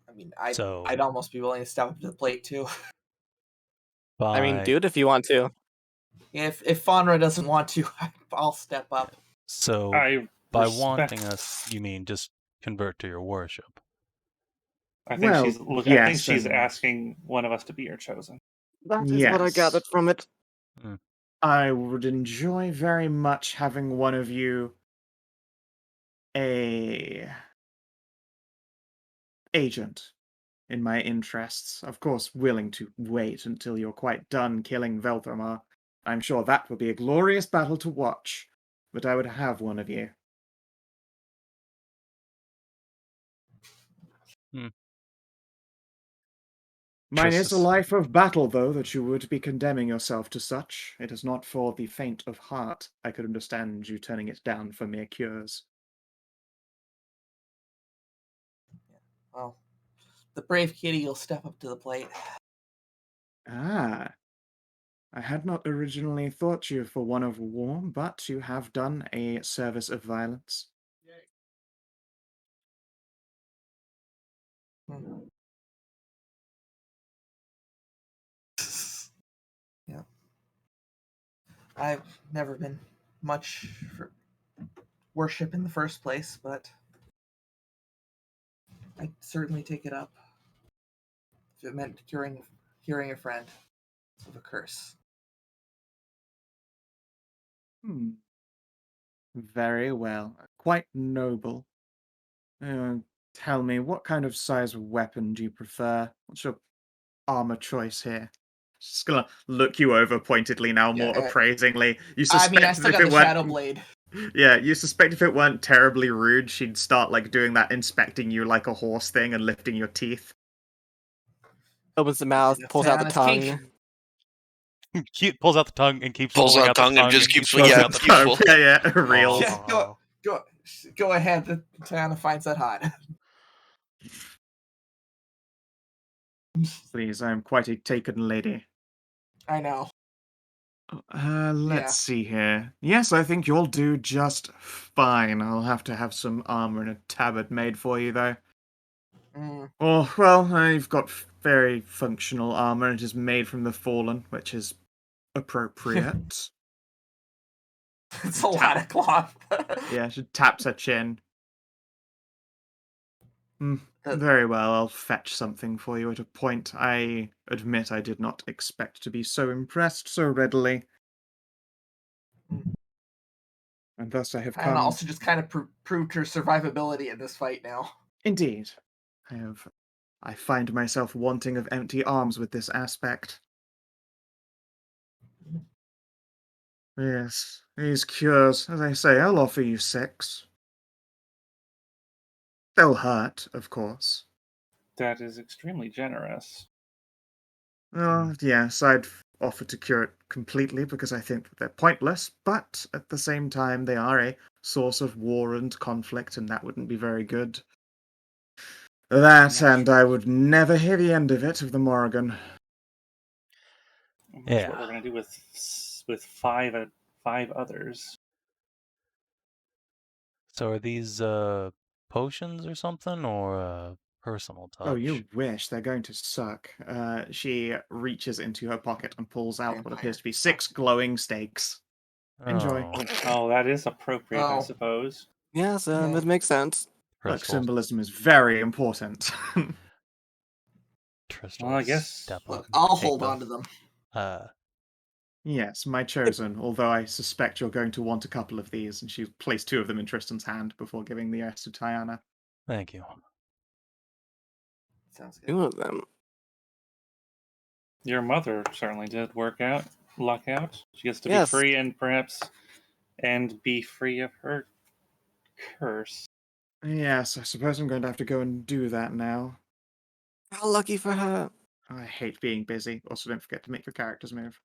I mean, So I'd almost be willing to step up to the plate too. I mean, by do it if you want to. If Faunra doesn't want to, I'll step up. so I by respect- wanting us, you mean just convert to your worship? I think Well, she's I think yes she's and- asking one of us to be her chosen. That is what I Yes. gathered from it. I would enjoy very much having one of you a agent in my interests. Of course, willing to wait until you're quite done killing Velthamar. I'm sure that will be a glorious battle to watch, but I would have one of you. Mine is a Tristan- life of battle, though, that you would be condemning yourself to such. It is not for the faint of heart. I could understand you turning it down for mere cures. Well, the brave kitty will step up to the plate. Ah. I had not originally thought you for one of war, but you have done a service of violence. Yeah. I've never been much for worship in the first place, but I'd certainly take it up if it meant curing a friend of a curse. Very well. Quite noble. Tell me, what kind of size weapon do you prefer? What's your armor choice here? Just gonna look you over pointedly now, more Yeah, appraisingly. You I suspect mean, I still if got it the weren't, Shadow Blade. Yeah, you suspect if it weren't terribly rude, she'd start like doing that inspecting you like a horse thing and lifting your teeth. Opens the mouth, pulls out the Tajana's tongue. He pulls out the tongue and keeps Pulls pulling out out the tongue and tongue just keeps- pulling yeah, out the keep tongue. full. Yeah, real. Yeah, go ahead. Tajana finds that hot. Please, I am quite a taken lady. I know. Let's Yeah. see here. Yes, I think you'll do just fine. I'll have to have some armor and a tabard made for you, though. Oh, well, I've got very functional armor. It is made from the Fallen, which is appropriate. It's a lot of cloth. Yeah, she taps her chin. Very well, I'll fetch something for you at a point. I admit I did not expect to be so impressed so readily. And thus I have And come... also just kind of proved her survivability in this fight now. Indeed. I find myself wanting of empty arms with this aspect. Yes, these cures, as I say, I'll offer you 6. They'll hurt, of course. That is extremely generous. Oh, yes, I'd offer to cure it completely because I think that they're pointless, but at the same time they are a source of war and conflict, and that wouldn't be very good. That, and I would never hear the end of it of the Morrigan. That's what we're gonna do with five others. So are these potions or something, or personal touch? Oh, you wish. They're going to suck. She reaches into her pocket and pulls out what appears to be 6 glowing stakes. Enjoy. Oh, that is appropriate, I suppose. Yes, it makes sense. Look, symbolism is very important. Tristan Well, I guess step Look, up and I'll take hold them. on to them. Yes, my chosen, although I suspect you're going to want a couple of these, and she placed 2 of them in Tristan's hand before giving the rest to Tajana. Thank you. Sounds good. 2 of them. Your mother certainly did luck out. She gets to be Yes. free and be free of her curse. Yes, I suppose I'm going to have to go and do that now. How lucky for her. I hate being busy. Also, don't forget to make your characters move.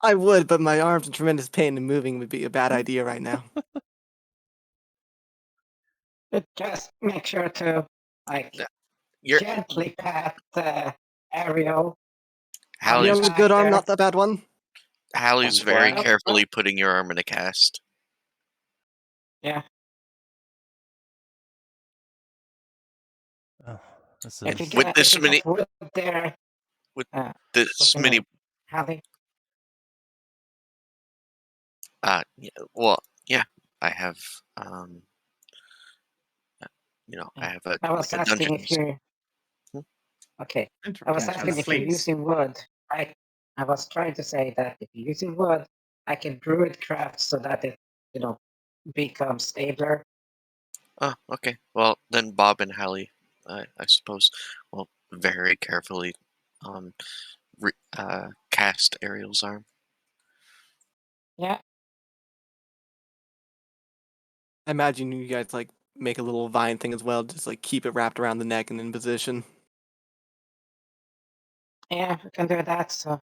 I would, but my arm's in tremendous pain and moving would be a bad idea right now. But just make sure to like Yeah, You're gently pat Ariel. You Hallie's have a good arm, there. not that bad one. Hallie's I'm very glad. carefully putting your arm in a cast. Yeah. Oh, this If you is With get this if you many- get wood there, with uh, This you many know, Hallie. well, yeah, I have I have a I was like a asking dungeon. if you're Hmm? okay. Inter- I was yeah, asking if you're please. using wood. I was trying to say that if you're using wood, I can druid craft so that it becomes stabler. Oh, okay. Well, then Bob and Hallie, I suppose, will very carefully cast Ariel's arm. Yeah. I imagine you guys like make a little vine thing as well, just like keep it wrapped around the neck and in position. Yeah, we can do that. So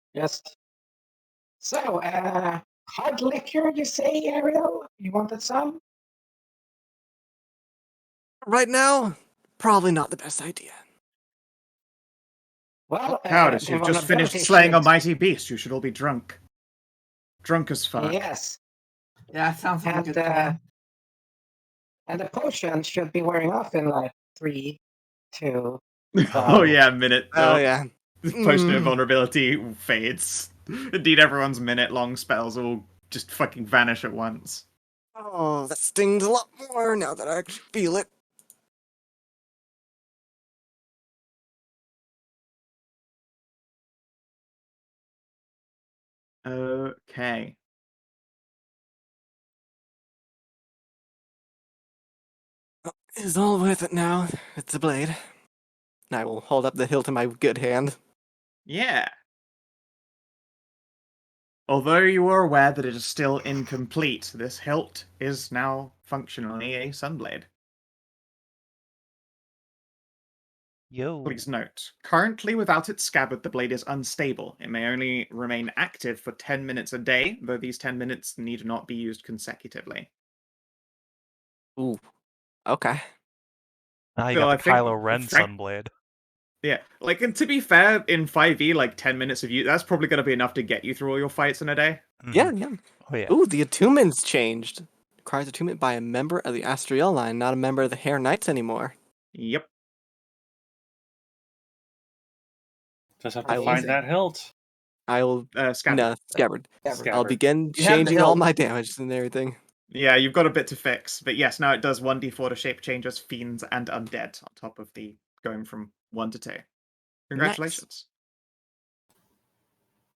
hard liquor, you say, Ariel? You wanted some? Right now, probably not the best idea. Well, Cowardice, the you've just finished vulnerability slaying a should- mighty beast. You should all be drunk. Drunk as fuck. Yes, Yeah, sounds like a and good plan. and the potion should be wearing off in like 3, 2. Oh yeah, minute. Oh yeah. Potion of vulnerability fades. Indeed, everyone's minute-long spells will just fucking vanish at once. Oh, that stings a lot more now that I actually feel it. Okay. It's all worth it now. It's a blade. I will hold up the hilt in my good hand. Yeah. Although you are aware that it is still incomplete, this hilt is now functionally a sunblade. yo. Please note, currently without its scabbard, the blade is unstable. It may only remain active for 10 minutes a day, though these 10 minutes need not be used consecutively. Ooh. Okay. Now you So got I the think Kylo Ren Sunblade. Yeah, like, and to be fair, in 5e, like 10 minutes of use, that's probably going to be enough to get you through all your fights in a day. Yeah, yeah. Oh yeah. Ooh, the attunement's changed. Requires attunement by a member of the Astriel line, not a member of the Hair Knights anymore. Yep. Just have to I will- find that hilt. I will Scabbard. no scabbard. Scabbard. I'll begin You have the changing all hilt. my damage and everything. Yeah, you've got a bit to fix. But yes, now it does 1d4 to shape changes, fiends, and undead, on top of the going from 1 to 2. Congratulations.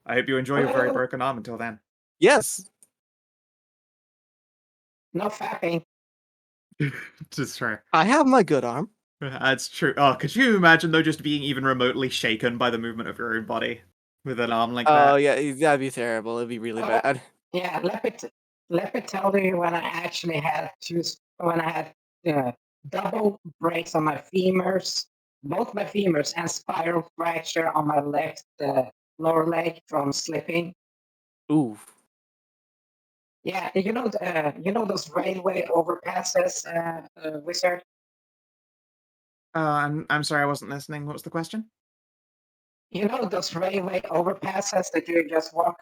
I hope you enjoy your very broken arm until then. Yes. No fapping. Just true. I have my good arm. That's true. Oh, could you imagine, though, just being even remotely shaken by the movement of your own body with an arm like Oh that? yeah, that'd be terrible. It'd be really bad. Yeah, let me tell you when I actually had double breaks on my femurs, both my femurs, and spiral fracture on my left lower leg from slipping. Ooh. Yeah, you know those railway overpasses, wizard. I'm sorry, I wasn't listening. What was the question? You know those railway overpasses that you just walk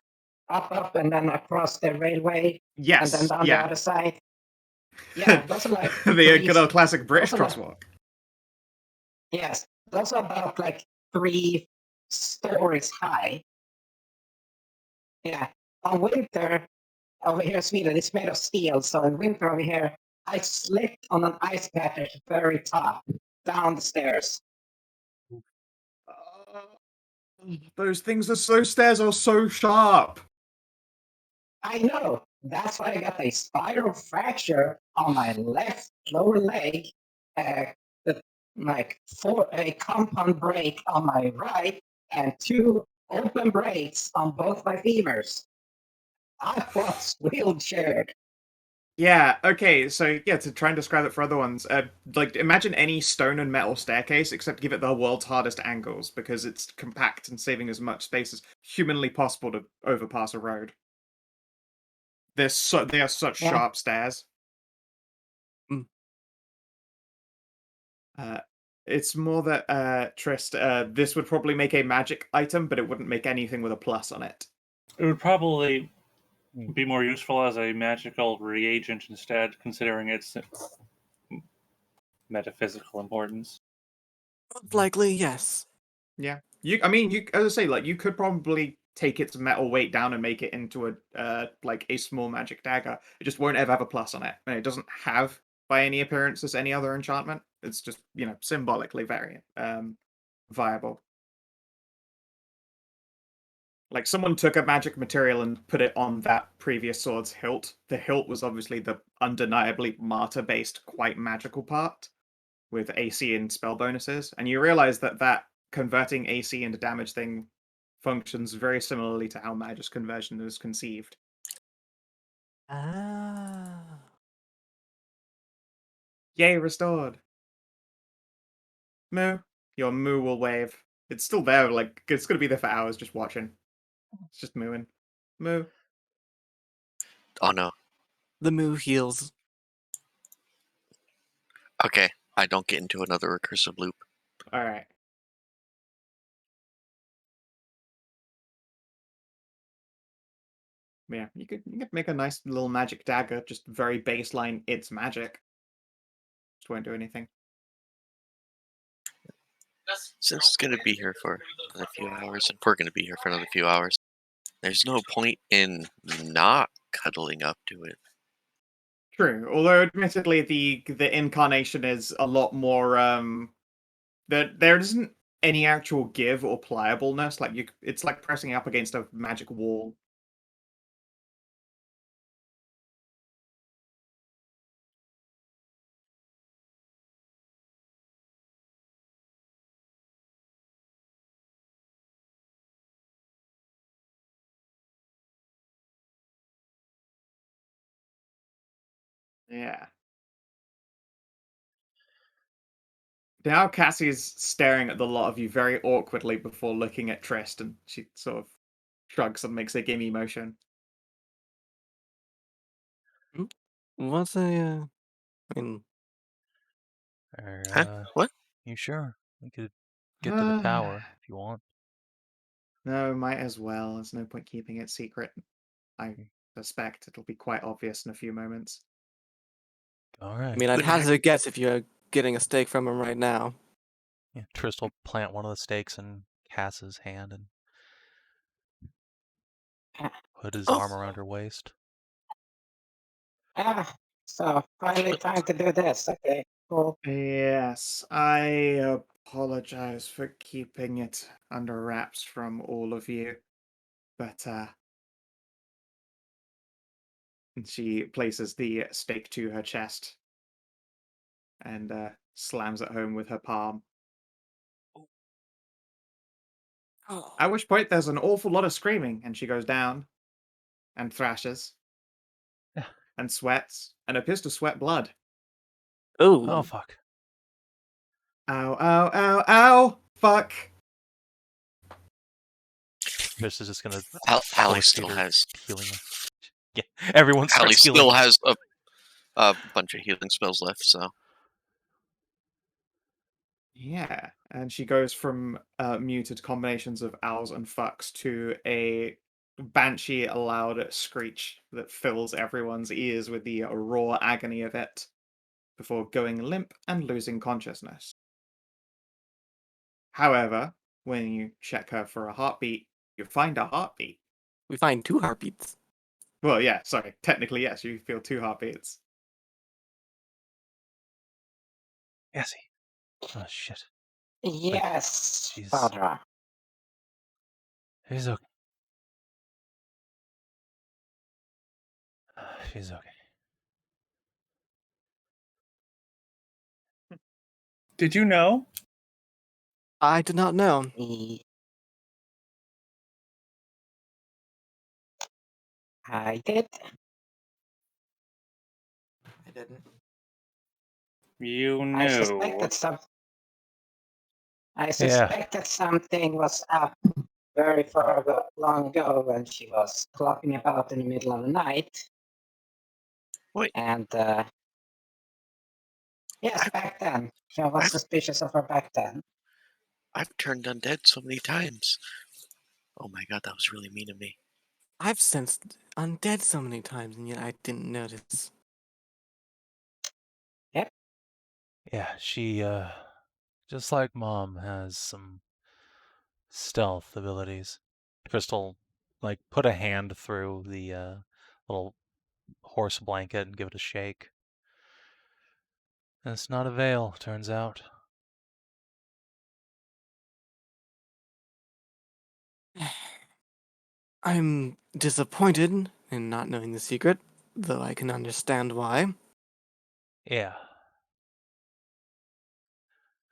up, and then across the railway, Yes. and then on the Yeah. other side. Yeah, those are like The good old classic British those are like- crosswalk. Yes, those are about like 3 stories high. Yeah, on winter over here in Sweden, it's made of steel. So in winter over here, I slipped on an ice patch at the very top, down the stairs. Those stairs are so sharp. I know. That's why I got a spiral fracture on my left lower leg, a compound break on my right, and 2 open breaks on both my femurs. I was wheelchaired. Yeah, okay, so yeah, to try and describe it for other ones, like imagine any stone and metal staircase, except give it the world's hardest angles, because it's compact and saving as much space as humanly possible to overpass a road. They are such Yeah. sharp stairs. Mm. It's more that Trist, this would probably make a magic item, but it wouldn't make anything with a plus on it. It would probably Hmm. be more useful as a magical reagent instead, considering its metaphysical importance. Most likely, yes. Yeah, I mean, as I say, like you could probably take its metal weight down and make it into a like a small magic dagger. It just won't ever have a plus on it, and it doesn't have by any appearances any other enchantment. It's just symbolically very viable. Like someone took a magic material and put it on that previous sword's hilt. The hilt was obviously the undeniably martyr-based, quite magical part with AC and spell bonuses, and you realize that converting AC into damage thing functions very similarly to how Magus conversion is conceived. Ah. Yay, restored. Moo. Your moo will wave. It's still there, like it's gonna be there for hours just watching. It's just mooing. Moo. Oh no. The moo heals. Okay, I don't get into another recursive loop. Alright. Yeah, you could make a nice little magic dagger, just very baseline, it's magic. Just won't do anything. Since it's gonna be here for another few hours, and we're gonna be here for another few hours, there's no point in not cuddling up to it. True, although admittedly the incarnation is a lot more there isn't any actual give or pliableness, like it's like pressing up against a magic wall. Yeah. Now Cassie's staring at the lot of you very awkwardly before looking at Tristan. She sort of shrugs and makes a gimme motion. What's I mean, Or, What? you sure? We could get to the tower if you want. No, might as well. There's no point keeping it secret. I Mm. suspect it'll be quite obvious in a few moments. All I right. mean, I'd Good night. hazard a guess if you're getting a steak from him right now. Yeah, Trist will plant one of the stakes in Cass's hand and put his arm around her waist. So finally time to do this. Okay, cool. Yes, I apologize for keeping it under wraps from all of you. But and she places the stake to her chest and slams it home with her palm. Oh. At which point there's an awful lot of screaming, and she goes down and thrashes and sweats and appears to sweat blood. Oh, Ooh. fuck. Ow, ow, ow, ow! Fuck! Trist is just gonna Allie force still feed her has. healing. Yeah, everyone Allie starts healing. still has a bunch of healing spells left, so Yeah, and she goes from muted combinations of owls and fucks to a banshee loud screech that fills everyone's ears with the raw agony of it before going limp and losing consciousness. However, when you check her for a heartbeat, you find a heartbeat. We find 2 heartbeats. Well, yeah, sorry. Technically, yes, you feel 2 heartbeats. Cassie. Oh, shit. Yes, she's- Faunra. She's okay. She's okay. Did you know? I did not know. I did. I didn't. You I suspect knew. that some. I Yeah. suspect that something was up very long ago when she was clocking about in the middle of the night. Wait. And yes, back then. I was I've- suspicious of her back then. I've turned undead so many times. Oh my god, that was really mean of me. I've sensed undead so many times, and yet I didn't notice. Yeah, she, just like Mom, has some stealth abilities. Crystal, like, put a hand through the little horse blanket and give it a shake. And it's not a veil, turns out. I'm disappointed in not knowing the secret, though I can understand why. Yeah.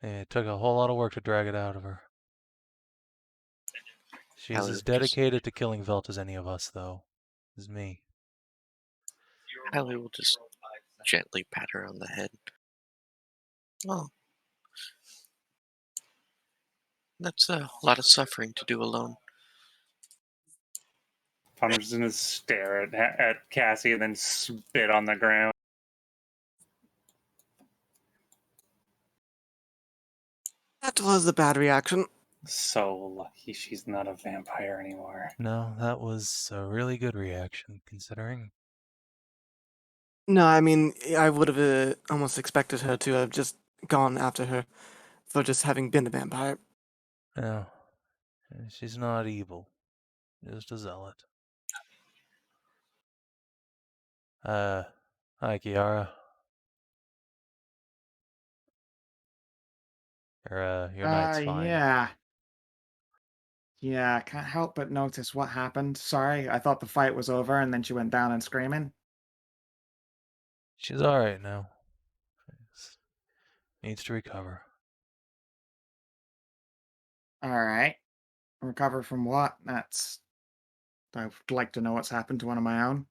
It took a whole lot of work to drag it out of her. She's Hallie as will dedicated to killing Velt as any of us, though. As me. Hallie will just gently pat her on the head. Well, that's a lot of suffering to do alone. I'm just gonna stare at Cassie and then spit on the ground. That was a bad reaction. So lucky she's not a vampire anymore. No, that was a really good reaction, considering. No, I mean, I would have almost expected her to have just gone after her for just having been a vampire. No. She's not evil. Just a zealot. Hi, Kiara. Your night's fine. Yeah. Yeah, can't help but notice what happened. Sorry, I thought the fight was over and then she went down and screaming. She's alright now. Needs to recover. Alright. Recover from what? I would like to know what's happened to one of my own.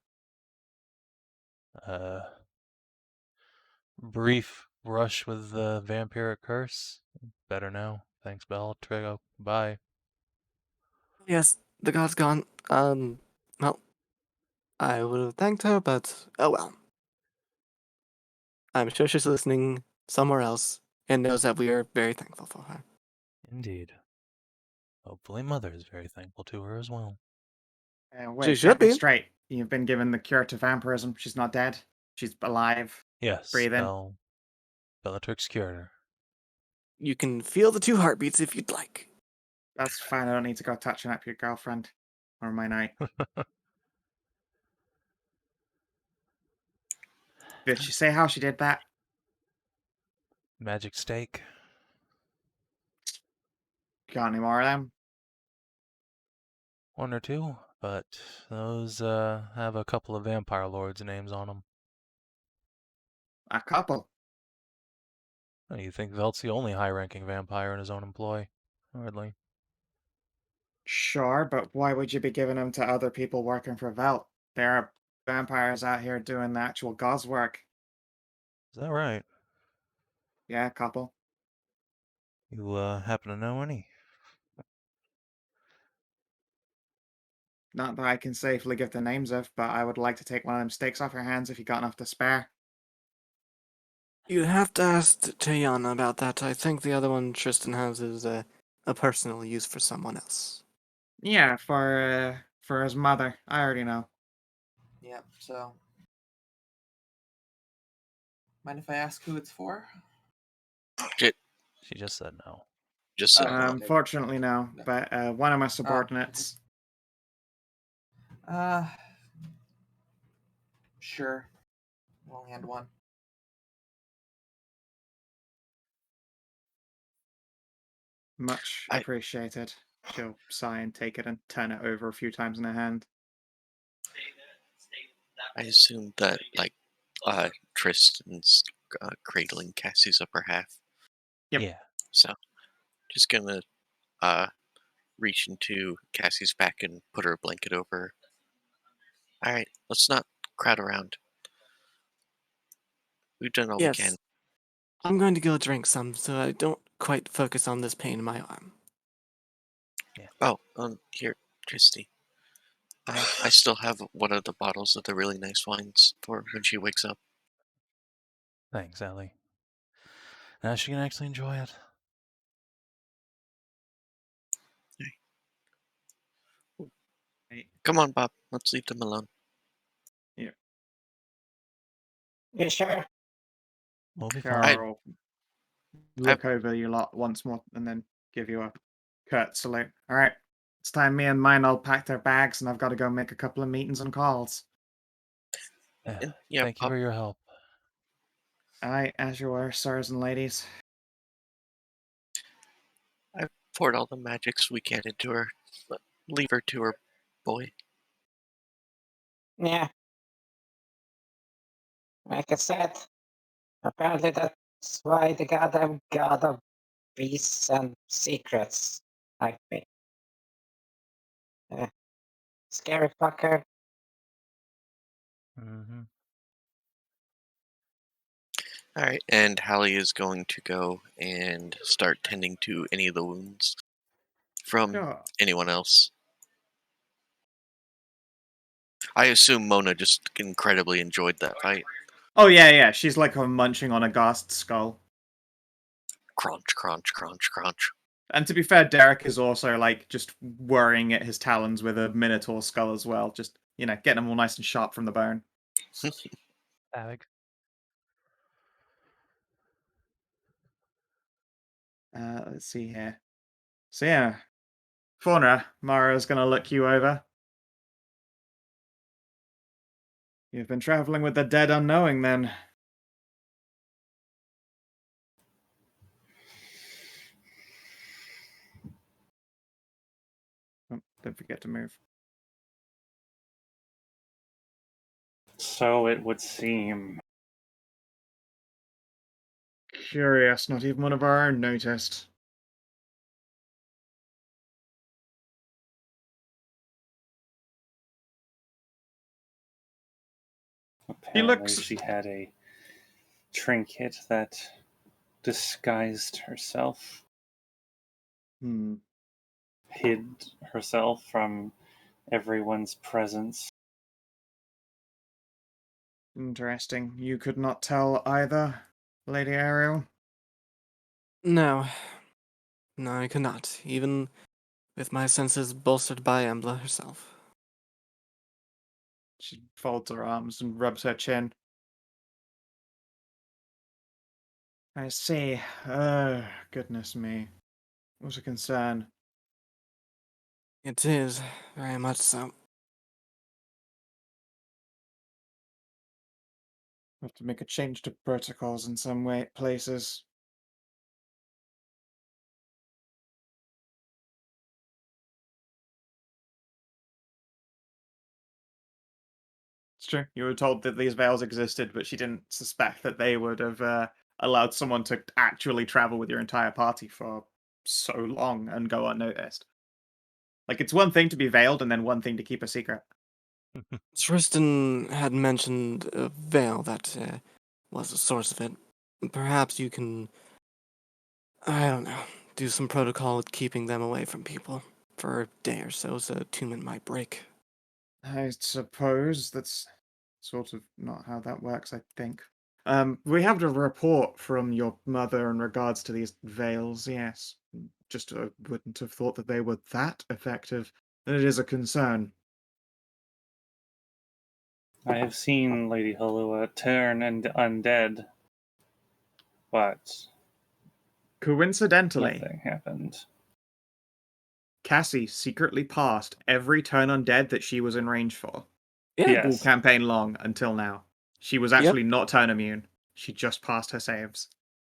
Brief brush with the vampiric curse. Better now. Thanks, Bellatrix. Bye. Yes, the god's gone. Well, I would have thanked her, but oh well. I'm sure she's listening somewhere else and knows that we are very thankful for her. Indeed. Hopefully Mother is very thankful to her as well. She Wait, should get me be. straight. You've been given the cure to vampirism. She's not dead. She's alive. Yes, Breathing. Bellatrix cured her. You can feel the 2 heartbeats if you'd like. That's fine. I don't need to go touching up your girlfriend or my knight. Did she say how she did that? Magic stake. Got any more of them? 1 or 2, but those have a couple of vampire lords' names on them. A couple. You think Velt's the only high-ranking vampire in his own employ? Hardly. Sure, but why would you be giving them to other people working for Velt? There are vampires out here doing the actual God's work. Is that right? Yeah, a couple. You happen to know any? Not that I can safely give the names of, but I would like to take one of them stakes off your hands if you got enough to spare. You'd have to ask Tajana about that. I think the other one Tristan has is a personal use for someone else. Yeah, for his mother. I already know. Yep, so. Mind if I ask who it's for? She just said no. Just said Oh, no. okay. Unfortunately, no. No. But one of my subordinates. Sure. I'll hand one. Much I- appreciated. She'll sigh and take it and turn it over a few times in her hand. I assumed that, like, Tristan's cradling Cassie's upper half. Yep. Yeah. So, just gonna reach into Cassie's back and put her blanket over her. Alright, let's not crowd around. We've done all we can. Yes. I'm going to go drink some so I don't quite focus on this pain in my arm. Oh, here, Tristy. I still have one of the bottles of the really nice wines for when she wakes up. Thanks, Ellie. Now she can actually enjoy it. Come on, Bob. Let's leave them alone. Yeah. You sure? We'll be fine. Carl look over you lot once more and then give you a curt salute. All right. It's time me and mine all pack their bags, and I've got to go make a couple of meetings and calls. Yeah, Thank you for your help. Aye, as you were, sirs and ladies. I've poured all the magics we can into her. Leave her to her boy. Yeah. Like I said, apparently that's why the goddamn god of beasts and secrets like me. Scary fucker. Mm-hmm. Alright, and Hallie is going to go and start tending to any of the wounds from Sure. anyone else. I assume Mona just incredibly enjoyed that fight. Oh, yeah. She's like munching on a ghast skull. Crunch, crunch, crunch, crunch. And to be fair, Derek is also like just worrying at his talons with a Minotaur skull as well. Just, getting them all nice and sharp from the bone. Alex. Let's see here. So yeah, Faunra, Mara's gonna look you over. You've been traveling with the dead unknowing, then. Oh, don't forget to move. So it would seem. Curious, not even one of our own noticed. Apparently, she had a trinket that disguised herself, hid herself from everyone's presence. Interesting. You could not tell either, Lady Ariel? No. No, I could not, even with my senses bolstered by Embla herself. She folds her arms and rubs her chin. I see. Oh, goodness me. What a concern. It is, very much so. Have to make a change to protocols in some places. It's true. You were told that these veils existed, but she didn't suspect that they would have allowed someone to actually travel with your entire party for so long and go unnoticed. Like, it's one thing to be veiled and then one thing to keep a secret. Tristan had mentioned a veil that was the source of it. Perhaps you can, I don't know, do some protocol with keeping them away from people for a day or so attunement might break. I suppose that's sort of not how that works, I think. We have a report from your mother in regards to these veils, yes. Just wouldn't have thought that they were that effective. And it is a concern. I have seen Lady Halua turn undead, but Coincidentally, nothing happened. Cassie secretly passed every turn undead that she was in range for. Yeah. All Yes. campaign long until now. She was actually not turn immune. She just passed her saves.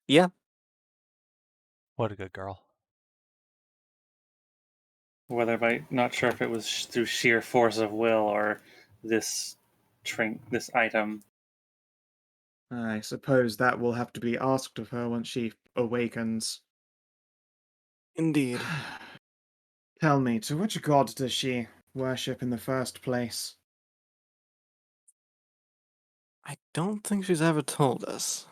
Yeah. What a good girl. Whether not sure if it was through sheer force of will or this item. I suppose that will have to be asked of her once she awakens. Indeed. Tell me, to which god does she worship in the first place? I don't think she's ever told us.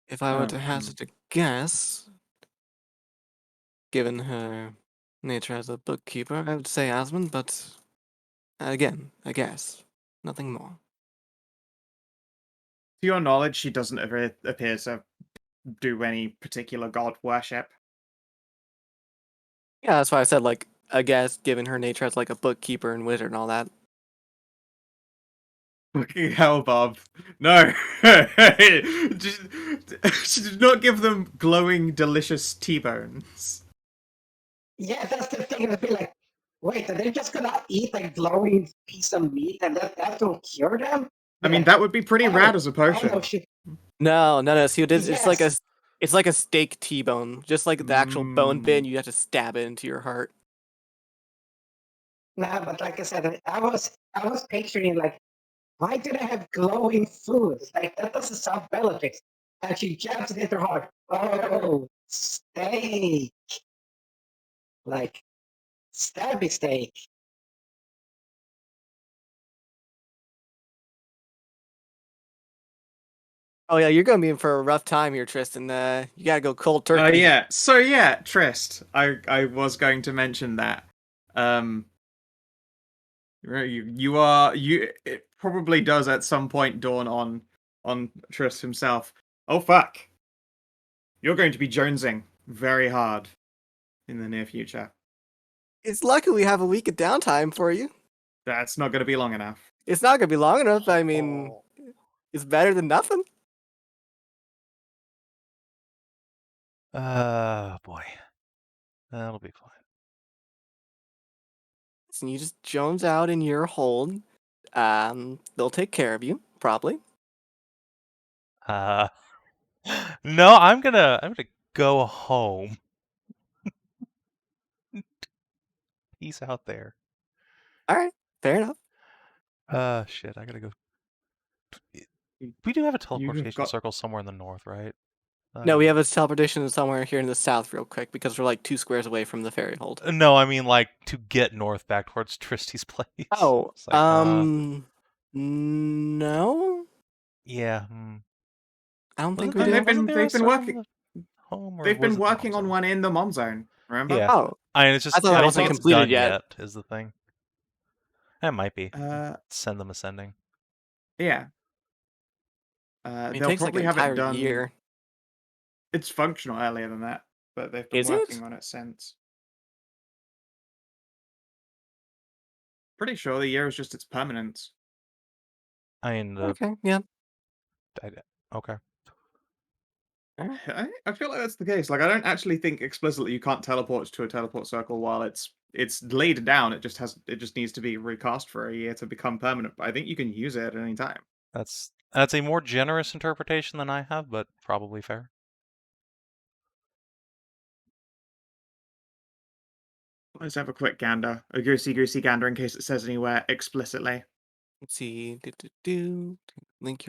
If I were to hazard a guess, given her nature as a bookkeeper, I would say Asmund, but again, a guess. Nothing more. To your knowledge, she doesn't appear to do any particular god worship. Yeah, that's why I said, like, a guess, given her nature as, like, a bookkeeper and wizard and all that. Fucking hell, Bob. No. She did not give them glowing, delicious T-bones. Yeah, that's the thing. It'd be like, wait, are they just gonna eat a glowing piece of meat and that will cure them? I mean, Like, that would be pretty oh, rad as a oh, potion. no, she, No. See, it's like a, Yes. it's like a steak T-bone, just like the actual bone bit. Mm. And you have to stab it into your heart. nah, but like I said, I was picturing like, why do they have glowing foods? Like that doesn't sound Bellatrix. And she jabs it into her heart. Oh, steak. Like stabby steak. Oh yeah, you're gonna be in for a rough time here, Tristan. You gotta go cold turkey. Yeah. So yeah, Trist. I was going to mention that. It probably does at some point dawn on Trist himself. Oh fuck. You're going to be jonesing very hard in the near future. It's lucky we have a week of downtime for you. That's not going to be long enough. It's not gonna be long enough. I mean, it's better than nothing. Boy. That'll be fine. So you just jones out in your hold. They'll take care of you, probably. No, I'm gonna go home. Peace out there. All right, fair enough. Shit, I gotta go. We do have a teleportation got- circle somewhere in the north, right? No, we have a teleportation somewhere here in the south, real quick, because we're like 2 squares away from the ferry hold. No, I mean like to get north back towards Tristy's place. Oh, It's like, no, yeah. I don't think Wasn't we there- do. wasn't there a they've been circle working. in the home, or They've was been it the working Mom on Zone? one in the Mom Zone. Remember? Yeah. Oh, I mean, it's just I thought it I don't wasn't think it's completed done yet. yet. Is the thing. It might be. Send them ascending. Yeah. I mean, it They'll takes like probably an have it entire done. year. It's functional earlier than that, but they've been Is it? working on it since. Pretty sure the year is just its permanence. I mean, Okay, yeah. Okay. I feel like that's the case. Like, I don't actually think explicitly you can't teleport to a teleport circle while it's laid down. It just needs to be recast for a year to become permanent. But I think you can use it at any time. That's a more generous interpretation than I have, but probably fair. Let's have a quick gander, a goosey gander, in case it says anywhere explicitly. Let's see. Link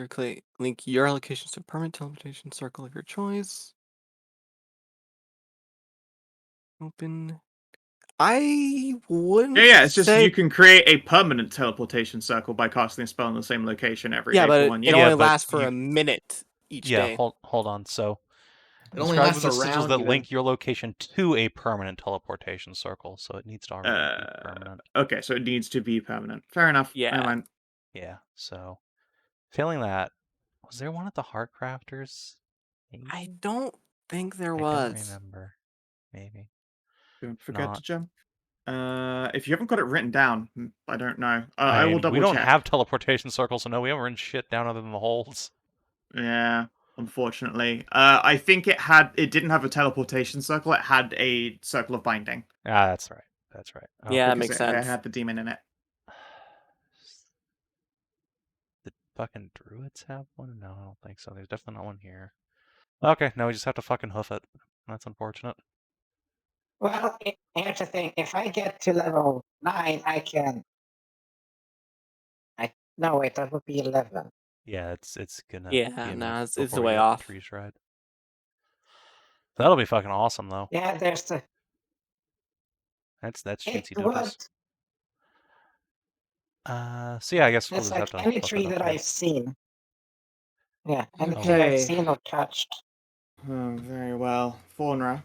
your locations to a permanent teleportation circle of your choice. Open. I wouldn't. Yeah, it's just say... you can create a permanent teleportation circle by casting a spell in the same location every day but for 1 it year. only but lasts for a minute each day. Hold on. So It only describe lasts the a sigils round. that Even. link your location to a permanent teleportation circle, so it needs to already be permanent. Okay, so it needs to be permanent. Fair enough. Yeah. Never mind. Yeah. So, failing that, was there one at the Heart Crafters? Maybe? I don't think there I was. don't remember. Maybe. Don't forget Not. to jump. If you haven't got it written down, I don't know. I will double We don't check. have teleportation circles, so no, we haven't written shit down other than the holes. Yeah, unfortunately. I think it didn't have a teleportation circle. It had a circle of binding. Ah, that's right. That's right. Yeah, that because makes it sense. had the demon in it. The fucking druids have one? No, I don't think so. There's definitely not one here. Okay, now we just have to fucking hoof it. That's unfortunate. Well, here's the thing. If I get to level 9, I can. No, wait, that would be 11. Yeah, it's gonna. Yeah, be a no, minute it's before the we way get off. Tree Stride. That'll be fucking awesome, though. Yeah, there's the. That's It juicy would. duties. So yeah, I guess we'll It's just have like to any look tree it up that here. I've seen. Yeah, any tree Okay. I've seen or touched. Oh, very well. Faunra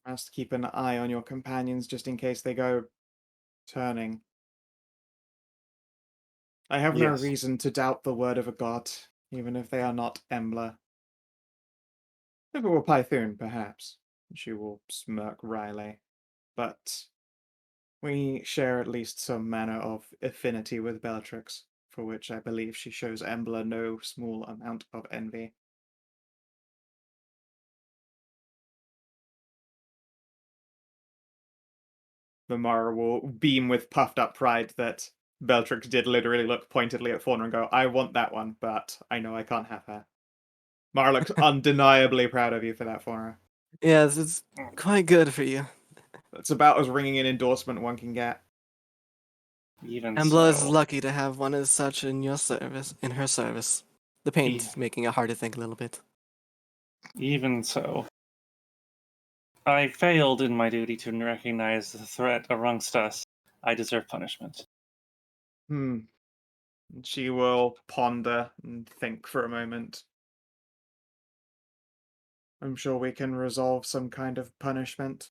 has to keep an eye on your companions just in case they go turning. I have no Yes. reason to doubt the word of a god, even if they are not Embla. If it were Python, perhaps. She will smirk wryly. But we share at least some manner of affinity with Bellatrix, for which I believe she shows Embla no small amount of envy. Vimara will beam with puffed up pride that Bellatrix did literally look pointedly at Fauna and go, I want that one, but I know I can't have her. Mara looks undeniably proud of you for that, Fauna. Yes, it's quite good for you. That's about as ringing an endorsement one can get. Even Embla is so, lucky to have one as such in your service, in her service. The pain's Yeah. making it hard to think a little bit. even so, I failed in my duty to recognize the threat amongst us. I deserve punishment. She will ponder and think for a moment. I'm sure we can resolve some kind of punishment.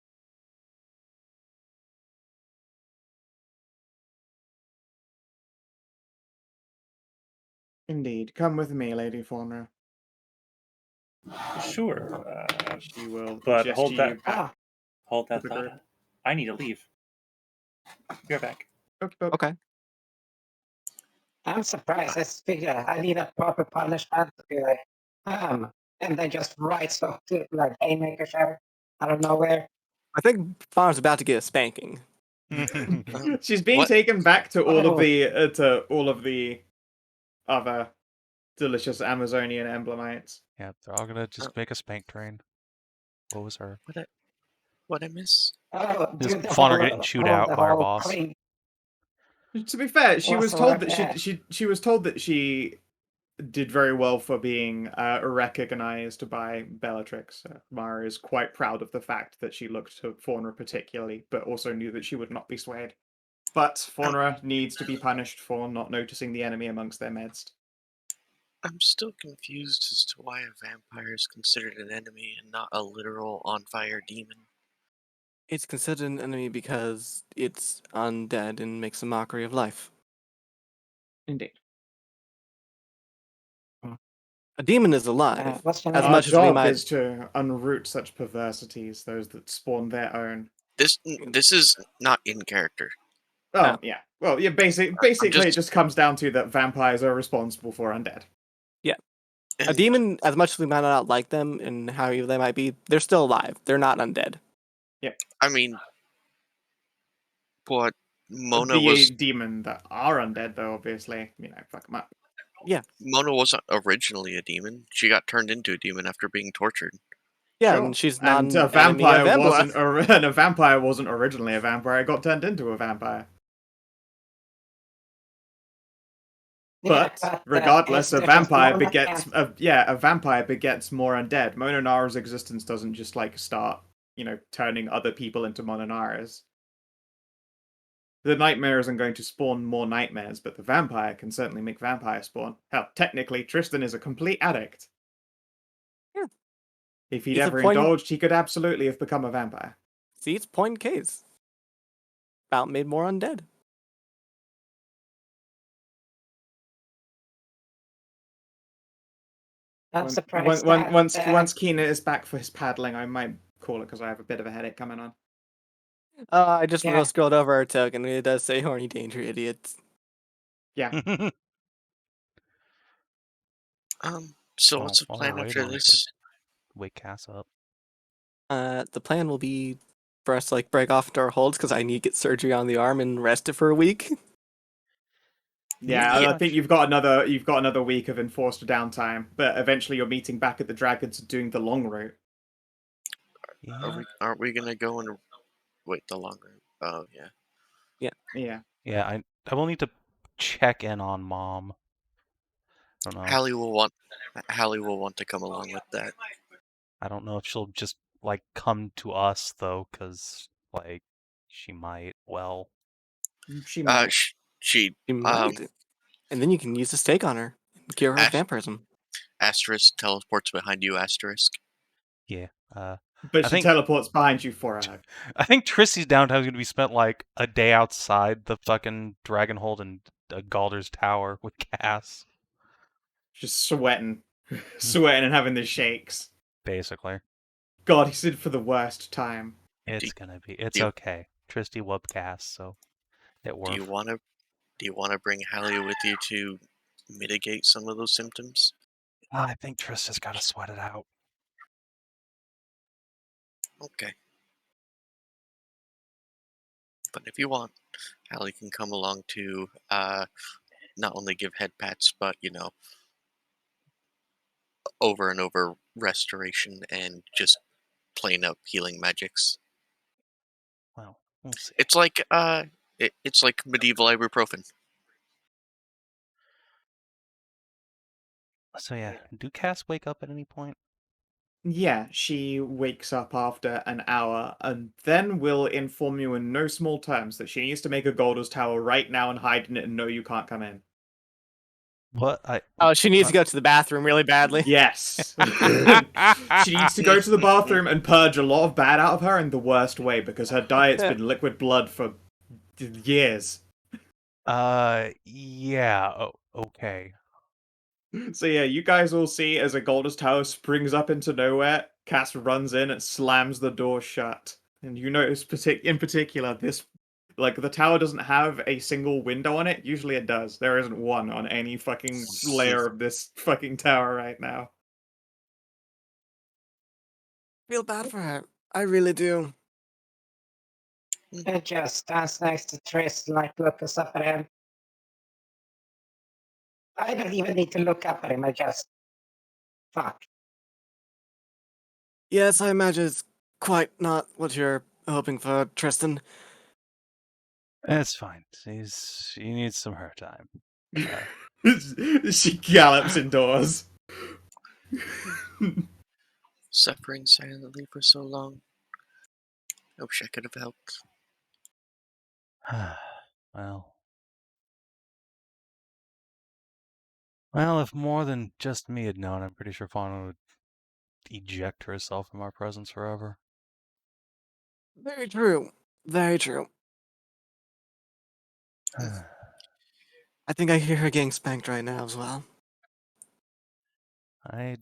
Indeed. Come with me, Lady Fauna. Sure, She will but gesture hold that. you back Hold to that the thought. group. I need to leave. Be right back. Okay. I'm surprised. I figure I need a proper punishment to be like, and then just rise up to like haymaker shower out of nowhere. I think Farm's about to get a spanking. She's being What? taken back to all of Oh. the other delicious Amazonian emblemaites. Yeah, they're all gonna just make a spank train. What was her? What I miss? Oh, This dude, the Fauna whole, getting chewed whole, out the by our whole boss. queen. To be fair, she What's was the told word? that she was told that she did very well for being recognized by Bellatrix. Mara is quite proud of the fact that she looked to Fauna particularly, but also knew that she would not be swayed. But Fauna needs to be punished for not noticing the enemy amongst their midst. I'm still confused as to why a vampire is considered an enemy and not a literal on-fire demon. It's considered an enemy because it's undead and makes a mockery of life. Indeed. A demon is alive. What's your As name? Our much as we job might. is to unroot such perversities, those that spawn their own. This is not in character. Oh, No. yeah. Well, yeah, basically it just comes down to that vampires are responsible for undead. A demon, as much as we might not like them and how evil they might be, they're still alive. They're not undead. I mean, what Mona The was demon that are undead, though, obviously, fuck them up. Mona wasn't originally a demon. She got turned into a demon after being tortured. Yeah, Sure. and she's not And an a enemy of vampire Embla. and a vampire wasn't originally a vampire. It got turned into a vampire. But regardless, a vampire begets a vampire begets more undead. Mononara's existence doesn't just like start, turning other people into Mononaras. The nightmare isn't going to spawn more nightmares, but the vampire can certainly make vampire spawn. Hell, technically, Tristan is a complete addict. Yeah. If he'd He's a ever point- indulged, he could absolutely have become a vampire. See, it's point case. About made more undead. I'm surprised. Once Kina is back for his paddling, I might call it because I have a bit of a headache coming on. I just Yeah. scrolled over our token and it does say horny danger idiots. Yeah. So Well, what's the while plan we're after waiting, we this? wake Cass up. The plan will be for us to break off into our holds because I need to get surgery on the arm and rest it for a week. Yeah, Yeah. I think you've got another week of enforced downtime, but eventually you're meeting back at the Dragons and doing the long route. Yeah. Aren't we gonna go and wait the long route? Oh yeah. Yeah. Yeah, I will need to check in on Mom. I don't know. Hallie will want to come along with that. I don't know if she'll just come to us though, because she might. Well, She might. She You might. And then you can use the stake on her and cure her Ash- vampirism. Asterisk teleports behind you. Asterisk. Yeah. But I she think- teleports behind you for a hug. I think Tristy's downtime is going to be spent like a day outside the fucking Dragonhold and Galder's Tower with Cass, Just sweating. Sweating and having the shakes. basically. God, he's in for the worst time. It's gonna be. It's you- okay. Tristy whooped Cass, so it Do worked. you want to bring Halua with you to mitigate some of those symptoms? I think Trista's got to sweat it out. Okay. But if you want, Hallie can come along to not only give head pats, but over and over restoration and just plain up healing magics. Well, we'll see. It's like it's like medieval ibuprofen. So yeah, do Cass wake up at any point? Yeah, she wakes up after an hour and then will inform you in no small terms that she needs to make a Golders Tower right now and hide in it and no, you can't come in. What? Oh, she needs to go to the bathroom really badly. Yes. She needs to go to the bathroom and purge a lot of bad out of her in the worst way because her diet's been liquid blood for years. Yeah. Okay. So yeah, you guys all see as a Golders Tower springs up into nowhere, Cass runs in and slams the door shut. And you notice in particular this, like, the tower doesn't have a single window on it. Usually it does. There isn't one on any fucking layer of this fucking tower right now. Feel bad for her. I really do. It just stands next to Tristan, like, look us up at him. I don't even need to look up at him, I just... Fuck. Yes, I imagine it's quite not what you're hoping for, Tristan. It's fine. She needs some her time. She gallops indoors. Suffering silently for so long. I wish I could have helped. Well, if more than just me had known, I'm pretty sure Faunra would eject herself from our presence forever. Very true. Very true. I think I hear her getting spanked right now as well. I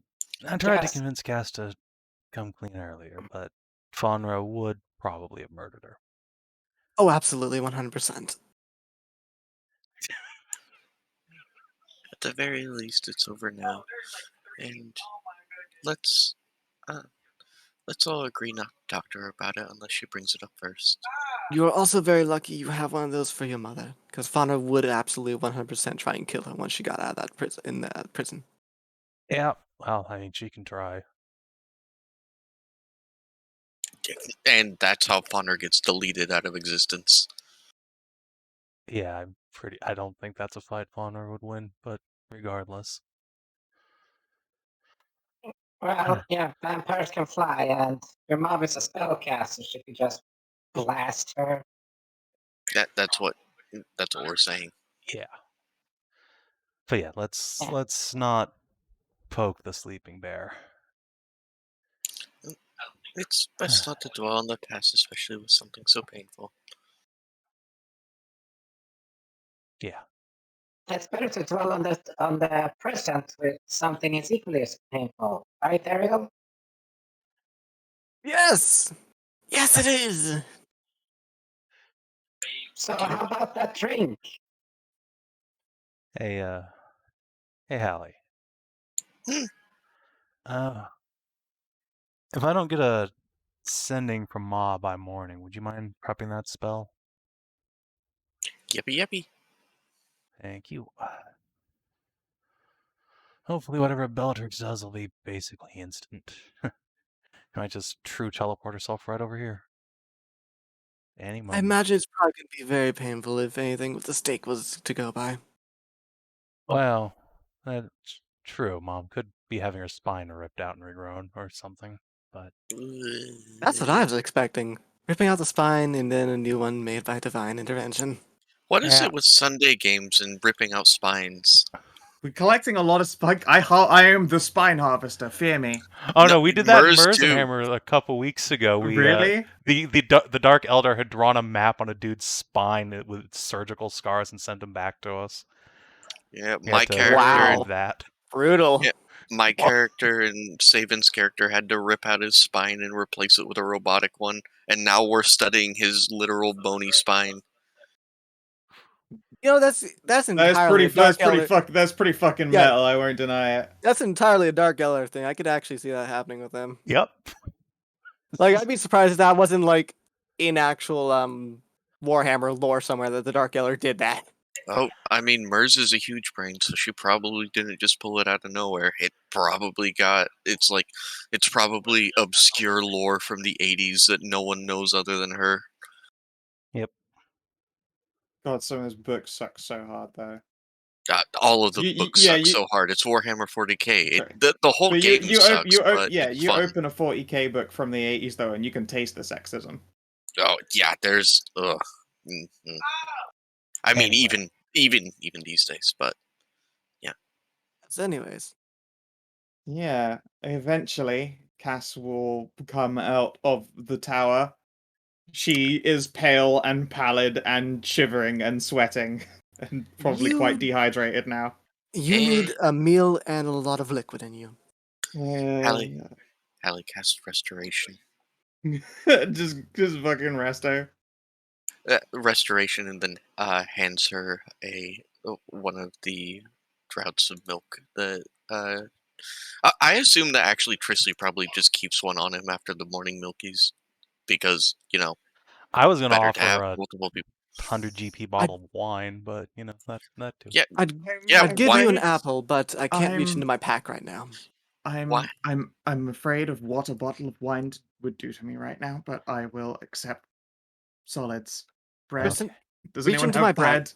tried to Yes. convince Cass to come clean earlier, but Faunra would probably have murdered her. Oh, absolutely, 100%. At the very least, it's over now, and let's all agree not to talk to her about it unless she brings it up first. You are also very lucky you have one of those for your mother, because Faunra would absolutely 100% try and kill her once she got out of that prison. Yeah, well, I mean, she can try. And that's how Faunra gets deleted out of existence. Yeah, I don't think that's a fight Faunra would win, but regardless. Well, yeah, vampires can fly, and your mom is a spellcaster, she could just blast her. That's what we're saying. Yeah. But yeah, let's not poke the sleeping bear. It's best not to dwell on the past, especially with something so painful. Yeah. It's better to dwell on the present with something as equally as painful, right, Ariel? Yes! Yes, it is! So how about that drink? Hey, Hallie. Hmm. If I don't get a sending from Ma by morning, would you mind prepping that spell? Yippee yippee. Thank you. Hopefully whatever Bellatrix does will be basically instant. She might just true teleport herself right over here. Any I moment. imagine it's probably going to be very painful if anything with the stake was to go by. Well, that's true. Mom could be having her spine ripped out and regrown or something, but That's what I was expecting. Ripping out the spine and then a new one made by divine intervention. What is Yeah. it with Sunday games and ripping out spines? We're collecting a lot of spine. I am the spine harvester. Fear me. Oh No, no, we did that in Mers too. Merzenhammer a couple weeks ago. We Really? the Dark Elder had drawn a map on a dude's spine with surgical scars and sent him back to us. Yeah, We my had to character. prove Wow. that. Brutal. Yeah, my character and Savin's character had to rip out his spine and replace it with a robotic one, and now we're studying his literal bony spine. You know, that's entirely a Dark Elder. That's pretty fucking Yeah. metal. I won't deny it. That's entirely a Dark Elder thing. I could actually see that happening with him. Yep. Like, I'd be surprised if that wasn't like in actual Warhammer lore somewhere that the Dark Elder did that. Oh, I mean, Mers is a huge brain, so she probably didn't just pull it out of nowhere. It's probably obscure lore from the 80s that no one knows other than her. God, some of those books suck so hard though. All of the books suck you- so hard. It's Warhammer 40k. Sorry. The whole But game sucks, but yeah, it's you fun. open a 40k book from the 80s though, and you can taste the sexism. Oh yeah, there's I mean, Anyway. even these days, but So anyways, Yeah, eventually Cass will come out of the tower. She is pale and pallid and shivering and sweating and probably quite dehydrated now. you need a meal and a lot of liquid in you. Hallie cast restoration. just fucking resto. Restoration, and then hands her one of the draughts of milk. I assume that actually Tristan probably just keeps one on him after the morning milkies, because I was gonna better to have offer a multiple people. 100 GP bottle of wine, but that too. Yeah, I'd Yeah, give you an why- apple, but I can't reach I'm- into my pack right now. Why? I'm afraid of what a bottle of wine would do to me right now, but I will accept solids. Bread. Tristan, Does reach anyone into have my pack. bread?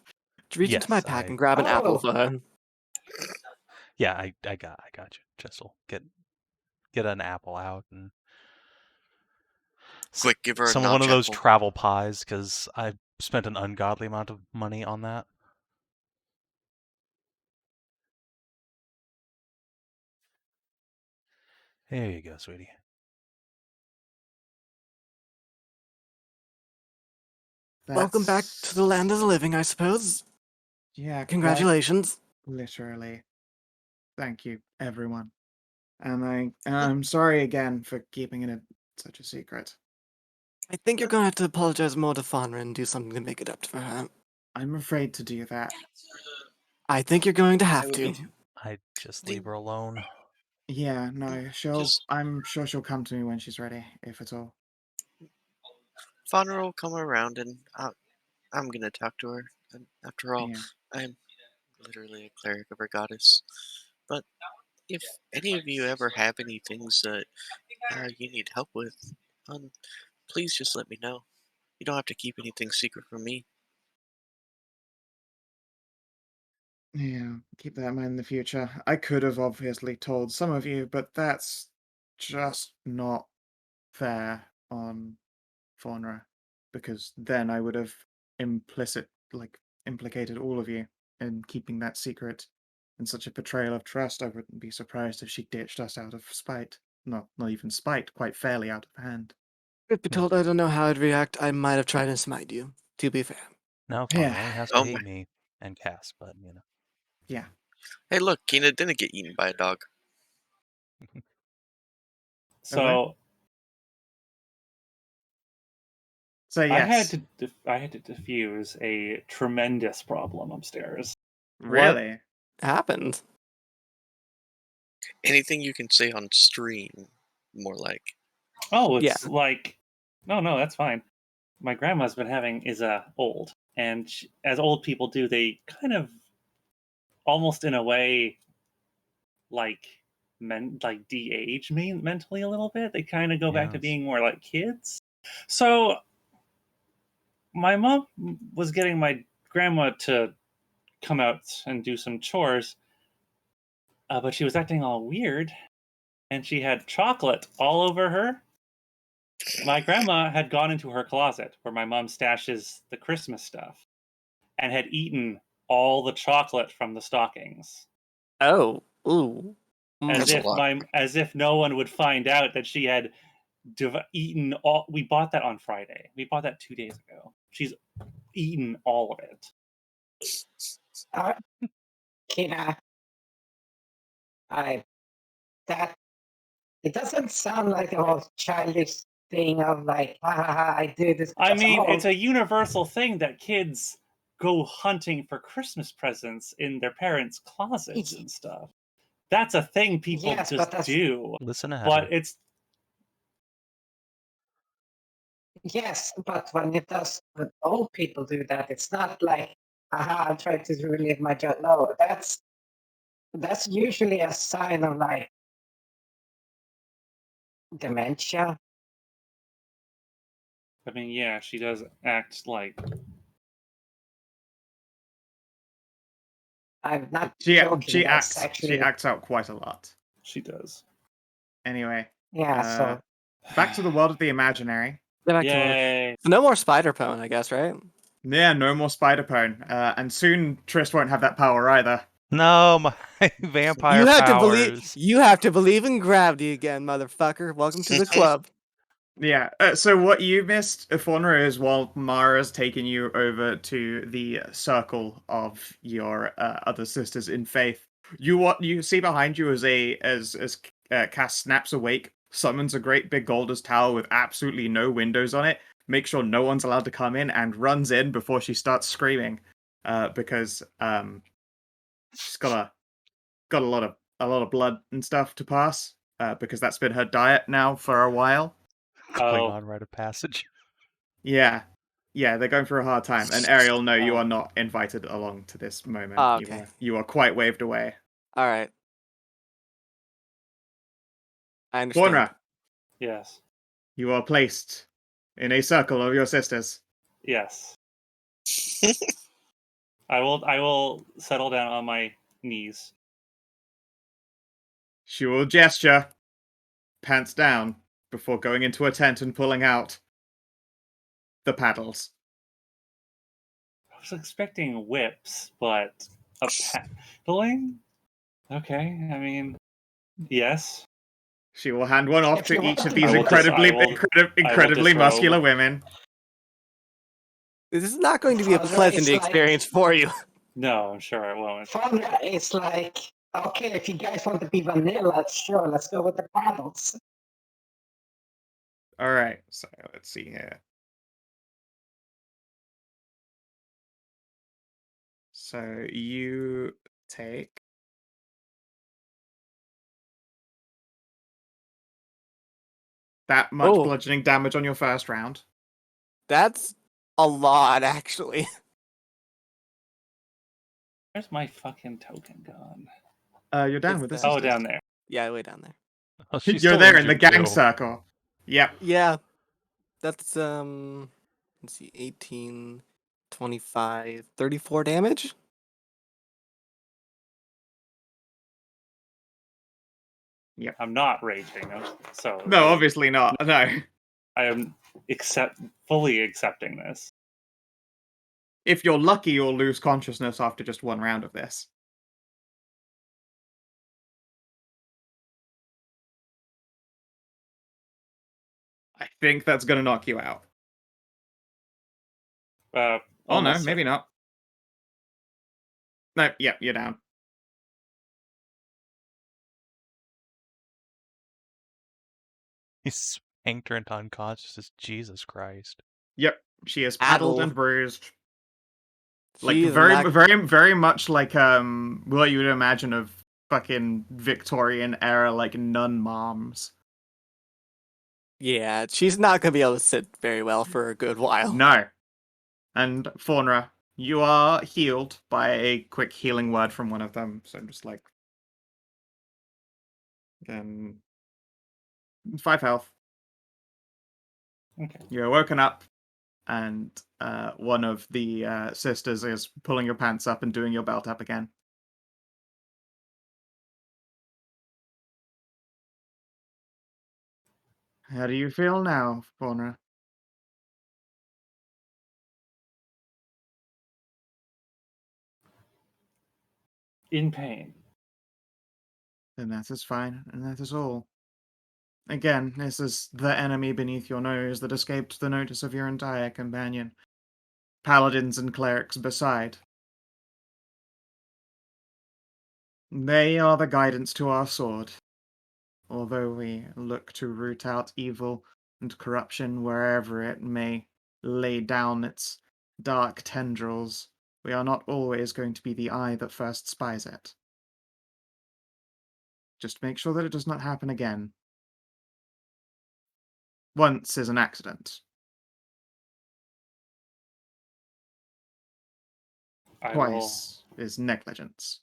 Reach into my Yes, pack I- and grab an apple Oh. for her. Yeah, I got you, Chisel. Get an apple out and Quick, give her a one of those notch apple. travel pies, because I spent an ungodly amount of money on that. There you go, sweetie. Welcome back to the land of the living, I suppose. Yeah, Congratulations. literally. Thank you, everyone. And I'm sorry again for keeping it such a secret. I think you're gonna have to apologize more to Faunra and do something to make it up for her. I'm afraid to do that. I think you're going to have would to. be too. I just leave her alone. Yeah, no, Just- I'm sure she'll come to me when she's ready, if at all. Faunra will come around, and I'm gonna talk to her. And after all, Yeah. I'm literally a cleric of her goddess. But if any of you ever have any things that you need help with, please just let me know. You don't have to keep anything secret from me. Yeah, keep that in mind in the future. I could have obviously told some of you, but that's just not fair on Faunra, because then I would have implicated all of you in keeping that secret. And such a betrayal of trust, I wouldn't be surprised if she ditched us out of spite. Not even spite, quite fairly out of hand. Truth be told, I don't know how I'd react. I might have tried to smite you, to be fair. No, Yeah. Faunra only has Oh to hate my- me and Cass, but Yeah. Hey, look, Kina didn't get eaten by a dog. So So yes. I had to diffuse a tremendous problem upstairs. Really? Happened. Anything you can say on stream, more like. Oh, Yeah. it's like no, that's fine. My grandma's been is old, and as old people do, they kind of almost in a way like de-age mentally a little bit. They kind of go back to Yes. being more like kids. So my mom was getting my grandma to come out and do some chores, but she was acting all weird, and she had chocolate all over her. My grandma had gone into her closet where my mom stashes the Christmas stuff, and had eaten all the chocolate from the stockings. Oh, ooh. As That's a if lot. as if no one would find out that she had eaten all. We bought that on Friday. We bought that 2 days ago. She's eaten all of it. Kina, that it doesn't sound like the whole childish thing of like, ha ha ha, I do this. I because I'm mean, old. it's a universal thing that kids go hunting for Christmas presents in their parents' closets and stuff. That's a thing people Yes, just but that's do. Listen to But Hedrah. it's yes, but when old people do that, it's not like, aha, I'm trying to relive my job. No, that's usually a sign of like dementia. I mean, yeah, she does act like I'm not She joking. That's acts actually out quite a lot. she does. Anyway, yeah. So back to the world of the imaginary. Back to Yay! so no more spider pone, I guess, right? Yeah, no more spider pone. And soon Trist won't have that power either. No, my vampire You have powers. to believe in gravity again, motherfucker. Welcome to the club. Yeah, so what you missed, Faunra, is while Mara's taken you over to the circle of your other sisters in faith, you see behind you as Cass snaps awake, summons a great big Golders tower with absolutely no windows on it, makes sure no one's allowed to come in, and runs in before she starts screaming, because she's got a lot of blood and stuff to pass, because that's been her diet now for a while. Klingon rite of passage. Yeah. Yeah, they're going through a hard time. And Ariel, no, you Oh. are not invited along to this moment. Oh, okay. You are quite waved away. All right. I understand. Faunra, Yes. you are placed in a circle of your sisters. Yes. I will settle down on my knees. She will gesture, pants down, before going into a tent and pulling out the paddles. I was expecting whips, but a paddling? Okay, I mean, yes. She will hand one off If to you each want of to these do that- incredibly muscular women. This is not going to be a Faunra, pleasant it's like- experience for you. No, I'm sure it won't. Faunra is like, okay, if you guys want to be vanilla, sure, let's go with the paddles. Alright, so let's see here. So you take that much Oh. bludgeoning damage on your first round. That's a lot, actually. Where's my fucking token gone? You're down It's with the that. sisters. Oh, down there. Yeah, way down there. Oh, she's You're still there in the injured, gang too. circle. Yep. Yeah. That's let's see, 18, 25, 34 damage? I'm not raging, so No, obviously not. No. I am fully accepting this. If you're lucky, you'll lose consciousness after just one round of this. I think that's gonna knock you out. Oh no, Almost maybe not. No, yeah, you're down. He spanked her into unconsciousness. Jesus Christ. Yep, she is paddled Paddled. and bruised. Like Jeez, very, not- very much like what you would imagine of fucking Victorian era like nun moms. Yeah, she's not gonna be able to sit very well for a good while. No. And Faunra, you are healed by a quick healing word from one of them. So I'm just like 5 health. Okay. You're woken up, and one of the sisters is pulling your pants up and doing your belt up again. How do you feel now, Faunra? In pain. Then that is fine, and that is all. Again, this is the enemy beneath your nose that escaped the notice of your entire companion. Paladins and clerics beside. They are the guidance to our sword. Although we look to root out evil and corruption wherever it may lay down its dark tendrils, we are not always going to be the eye that first spies it. Just make sure that it does not happen again. Once is an accident. Twice is negligence.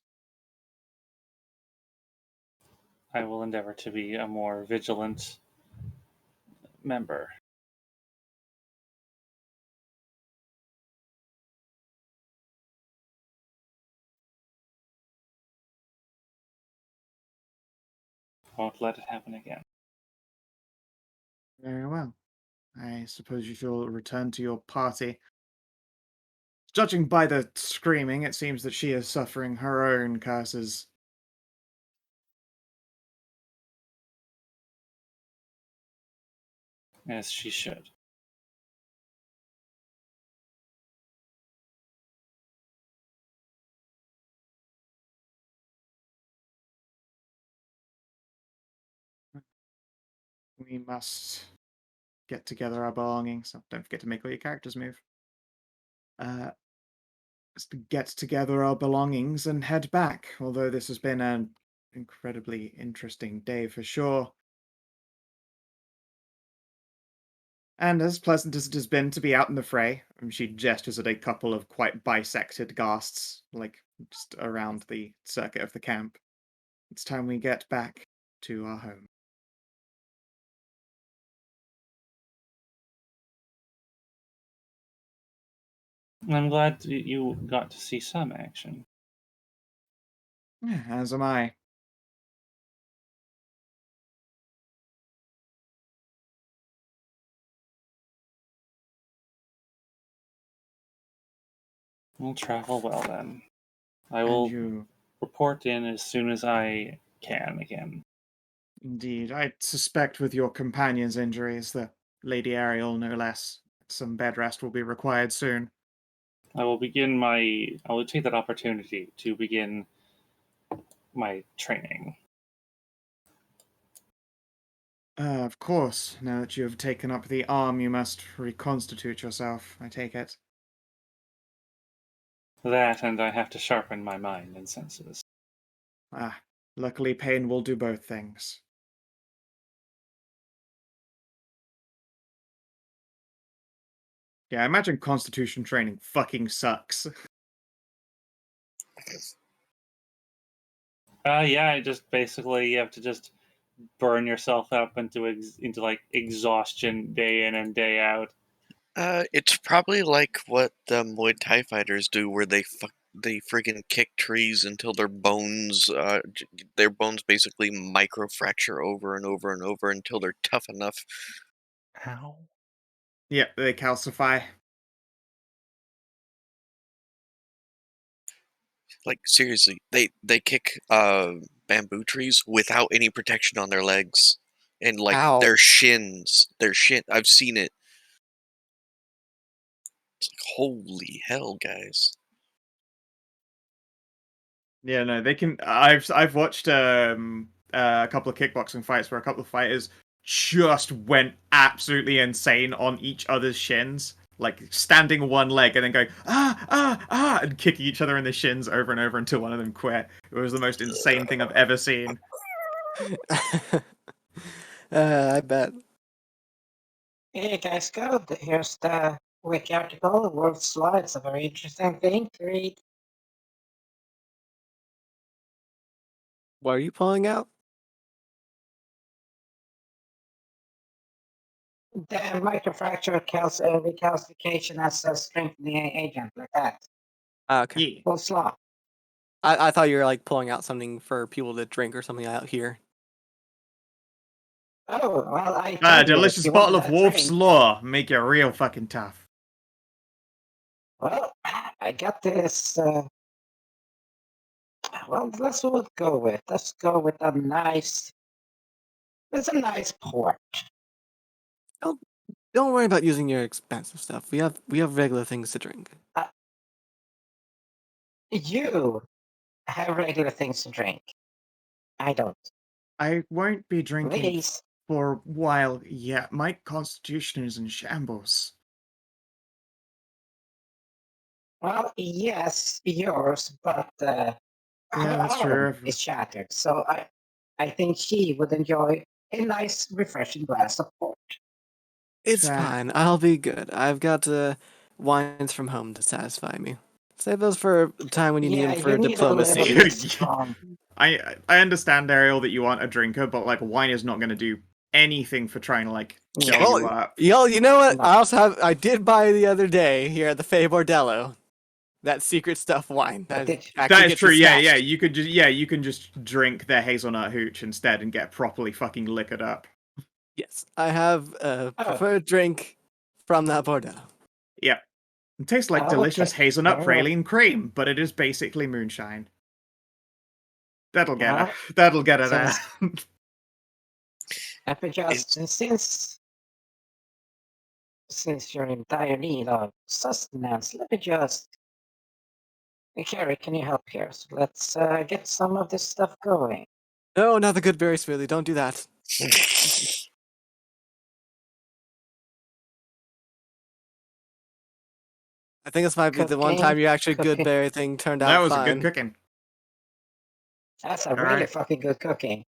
I will endeavor to be a more vigilant member. Won't let it happen again. Very well. I suppose you shall return to your party. Judging by the screaming, it seems that she is suffering her own curses. As she should. We must get together our belongings. Oh, don't forget to make all your characters move. Just get together our belongings and head back. Although this has been an incredibly interesting day for sure. And as pleasant as it has been to be out in the fray, she gestures at a couple of quite bisected ghasts, like just around the circuit of the camp. It's time we get back to our home. I'm glad you got to see some action. As am I. We'll travel well then. I And will you, report in as soon as I can again. indeed, I suspect with your companion's injuries, the Lady Ariel no less, some bed rest will be required soon. I will take that opportunity to begin my training. Of course, now that you have taken up the arm, you must reconstitute yourself, I take it. That, and I have to sharpen my mind and senses. Luckily pain will do both things. Yeah, I imagine constitution training fucking sucks. Yeah, just basically you have to just burn yourself up into like exhaustion day in and day out. It's probably like what the Muay Thai fighters do, where they friggin' kick trees until their bones basically microfracture over and over and over until they're tough enough. How? Yeah, they calcify. Like seriously, they kick bamboo trees without any protection on their legs, and like Ow. their shins. I've seen it. It's like, holy hell, guys. Yeah, no, they can. I've watched a couple of kickboxing fights where a couple of fighters just went absolutely insane on each other's shins, like standing one leg and then going and kicking each other in the shins over and over until one of them quit. It was the most insane thing I've ever seen. I bet. Hey guys, go. Here's the wiki article, the World's Law. It's a very interesting thing to read. What are you pulling out? The microfracture recalcification as a strengthening agent, like that. Okay. Yeah. World's Law. I thought you were like pulling out something for people to drink or something out here. Oh, well, I Ah, told you, if delicious you bottle wanted of a Wolf's drink. Law. Make you real fucking tough. Well, I got this well, let's go with. Let's go with a nice. It's a nice port. Don't worry about using your expensive stuff. We have regular things to drink. You have regular things to drink. I don't. I won't be drinking Please. for a while yet. My constitution is in shambles. Well, yes, yours, but Yeah, her that's arm true. is shattered. So I think she would enjoy a nice, refreshing glass of port. It's Fair. fine. I'll be good. I've got wines from home to satisfy me. Save those for a time when you need Yeah, them for you need a little diplomacy. bit strong. I understand, Ariel, that you aren't a drinker, but like wine is not going to do anything for trying to like get Yeah. you up. You know what? No. I did buy the other day here at the Fey Bordello that secret stuff wine. But did- actually That is gets you true. Yeah, smashed. yeah. You can just drink their hazelnut hooch instead and get properly fucking liquored up. Yes, I have a preferred drink from that Bordello. Yep. It tastes like Oh, delicious okay. hazelnut Very well. praline cream, but it is basically moonshine. That'll get her. Well, That'll get her there. Since you're in dire need of sustenance, let me just. Carrie, can you help here? So let's get some of this stuff going. No, not the good berry smoothie. Don't do that. I think this might be the one time your actually good Cooking. berry thing turned out That was fine. a good cooking. That's a All really right. fucking good cooking.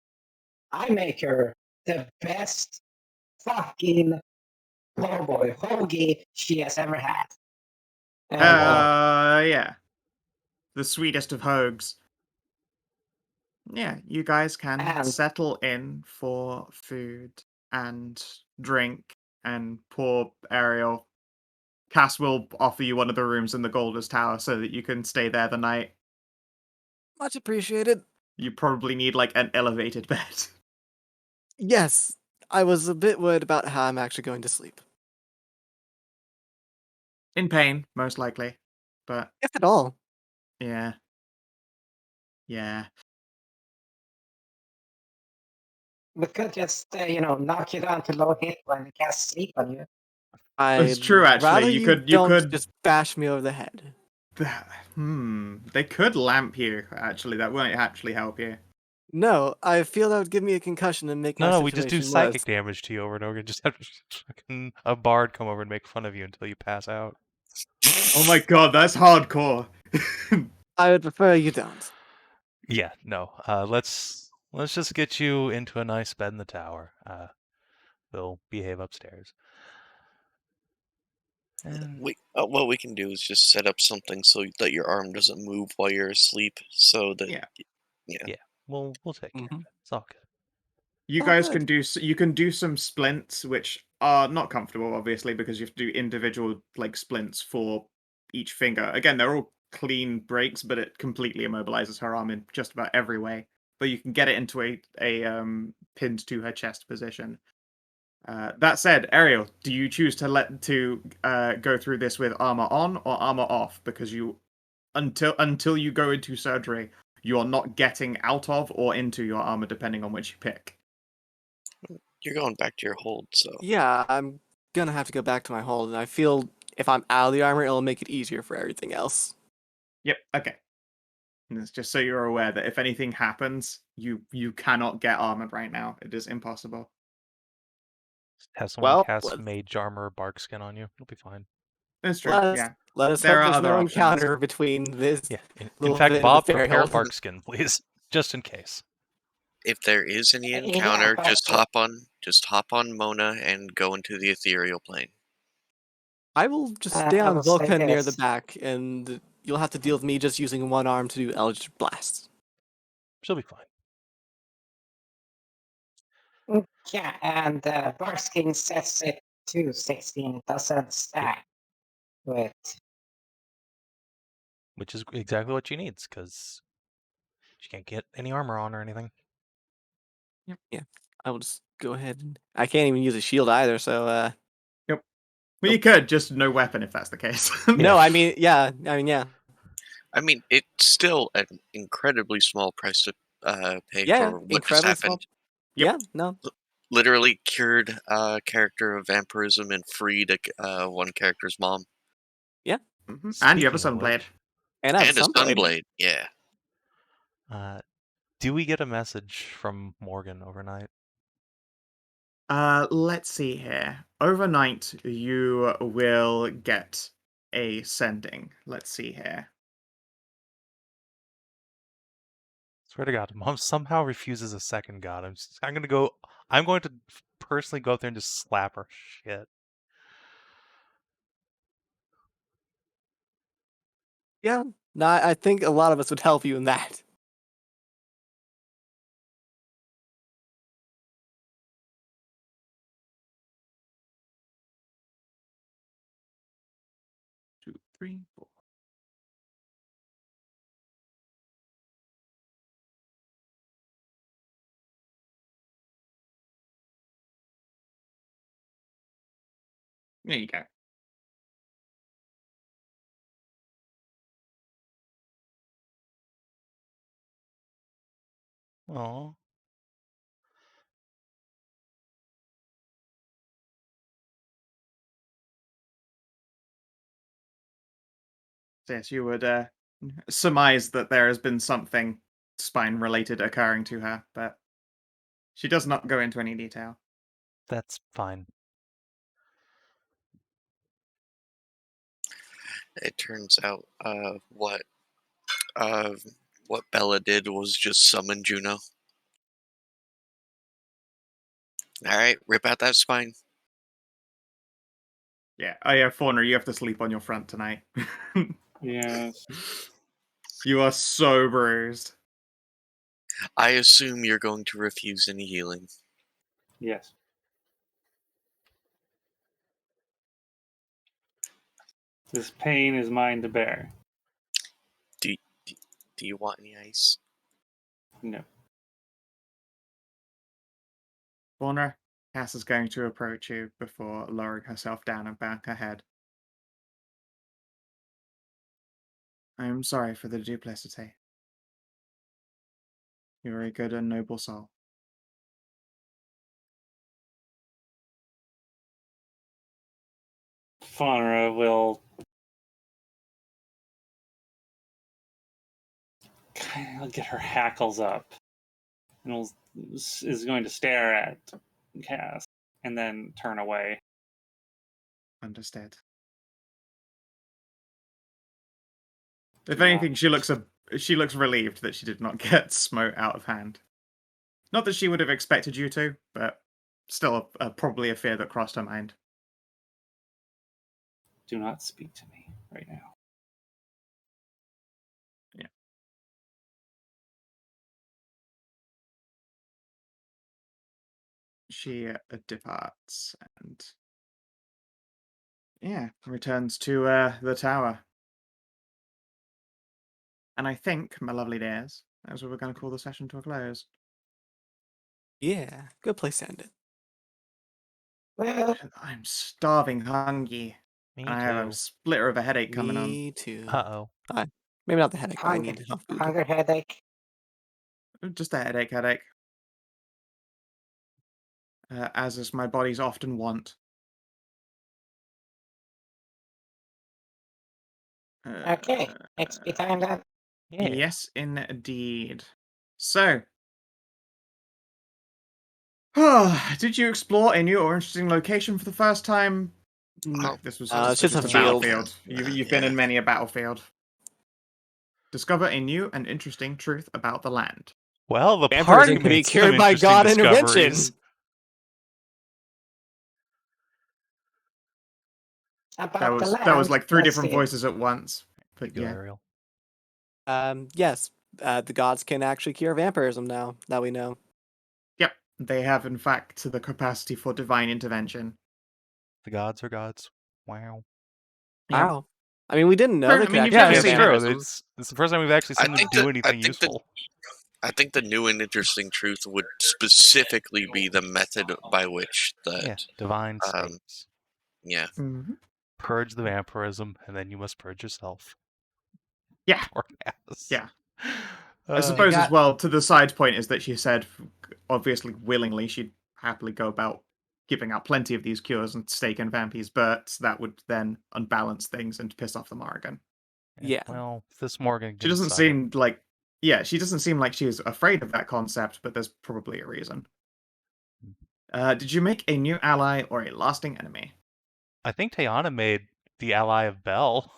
I make her the best fucking boy hoagie she has ever had. And, Yeah. The sweetest of hoags. Yeah, you guys can And- settle in for food and drink and poor Ariel. Cass will offer you one of the rooms in the Golders Tower so that you can stay there the night. Much appreciated. You probably need like an elevated bed. Yes, I was a bit worried about how I'm actually going to sleep. In pain, most likely. But If at all. yeah. Yeah. we could just, knock you down to low hit when we cast sleep on you. It's true, actually. Rather You don't could just bash me over the head. They could lamp you, actually. That won't actually help you. No, I feel that would give me a concussion and make my No, situation we just do worse. psychic damage to you over and over again. Just have fucking a bard come over and make fun of you until you pass out. Oh my god, that's hardcore. I would prefer you don't. Yeah, no. Let's just get you into a nice bed in the tower. We'll behave upstairs. And What we can do is just set up something so that your arm doesn't move while you're asleep, so that Yeah. we'll take care of it. It's all good. You Oh, guys good. can do some splints, which are not comfortable, obviously, because you have to do individual like splints for each finger. Again, they're all clean breaks, but it completely immobilizes her arm in just about every way. But you can get it into a pinned to her chest position. That said, Ariel, do you choose to go through this with armor on or armor off? Because you until you go into surgery, you are not getting out of or into your armor, depending on which you pick. you're going back to your hold. So Yeah, I'm gonna have to go back to my hold, and I feel if I'm out of the armor, it'll make it easier for everything else. Yep. Okay. And it's just so you're aware that if anything happens, you cannot get armored right now. It is impossible. Have someone Well, cast mage armor or bark skin on you. It'll be fine. It's true. let us, Yeah. let us There hope are there's other no options. encounter between this. Yeah. In little fact, bit of Bob, the fairy prepare hold. bark skin, please, just in case. if there is any Yeah, encounter, but- just hop on Mona and go into the ethereal plane. I will just I stay on will say Vulcan near the this. back, and you'll have to deal with me just using one arm to do Eldritch Blast. She'll be fine. Yeah, and Barsking sets it to 16. It doesn't stack with. Which is exactly what she needs, because she can't get any armor on or anything. Yeah, I will just go ahead and I can't even use a shield either. So Well, you could just no weapon if that's the case. no, I mean yeah. I mean, it's still an incredibly small price to pay Yeah, for what just incredibly small. happened. Yep. Yeah, no. Literally cured a character of vampirism and freed one character's mom. Mhm. And you have a Speaking of Sunblade. which, And I have And a Sunblade. Sunblade, yeah. do we get a message from Morgan overnight? Let's see here. Overnight, you will get a sending. Let's see here. Swear to God, Mom somehow refuses a second god. I'm going to personally go up there and just slap her shit. Yeah. No, I think a lot of us would help you in that. Two, three, four. There you go. Oh, So yes, you would surmise that there has been something spine-related occurring to her, but she does not go into any detail. that's fine. It turns out what Bella did was just summon Juno. Alright, rip out that spine. Yeah. Oh yeah, Faunra, you have to sleep on your front tonight. Yes. You are so bruised. I assume you're going to refuse any healing. Yes. This pain is mine to bear. Do you want any ice? No. Faunra, Cass is going to approach you before lowering herself down and bowing her head. I am sorry for the duplicity. You are a good and noble soul. Faunra will kind of get her hackles up and is going to stare at Cass and then turn away. Understood. If Do not- anything, she looks relieved that she did not get smote out of hand. Not that she would have expected you to, but still probably a fear that crossed her mind. Do not speak to me right now. Yeah. She departs and returns to the tower. And I think, my lovely dears, that's what we're going to call the session to a close. Yeah, good place to end it. Well, I'm starving hungry. Me And I have a too. splitter of a headache coming on. Me too. Uh-oh. Maybe not the headache, but I hunger, need enough food. hunger headache. Just a headache. As is my body's often want. Okay, XP time then. Yeah. Yes, indeed. So, did you explore a new or interesting location for the first time? No, Oh, this was it's just a field. battlefield. You've been in many a battlefield. Discover a new and interesting truth about the land. Well, the Vampirism party can be made some cured by interesting god discoveries. intervention. About the land. That was like 3 let's different see. voices at once. But Go, yeah, Ariel. Yes, the gods can actually cure vampirism now that we know. yep, they have in fact the capacity for divine intervention. The gods are gods. Wow. Yep. Wow. I mean, we didn't know Sure, they I could mean, you've actually never cure seen it. vampirism. It's the first time we've actually I seen them think do that- I anything think that- useful. I think the new and interesting truth would specifically be the method by which Yeah, divine states. yeah. Mhm. Purge the vampirism, and then you must purge yourself. Yeah. Poor ass. Yeah. I suppose as well, to the side point is that she said, obviously willingly, she'd happily go about giving out plenty of these cures and staking vampies, but that would then unbalance things and piss off the Morrigan. Yeah. Well, this Morgan She doesn't seem like, she doesn't seem like she's afraid of that concept, but there's probably a reason. Did you make a new ally or a lasting enemy? I think Tajana made the ally of Bell.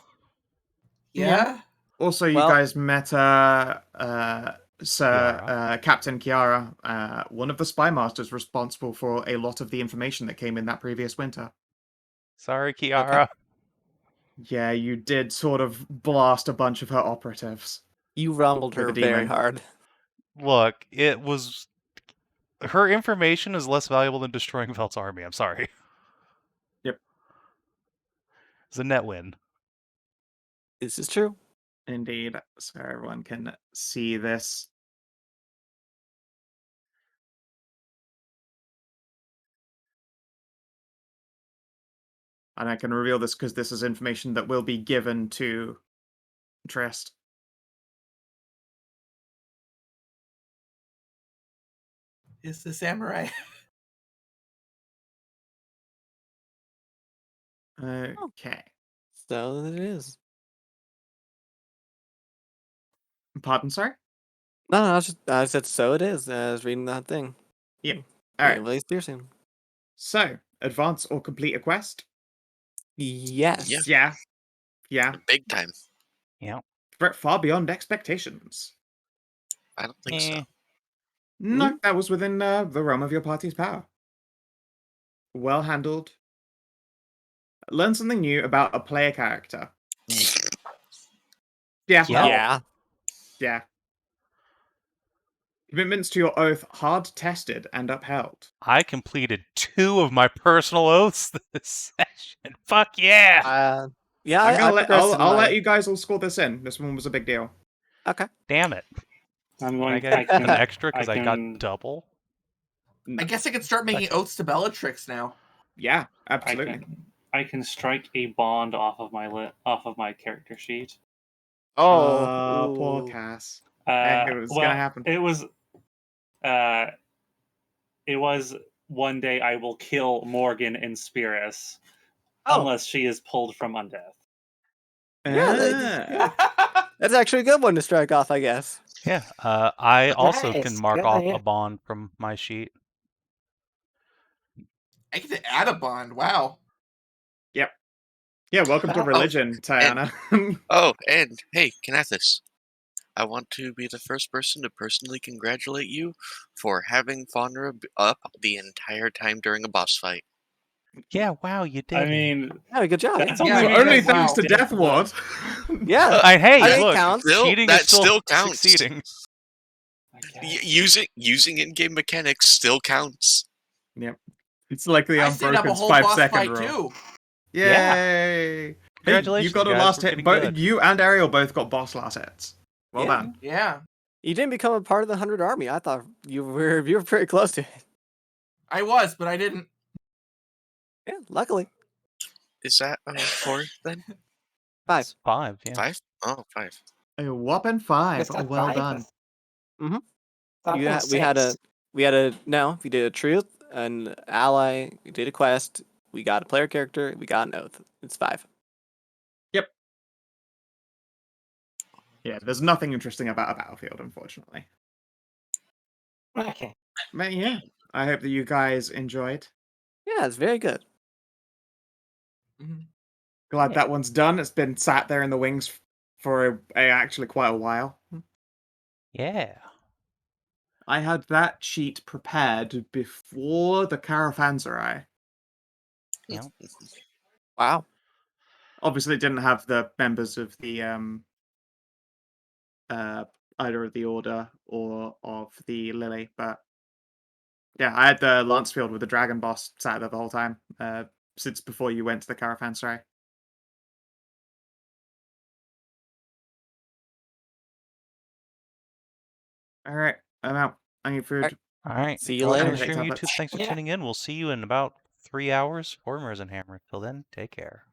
Yeah. Also, you Well- guys met Captain Kiara, one of the spy masters responsible for a lot of the information that came in that previous winter. Sorry, Kiara. Yeah, you did sort of blast a bunch of her operatives. You rumbled With her a very demon. hard. Look, it was... Her information is less valuable than destroying Velt's army. I'm sorry. Yep. It's a net win. This is true. Indeed. So everyone can see this. And I can reveal this because this is information that will be given to Trist. Is the samurai? Okay. So it is. Pardon, sorry? No, I said so it is. I was reading that thing. Yeah. All right. Release here soon. So, advance or complete a quest? Yes. Yeah. Yeah. Big time. Yeah. Far beyond expectations. I don't think so. No, that was within the realm of your party's power. Well handled. Learn something new about a player character. Yeah. Yeah. Yeah. Commitments to your oath hard tested and upheld. I completed 2 of my personal oaths this session. Fuck yeah! Yeah, I'll let you guys all score this in. This one was a big deal. Okay. Damn it. I'm I going. get I can, an extra because I got can- double. I guess I could start making oaths to Bellatrix now. Yeah, absolutely. I can strike a bond off of my character sheet. Oh, poor ooh. Cass. Well, It was gonna happen. It was one day I will kill Morgan in Spirus unless she is pulled from undeath. Yeah, that's actually a good one to strike off, I guess. Yeah. I also Nice, can mark good off idea. a bond from my sheet. I get to add a bond. Wow. Yep. Yeah, welcome to religion, Tajana. Oh, and hey, Kinathis. I want to be the first person to personally congratulate you for having Faunra up the entire time during a boss fight. Yeah, wow, you did. I mean, Yeah, good job. that's Yeah, only, Only because thanks to wow. Death Ward. Yeah. Hey, I mean, it look, counts. cheating That is still still counts. succeeding. Using in-game mechanics still counts. Yep. It's like the I stayed up a Unbroken's whole 5 boss second fight rule. too. Yay! Hey, Congratulations, you got a guys, last we're hit. getting good. You and Ariel both got boss last hits. Well Yeah. done. Yeah. You didn't become a part of the 100 army. I thought you were pretty close to it. I was, but I didn't. Yeah, luckily. Is that 4 then? 5. 5, yeah. 5? Oh, 5. A whopping 5. Just got Well 5? done. Thought We it had, was we had a 6. we did a truth, an ally, we did a quest, we got a player character, we got an oath. It's 5. Yeah, there's nothing interesting about a battlefield, unfortunately. Okay. But yeah, I hope that you guys enjoyed. Yeah, it's very good. Glad Yeah. that one's done. It's been sat there in the wings for actually quite a while. Yeah. I had that sheet prepared before the Caravanserai. Yeah. Wow. Obviously, it didn't have the members of the either of the Order or of the Lily, but yeah, I had the Lancefield with the Dragon Boss sat there the whole time since before you went to the Caravanserai. All right, I'm out. I need food. All right. See you Oh, later. and Stream tablets. YouTube, thanks for Yeah. tuning in. We'll see you in about 3 hours for Hammer. Till then, take care.